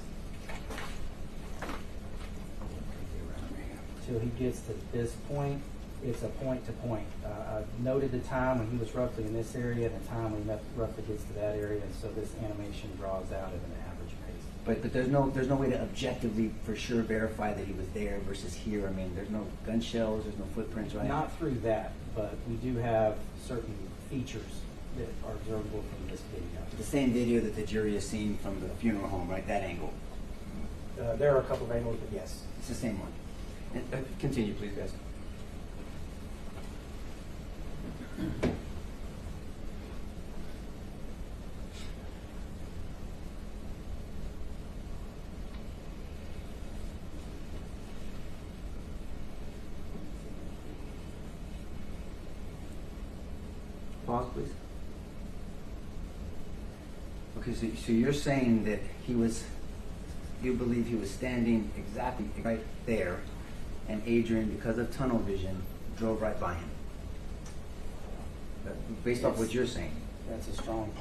to this point, it's a point to point. I noted the time when he was roughly in this area and the time when he roughly gets to that area, and so this animation draws out at an average pace.
But there's no way to objectively for sure verify that he was there versus here. I mean, there's no gun shells, there's no footprints, right?
Not through that, but we do have certain features that are observable from this video.
The same video that the jury has seen from the funeral home, right? That angle.
There are a couple of angles, but yes.
It's the same one. And, continue, please, guys. Pause, please. Okay, so you're saying that you believe he was standing exactly right there, and Adrian, because of tunnel vision, drove right by him. Based off what you're saying.
That's a strong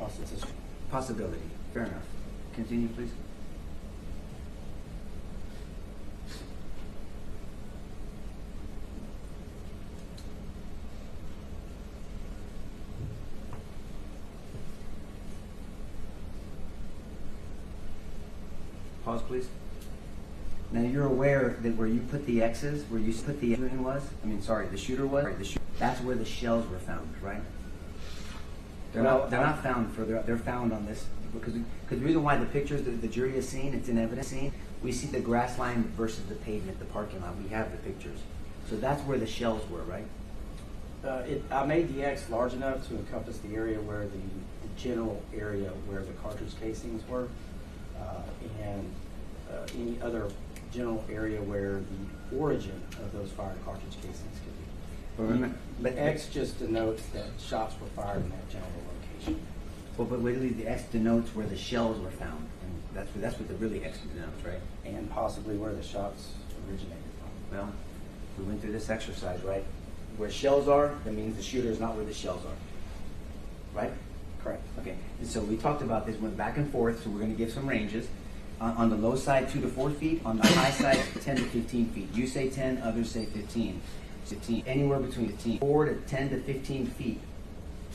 Possibility. Fair enough. Continue, please. Pause, please. Now you're aware that where you put the X's, where you put the shooter was, the shooter was, that's where the shells were found, right? They're not found further up. They're found on this because the reason why the pictures that the jury has seen, it's in evidence seen. We see the grass line versus the pavement, the parking lot. We have the pictures, so that's where the shells were, right?
I made the X large enough to encompass the area where the general area where the cartridge casings were, and any other general area where the origin of those fired cartridge casings could be. But X just denotes that shots were fired in that general location.
Well, but literally the X denotes where the shells were found, and that's what the really X denotes, right?
And possibly where the shots originated from.
Well, we went through this exercise, right? Where shells are, that means the shooter is not where the shells are, right?
Correct.
Okay, and so we talked about this, went back and forth, so we're going to give some ranges. On the low side, 2 to 4 feet. On the high side, 10 to 15 feet. You say 10, others say 15. 15. Anywhere between 15. 4 to 10 to 15 feet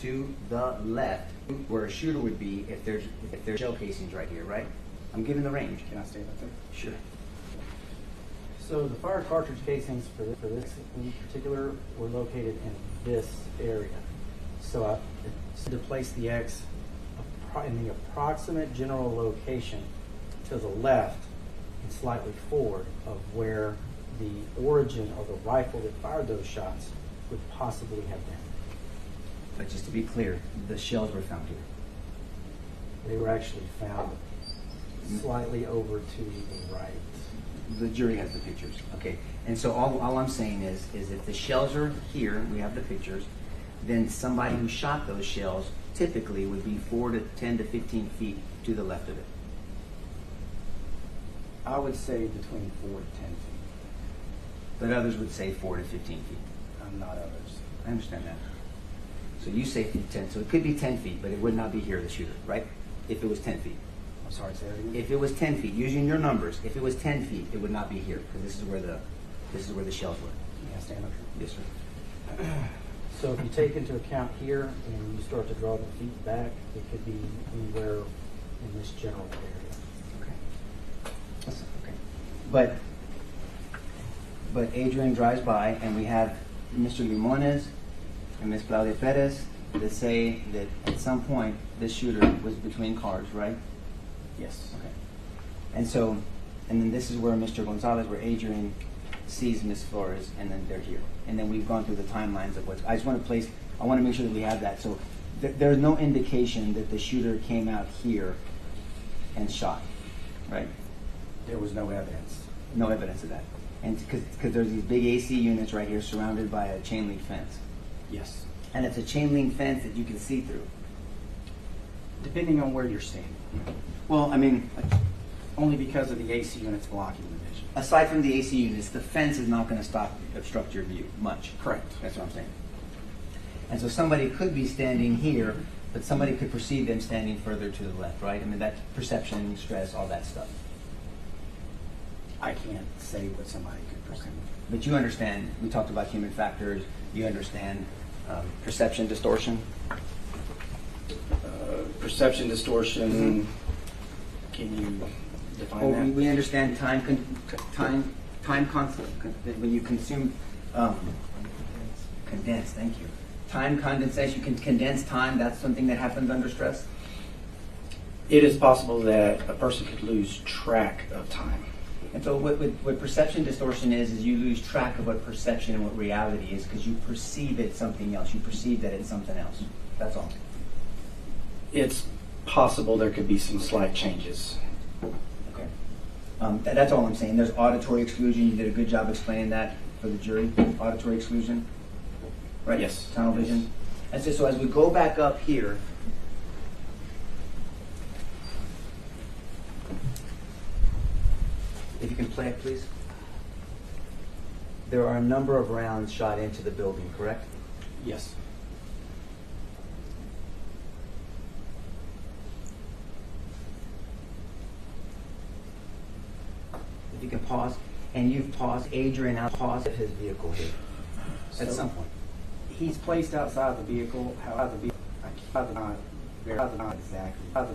to the left, where a shooter would be if there's shell casings right here, right? I'm giving the range.
Can I stay right there?
Sure.
So the fired cartridge casings for this in particular were located in this area. So to place the X in the approximate general location to the left and slightly forward of where the origin of the rifle that fired those shots would possibly have been.
But just to be clear, the shells were found here.
They were actually found slightly over to the right.
The jury has the pictures. Okay. And so all I'm saying is if the shells are here, we have the pictures, then somebody who shot those shells typically would be 4 to 10 to 15 feet to the left of it.
I would say between 4 to 10 feet.
But others would say 4 to 15 feet.
Not others.
I understand that. So you say 10, so it could be 10 feet, but it would not be here, the shooter, right? If it was 10 feet.
I'm sorry, say that again?
If it was 10 feet, using your numbers, if it was 10 feet, it would not be here, because this is where the shells were.
Can I stand up here?
Yes, sir.
So if you take into account here and you start to draw the feet back, it could be anywhere in this general area.
Okay. That's okay. But Adrian drives by, and we have Mr. Limones and Ms. Claudia Perez that say that at some point this shooter was between cars, right?
Yes.
Okay. And so, and then this is where Mr. Gonzales, where Adrian sees Ms. Flores, and then they're here. And then we've gone through the timelines of what's, I want to make sure that we have that. So there's no indication that the shooter came out here and shot, right?
There was no evidence.
No evidence of that. And because there's these big AC units right here surrounded by a chain link fence.
Yes.
And it's a chain link fence that you can see through.
Depending on where you're standing.
Well, I mean,
Only because of the AC units blocking the vision.
aside from the AC units, the fence is not going to obstruct your view much.
Correct.
That's what I'm saying. And so somebody could be standing here, but somebody could perceive them standing further to the left, right? I mean, that's perception, stress, all that stuff.
I can't say what somebody could perceive.
But you understand, we talked about human factors, you understand perception distortion?
Perception distortion, can you define that?
We understand time conflict, when you consume, condense, thank you. Time condensation, you can condense time, that's something that happens under stress?
It is possible that a person could lose track of time.
And so what perception distortion is you lose track of what perception and what reality is because you perceive it something else. You perceive that it's something else. That's all.
It's possible there could be some slight changes.
Okay. That's all I'm saying. There's auditory exclusion. You did a good job explaining that for the jury. Auditory exclusion. Right?
Yes.
Tunnel vision. And so as we go back up here, if you can play it, please. There are a number of rounds shot into the building, correct?
Yes.
If you can pause, and you've paused Adrian out, pause of his vehicle here at
So-
some point.
He's placed outside the vehicle, however, not exactly.
I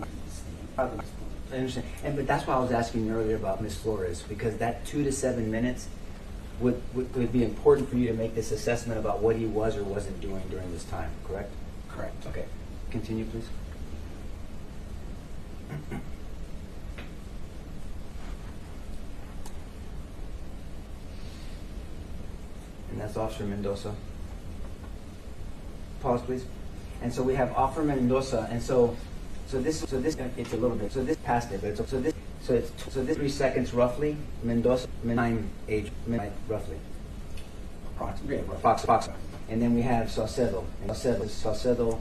understand, but that's why I was asking you earlier about Ms. Flores, because that 2 to 7 minutes would be important for you to make this assessment about what he was or wasn't doing during this time, correct?
Correct.
Okay, continue, please. And that's Officer Mendoza. Pause, please. And so we have Officer Mendoza, and so this it's a little bit. So this past it, but it's 3 seconds roughly. Mendoza, midnight age, midnight roughly.
Approximately.
Fox. And then we have Saucedo. And Saucedo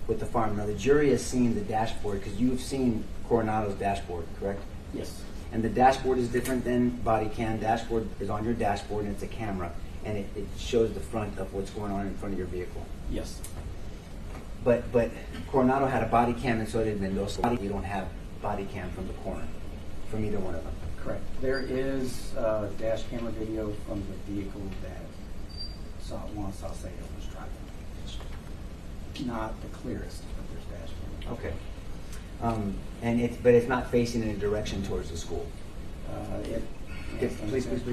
with the farm. Now the jury has seen the dashboard because you've seen Coronado's dashboard, correct?
Yes.
And the dashboard is different than body cam. Dashboard is on your dashboard and it's a camera. And it shows the front of what's going on in front of your vehicle.
Yes.
But Coronado had a body cam and so did Mendoza. We don't have body cam from the corner, from either one of them.
Correct. There is dash camera video from the vehicle that Saucedo was driving. Not the clearest, but there's dash camera.
Okay. But it's not facing in a direction towards the school. Please.
If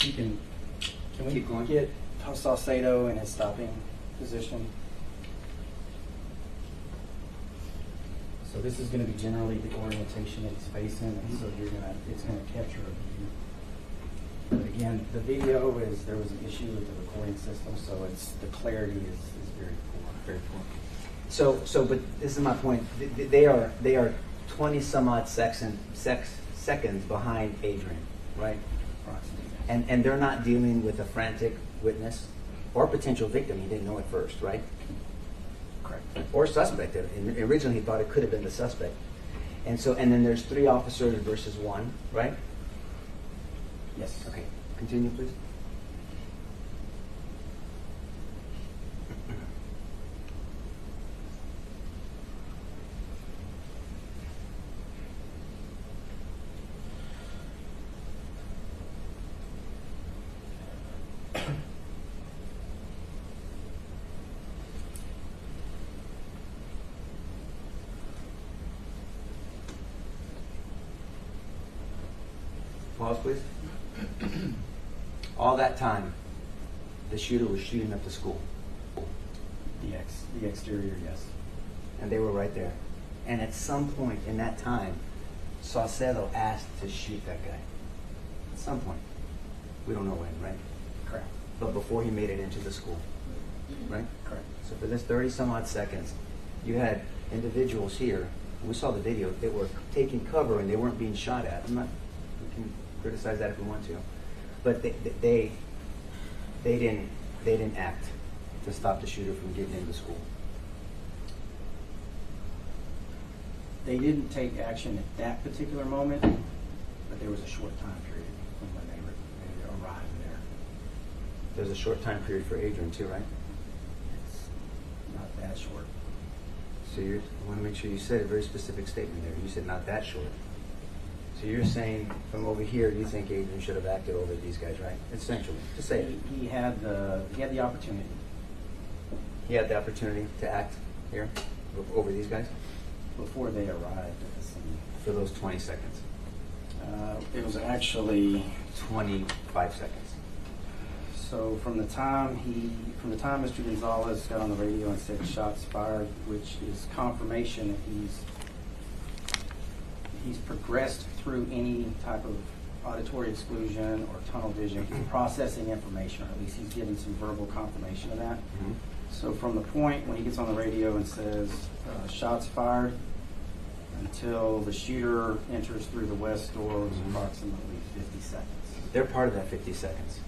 you can we
Keep going.
get Saucedo in his stopping position? So this is going to be generally the orientation that he's facing, and so it's going to capture a view. But again, the video there was an issue with the recording system, so the clarity is very poor.
Very poor. So, but this is my point. They are 20 some odd seconds behind Adrian, right?
Approximately.
And they're not dealing with a frantic witness or potential victim. He didn't know at first, right?
Correct.
Or suspect. And originally he thought it could have been the suspect. And then there's 3 officers versus 1, right?
Yes.
Okay. Continue, please. Pause, please. All that time, the shooter was shooting up the school,
The exterior, yes.
and they were right there. And at some point in that time, Saucedo asked to shoot that guy. At some point. We don't know when, right?
Correct.
But before he made it into the school, right?
Correct.
So for this 30 some odd seconds, you had individuals here, we saw the video, they were taking cover and they weren't being shot at. We can criticize that if we want to. But they didn't act to stop the shooter from getting into school.
They didn't take action at that particular moment, but there was a short time period from when they arrived there.
There's a short time period for Adrian too, right?
It's not that short.
So I want to make sure you said a very specific statement there. You said not that short. So you're saying from over here, you think Adrian should have acted over these guys, right? Essentially, just say it.
He had the opportunity.
He had the opportunity to act here over these guys
Before they arrived at the scene.
for those 20 seconds.
It was actually
25 seconds.
so from the time Mr. Gonzales got on the radio and said shots fired, which is confirmation that he's progressed through any type of auditory exclusion or tunnel vision. He's processing information, or at least he's giving some verbal confirmation of that.
Mm-hmm.
So from the point when he gets on the radio and says shots fired until the shooter enters through the west door was approximately 50 seconds.
They're part of that 50 seconds.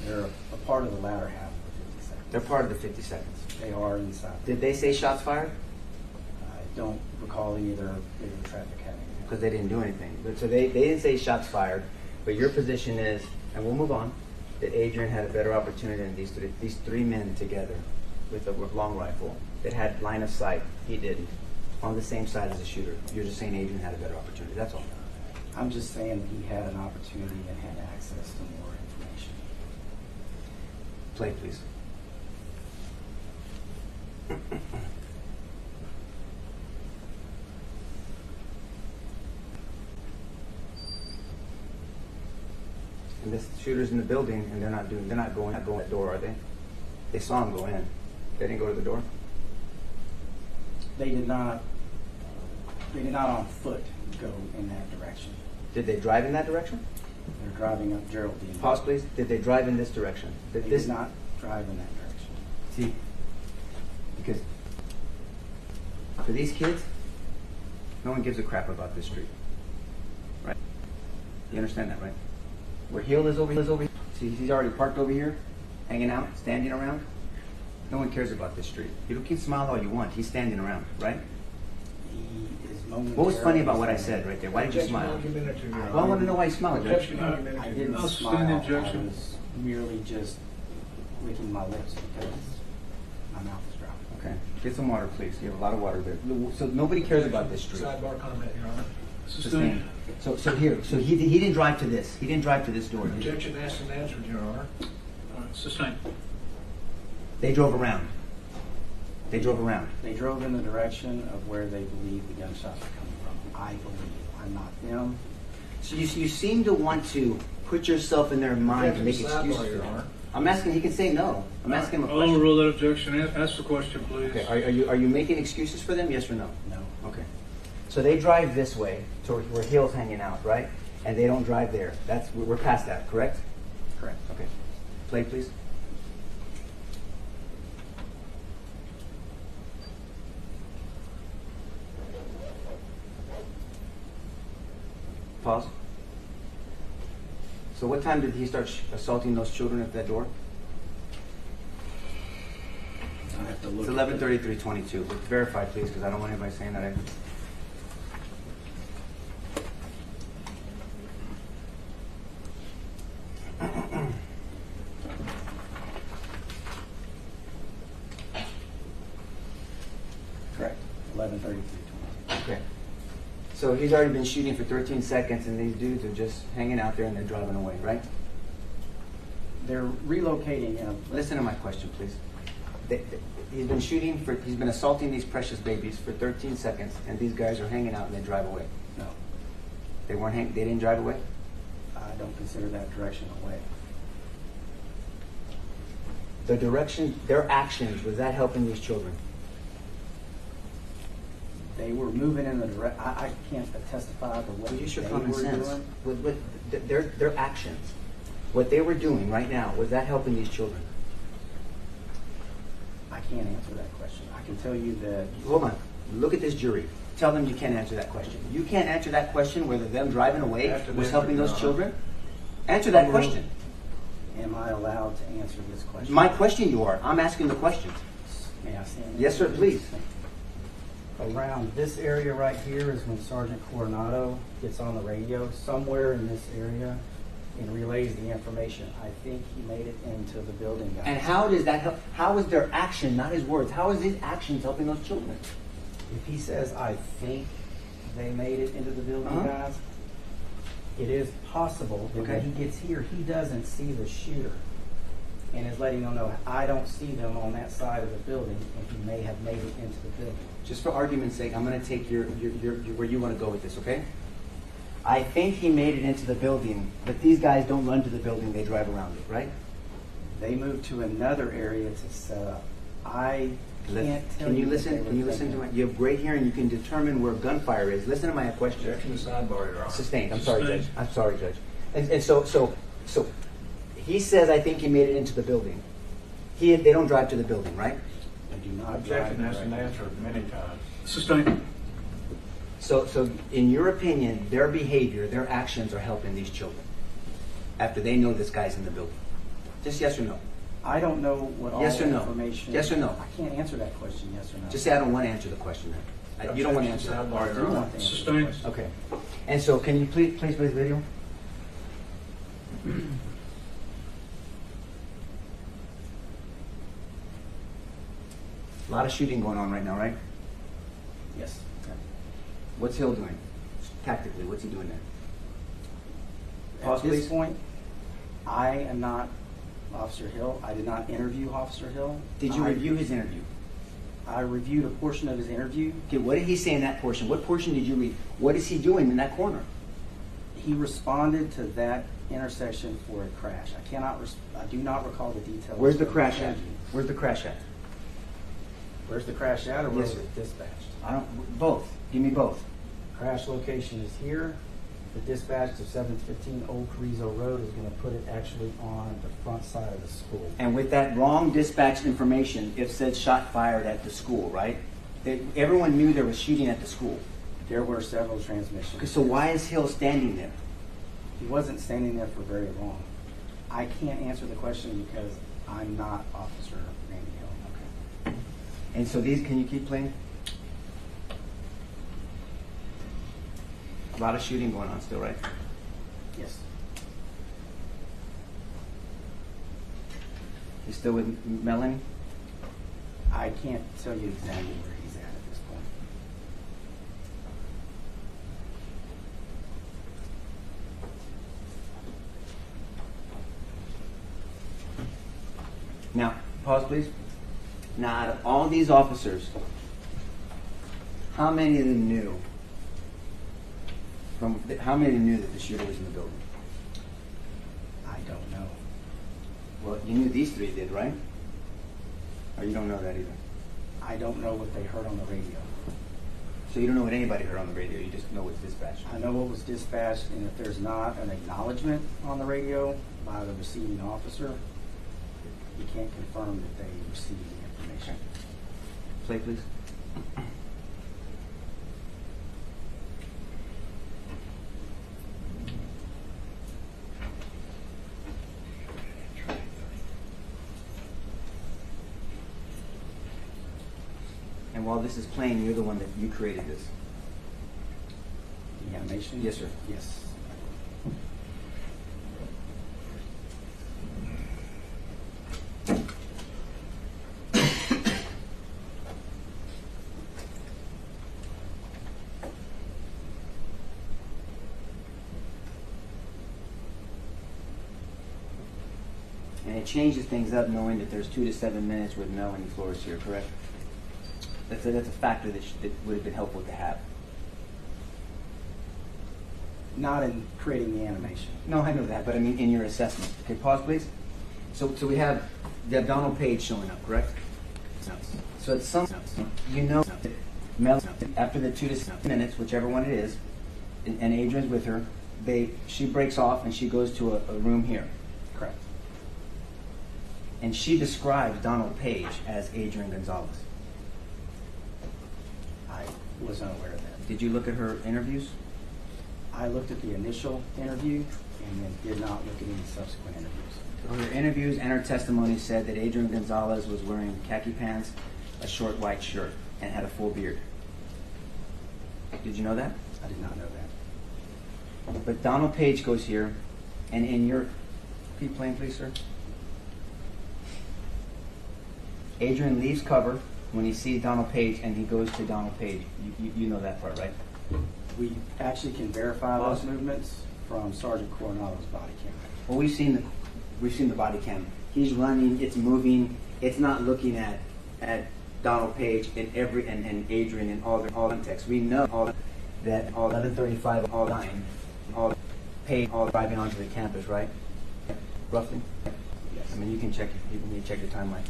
They're a part of the latter half of the 50 seconds.
They're part of the 50 seconds.
They are inside.
Did they say shots fired?
I don't recall any of their traffic having that.
Because they didn't do anything. So they didn't say shots fired, but your position is, and we'll move on, that Adrian had a better opportunity than these three men together with a long rifle that had line of sight. He didn't. On the same side as the shooter. You're just saying Adrian had a better opportunity. That's all.
I'm just saying that he had an opportunity and had access to more information.
Play, please. And this shooter's in the building, and they're not going that door, are they? They saw him go in. They didn't go to the door.
They did not on foot go in that direction.
Did they drive in that direction?
They're driving up Geraldine.
Pause, please. Did they drive in this direction?
They did not drive in that direction.
See, because for these kids, no one gives a crap about this street, right? You understand that, right? Where Hill is over here. See, he's already parked over here, hanging out, standing around. No one cares about this street. You can smile all you want. He's standing around, right?
He is momentarily.
What was funny about what I said right there? Why did you smile? Well, I want to know why you smiled, Judge.
I didn't
I'll
smile.
stand objection.
I was merely just licking my lips because my mouth is dry.
Okay. Get some water, please. You have a lot of water there. So nobody cares about this street.
Sidebar comment, Your Honor.
Sustained.
So he didn't drive to this. He didn't drive to this door. did he?
Objection asked and answered, Your Honor.
Sustained.
They drove around. They drove around.
They drove in the direction of where they believe the gunshots were coming from. I believe. I'm not them.
So you seem to want to put yourself in their mind to make
Objection
excuses
sidebar,
for
Your
them.
Honor.
I'm asking, he can say no. I'm asking him a
I'll
question.
overrule that objection. Ask the question, please.
Okay, are you making excuses for them, yes or no?
No.
Okay. So they drive this way to where Hill's hanging out, right? And they don't drive there. We're past that, correct?
Correct.
Okay. Play, please. Pause. So what time did he start assaulting those children at that door?
I have to
It's
look.
11:33:22. Verify, please, because I don't want anybody saying that.
Correct. 11:33:20.
Okay. So he's already been shooting for 13 seconds, and these dudes are just hanging out there and they're driving away, right?
They're relocating.
Listen to my question, please. He's been shooting he's been assaulting these precious babies for 13 seconds, and these guys are hanging out and they drive away.
No,
They didn't drive away?
I don't consider that direction away.
The direction, their actions, was that helping these children?
They were moving in the direct. I can't testify the way
Use your
they
common
were
sense.
doing.
Their actions, what they were doing right now, was that helping these children?
I can't answer that question. I can tell you that.
Hold on. Look at this jury. Tell them you can't answer that question. You can't answer that question whether them driving away
After
was
the
helping
answer,
those
Your Honor.
children? Answer that question.
Am I allowed to answer this question?
My question you are. I'm asking the question.
May I stand?
Yes, sir, please.
Around this area right here is when Sergeant Coronado gets on the radio, somewhere in this area, and relays the information. I think he made it into the building, guys.
And how does that help? How is their action, not his words, how is his actions helping those children?
If he says, I think they made it into the building,
Uh-huh.
guys, it is possible that
Okay.
when he gets here, he doesn't see the shooter and is letting them know, I don't see them on that side of the building, and he may have made it into the building.
Just for argument's sake, I'm going to take your where you want to go with this, okay? I think he made it into the building, but these guys don't run to the building, they drive around it, right?
They moved to another area to set up. I can't tell
Can you
what
listen?
they were
Can you listen to
thinking.
my? You have great hearing. You can determine where gunfire is. Listen to my question.
Objection to sidebar, Your Honor.
Sustained. I'm sorry,
Sustained.
Judge. I'm sorry, Judge. And so he says, I think he made it into the building. They don't drive to the building, right?
They do not
Objection
drive
has been
directly.
answered many times.
Sustained.
So in your opinion, their behavior, their actions are helping these children after they know this guy's in the building. Just yes or no.
I don't know what all
Yes or
the
no?
information.
Yes or no?
I can't answer that question, yes or no.
Just say I don't want to answer the question. Then. You don't want to answer that.
Sidebar,
I do
Your Honor.
want to answer the
Sustained.
question.
Okay. And so, can you please play the video? A lot of shooting going on right now, right?
Yes.
What's Hill doing? Tactically, what's he doing there? Pause,
At this
please.
point, I am not Officer Hill. I did not interview Officer Hill.
Did you
I-
review his interview?
I reviewed a portion of his interview.
Okay, what did he say in that portion? What portion did you read? What is he doing in that corner?
He responded to that intersection for a crash. I do not recall the details.
Where's the
of
crash at?
interview.
Where's the crash at?
Where's the crash at, or where
Yes,
was
sir.
it dispatched?
I don't. Both. Give me both.
Crash location is here. The dispatch to 715 Old Carrizo Road is going to put it actually on the front side of the school.
And with that wrong dispatch information, it said shot fired at the school, right? Everyone knew there was shooting at the school.
There were several transmissions.
Okay, so why is Hill standing there?
He wasn't standing there for very long. I can't answer the question because I'm not Officer Randy Hill.
And so these, can you keep playing? A lot of shooting going on still, right?
Yes.
You still with Melanie?
I can't tell you exactly where he's at this point.
Now, pause please. Now, out of all these officers, how many of them knew? How many knew that the shooter was in the building?
I don't know.
Well, you knew these three did, right? Or you don't know that either?
I don't know what they heard on the radio.
So you don't know what anybody heard on the radio, you just know what's dispatched?
I know what was dispatched, and if there's not an acknowledgement on the radio by the receiving officer, you can't confirm that they received the information.
Play, please. And while this is playing, you're the one that you created this.
The animation?
Yes, sir.
Yes.
And it changes things up knowing that there's 2 to 7 minutes with Melanie Flores here, correct? That's a factor that would have been helpful to have.
Not in creating the animation.
No, I know that, but I mean in your assessment. Okay, pause, please. So we have the abdominal page showing up, correct? So at some, you know, Mel, after the 2 to 7 minutes, whichever one it is, and Adrian's with her, she breaks off and she goes to a room here.
Correct.
And she describes Donald Page as Adrian Gonzales.
I was unaware of that.
Did you look at her interviews?
I looked at the initial interview and then did not look at any subsequent interviews.
Her interviews and her testimony said that Adrian Gonzales was wearing khaki pants, a short white shirt, and had a full beard. Did you know that?
I did not know that.
But Donald Page goes here, and in your... Keep playing, please, sir. Adrian leaves cover when he sees Donald Page, and he goes to Donald Page. You know that part, right?
We actually can verify those movements from Sergeant Coronado's body camera.
Well, we've seen the body cam. He's running. It's moving. It's not looking at Donald Page and Adrian in all context. We know that all 11:35, all 9, all Page, all driving onto the campus, right? Roughly.
Yes.
I mean, you can check your timeline.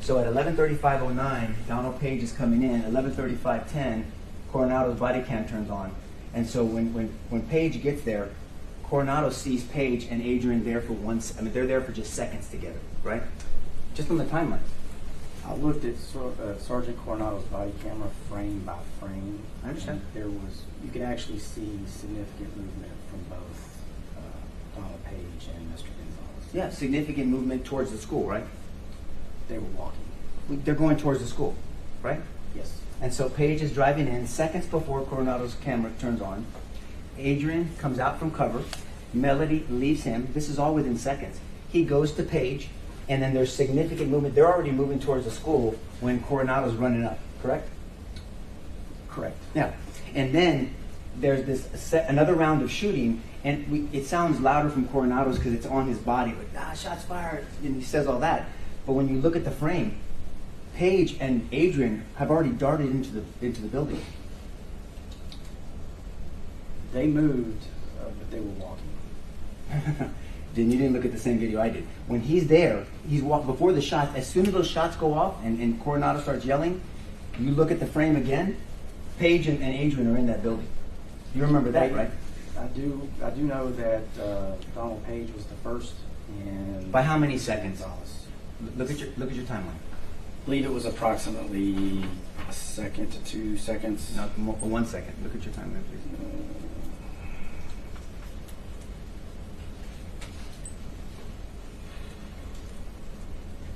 So at 11:35:09, Donald Page is coming in. 11:35:10, Coronado's body cam turns on, and so when Page gets there, Coronado sees Page and Adrian there for once. I mean, they're there for just seconds together, right? Just on the timeline.
I looked at Sergeant Coronado's body camera frame by frame.
I understand.
You could actually see significant movement from both Donald Page and Mr. Gonzales.
Yeah, significant movement towards the school, right?
They were walking.
They're going towards the school, right?
Yes.
And so Page is driving in seconds before Coronado's camera turns on. Adrian comes out from cover. Melody leaves him. This is all within seconds. He goes to Page, and then there's significant movement. They're already moving towards the school when Coronado's running up, correct?
Correct.
Yeah. And then there's another round of shooting, and it sounds louder from Coronado's because it's on his body, like, shots fired, and he says all that. But when you look at the frame, Page and Adrian have already darted into the building.
They moved, but they were walking.
Then you didn't look at the same video I did. When he's there, he's walked before the shots. As soon as those shots go off and Coronado starts yelling, you look at the frame again. Page and Adrian are in that building. You remember that, right?
I do know that Donald Page was the first, and
By how many seconds?
Gonzales.
Look at your timeline.
I believe it was approximately a second to 2 seconds.
No, 1 second. Look at your timeline, please.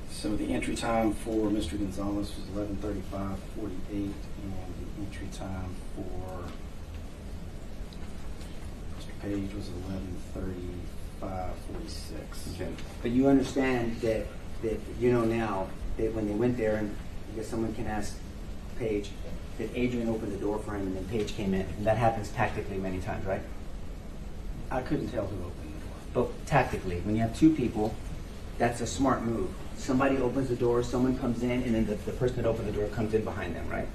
So the entry time for Mr. Gonzales was 11:35:48, and the entry time for Mr. Page was 11:35:46.
Okay. But you understand that you know now that when they went there, and I guess someone can ask Page, that Adrian opened the door for him and then Page came in. And that happens tactically many times, right?
I couldn't tell who opened the door.
But tactically, when you have two people, that's a smart move. Somebody opens the door, someone comes in, and then the person that opened the door comes in behind them, right?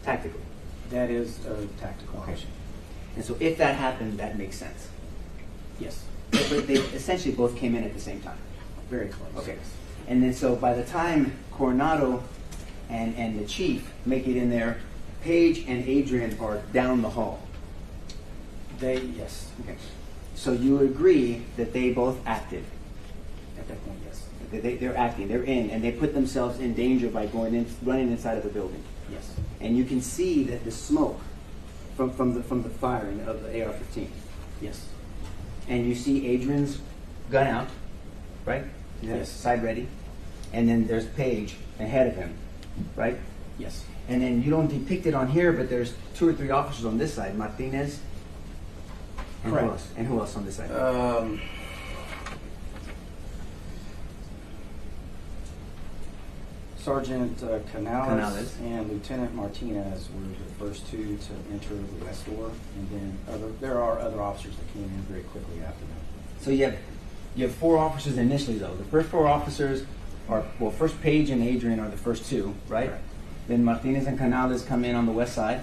Tactically.
That is a tactical
Okay.
option.
And so if that happened, that makes sense.
Yes.
But they essentially both came in at the same time.
Very close.
Okay. And then so by the time Coronado and the chief make it in there, Paige and Adrian are down the hall.
Yes.
Okay. So you agree that they both acted?
At that point, yes.
They're acting, they're in, and they put themselves in danger by going in, running inside of the building.
Yes.
And you can see that the smoke from the firing of the AR-15.
Yes.
And you see Adrian's gun out, right?
Yes.
Side ready. And then there's Paige ahead of him, right?
Yes.
And then you don't depict it on here, but there's 2 or 3 officers on this side. Martinez. And
Correct.
who else? And who else on this side?
Sergeant Canales
Canales.
and Lieutenant Martinez were the first 2 to enter the west door, and then there are other officers that came in very quickly after them.
So you have 4 officers initially, though. The first 4 officers are, well, first Paige and Adrian are the first 2, right?
Correct.
Then Martinez and Canales come in on the west side.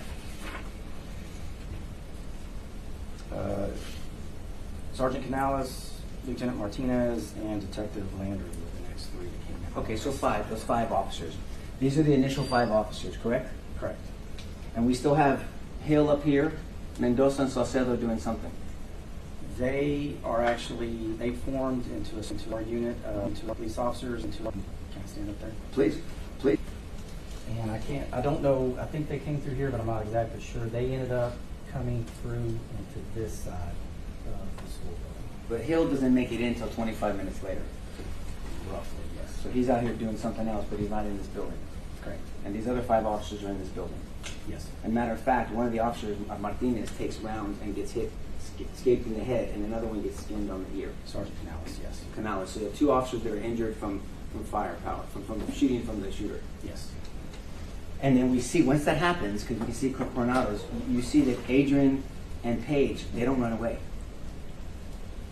Sergeant Canales, Lieutenant Martinez, and Detective Landry were the next 3 that came in.
Okay, so 5. Those 5 officers. These are the initial 5 officers, correct?
Correct.
And we still have Hill up here, Mendoza and Saucedo doing something.
They formed into our unit, 2 police officers and 2. Can I stand up there?
Please, please.
And I don't know, I think they came through here, but I'm not exactly sure. They ended up coming through into this side of the school building.
But Hill doesn't make it in until 25 minutes later.
Roughly, yes.
So he's out here doing something else, but he's not in this building.
Correct.
And these other 5 officers are in this building.
Yes.
As a matter of fact, one of the officers, Martinez, takes rounds and gets hit, escaped in the head, and another one gets skinned on the ear.
Sergeant Canales, yes.
Canales. So you have 2 officers that are injured from firepower, from shooting from the shooter.
Yes.
And then we see, once that happens, because we can see Coronado's, you see that Adrian and Paige, they don't run away.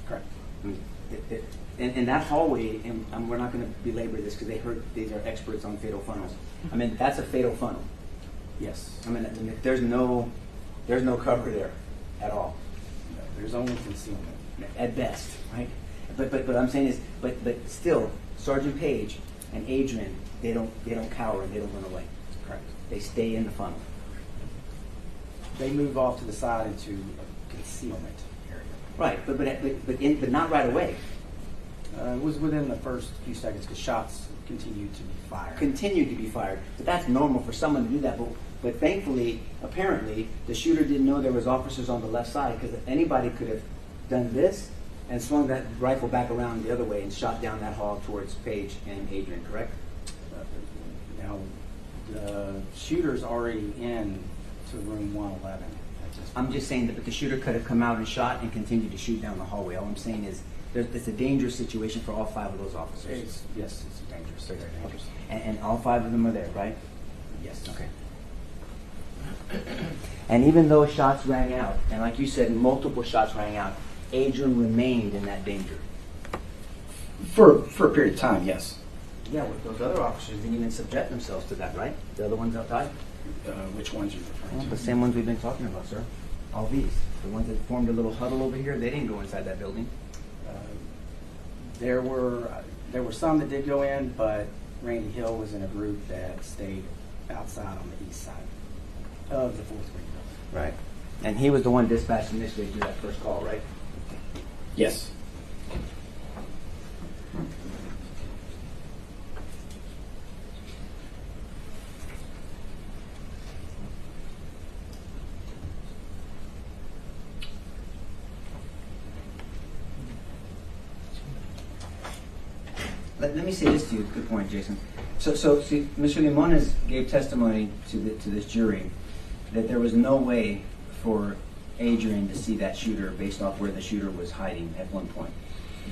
Correct.
I mean, in that hallway, and we're not going to belabor this because these are experts on fatal funnels. I mean, that's a fatal funnel.
Yes.
I mean, there's no cover there at all,
No, there's only concealment.
at best, right? But I'm saying is, but still, Sergeant Paige and Adrian, they don't cower and they don't run away.
Correct.
They stay in the funnel.
They move off to the side into a concealment area.
Right, but not right away.
It was within the first few seconds because shots continued to be fired.
Continued to be fired. But that's normal for someone to do that. But thankfully, apparently, the shooter didn't know there was officers on the left side because anybody could have done this and swung that rifle back around the other way and shot down that hall towards Paige and Adrian, correct?
Now, the shooter's already in to room 111.
I'm just saying that but the shooter could have come out and shot and continued to shoot down the hallway. All I'm saying is it's a dangerous situation for all 5 of those officers.
Yes, it's dangerous. Very dangerous.
And all 5 of them are there, right?
Yes.
Okay. And even though shots rang out, and like you said, multiple shots rang out, Adrian remained in that danger.
For a period of time, yes.
Yeah, well, those other officers didn't even subject themselves to that, right? The other ones outside?
Which ones are you referring to?
The same ones we've been talking about, sir. All these. The ones that formed a little huddle over here, they didn't go inside that building.
There were some that did go in, but Randy Hill was in a group that stayed outside on the east side of the 4th Wing building.
Right. And he was the one dispatched initially to do that first call, right?
Yes.
Let me say this to you. Good point, Jason. So see, Mr. Limones gave testimony to this jury that there was no way for Adrian to see that shooter based off where the shooter was hiding at one point.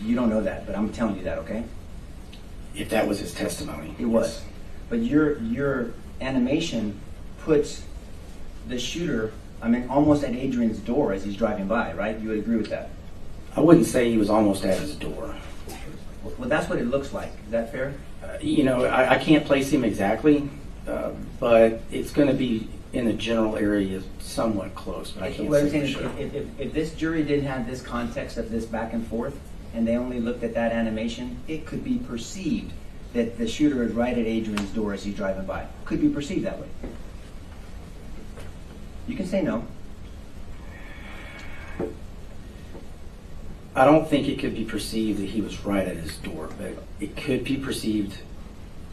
You don't know that, but I'm telling you that, okay?
If that was his testimony.
It was. But your animation puts the shooter, I mean, almost at Adrian's door as he's driving by, right? You would agree with that?
I wouldn't say he was almost at his door.
Well, that's what it looks like. Is that fair?
I can't place him exactly, but it's going to be in the general area somewhat close, but I can't
What I'm
say
saying
for
is,
sure.
if this jury didn't have this context of this back and forth, and they only looked at that animation, it could be perceived that the shooter is right at Adrian's door as he's driving by. Could be perceived that way. You can say no.
I don't think it could be perceived that he was right at his door, but it could be perceived,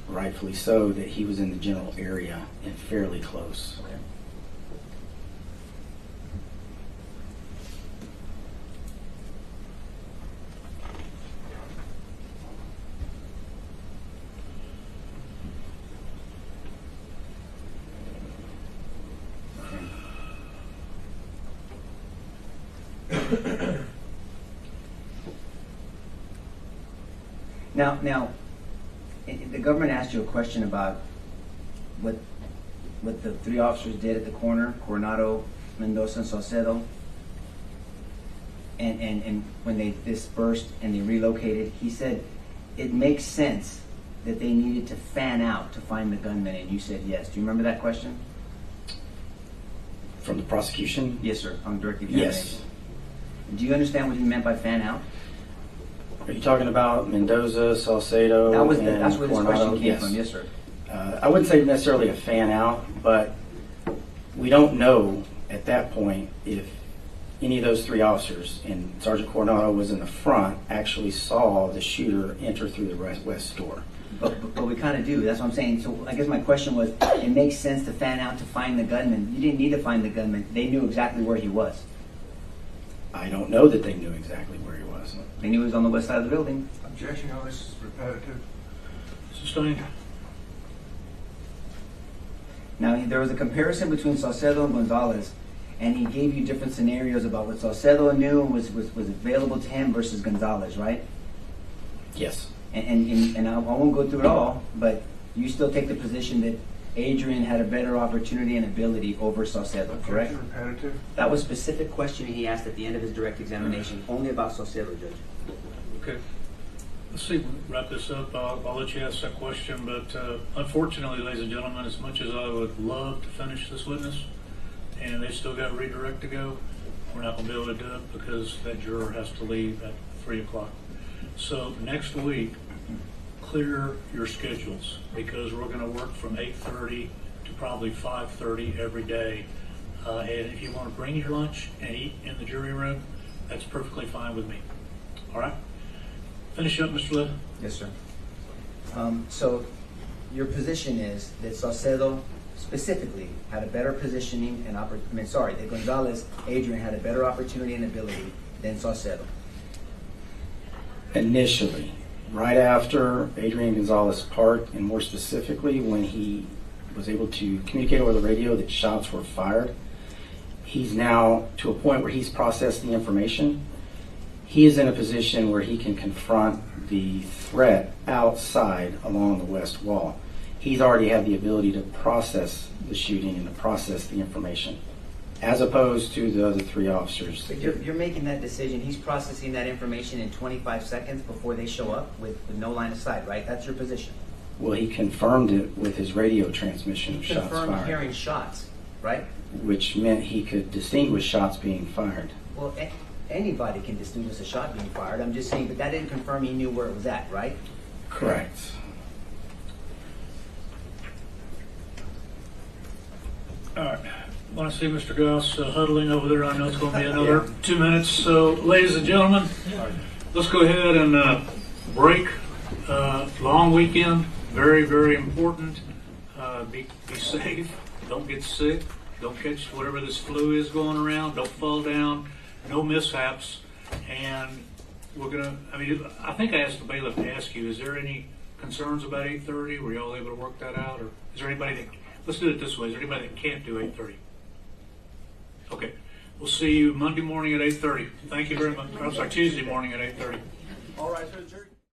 rightfully so, that he was in the general area and fairly close.
Okay. Now, the government asked you a question about what the three officers did at the corner, Coronado, Mendoza, and Saucedo, and when they dispersed and they relocated. He said it makes sense that they needed to fan out to find the gunman, and you said yes. Do you remember that question?
From the prosecution?
Yes, sir, on direct examination.
Yes.
Do you understand what he meant by fan out?
Are you talking about Mendoza, Saucedo, and
That's where this
Coronado?
question came from, yes, sir.
I wouldn't say necessarily a fan out, but we don't know at that point if any of those three officers, and Sergeant Coronado was in the front, actually saw the shooter enter through the west door.
But we kind of do. That's what I'm saying. So I guess my question was, it makes sense to fan out to find the gunman. You didn't need to find the gunman. They knew exactly where he was.
I don't know that they knew exactly where he was.
They knew he was on the west side of the building.
Objection, no, this is repetitive.
Sustained.
Now, there was a comparison between Saucedo and Gonzales, and he gave you different scenarios about what Saucedo knew and was available to him versus Gonzales, right?
Yes.
And I won't go through it all, but you still take the position that Adrian had a better opportunity and ability over Saucedo, correct?
Objection, repetitive.
That was a specific question he asked at the end of his direct examination, only about Saucedo, Judge.
Okay. Let's see, wrap this up. I'll let you ask that question, but unfortunately, ladies and gentlemen, as much as I would love to finish this witness, and they've still got redirect to go, we're not going to be able to do it because that juror has to leave at 3 o'clock. So next week, clear your schedules because we're going to work from 8:30 to probably 5:30 every day. And if you want to bring your lunch and eat in the jury room, that's perfectly fine with me. All right? Finish up, Mr. Lee.
Yes, sir. So your position is that Saucedo specifically had a better positioning and that Gonzales, Adrian had a better opportunity and ability than Saucedo.
Initially, right after Adrian Gonzales parked, and more specifically when he was able to communicate over the radio that shots were fired, he's now to a point where he's processed the information. He is in a position where he can confront the threat outside along the west wall. He's already had the ability to process the shooting and to process the information, as opposed to the other three officers.
But you're making that decision. He's processing that information in 25 seconds before they show up with no line of sight, right? That's your position.
Well, he confirmed it with his radio transmission of
He
shots
confirmed
fired,
hearing shots, right?
which meant he could distinguish shots being fired.
Well, anybody can distinguish a shot being fired. I'm just saying, but that didn't confirm he knew where it was at, right?
Correct.
All right. Want to see Mr. Goss huddling over there? I know it's going to be another 2 minutes. So, ladies and gentlemen, let's go ahead and break. Long weekend, very, very important. Be safe. Don't get sick. Don't catch whatever this flu is going around. Don't fall down. No mishaps. And we're going to, I think I asked the bailiff to ask you, is there any concerns about 8:30? Were y'all able to work that out? Or is there anybody that, let's do it this way. Is there anybody that can't do 8:30? Okay. We'll see you Monday morning at 8:30. Thank you very much. I'm sorry, Tuesday morning at 8:30.
All right, so jury.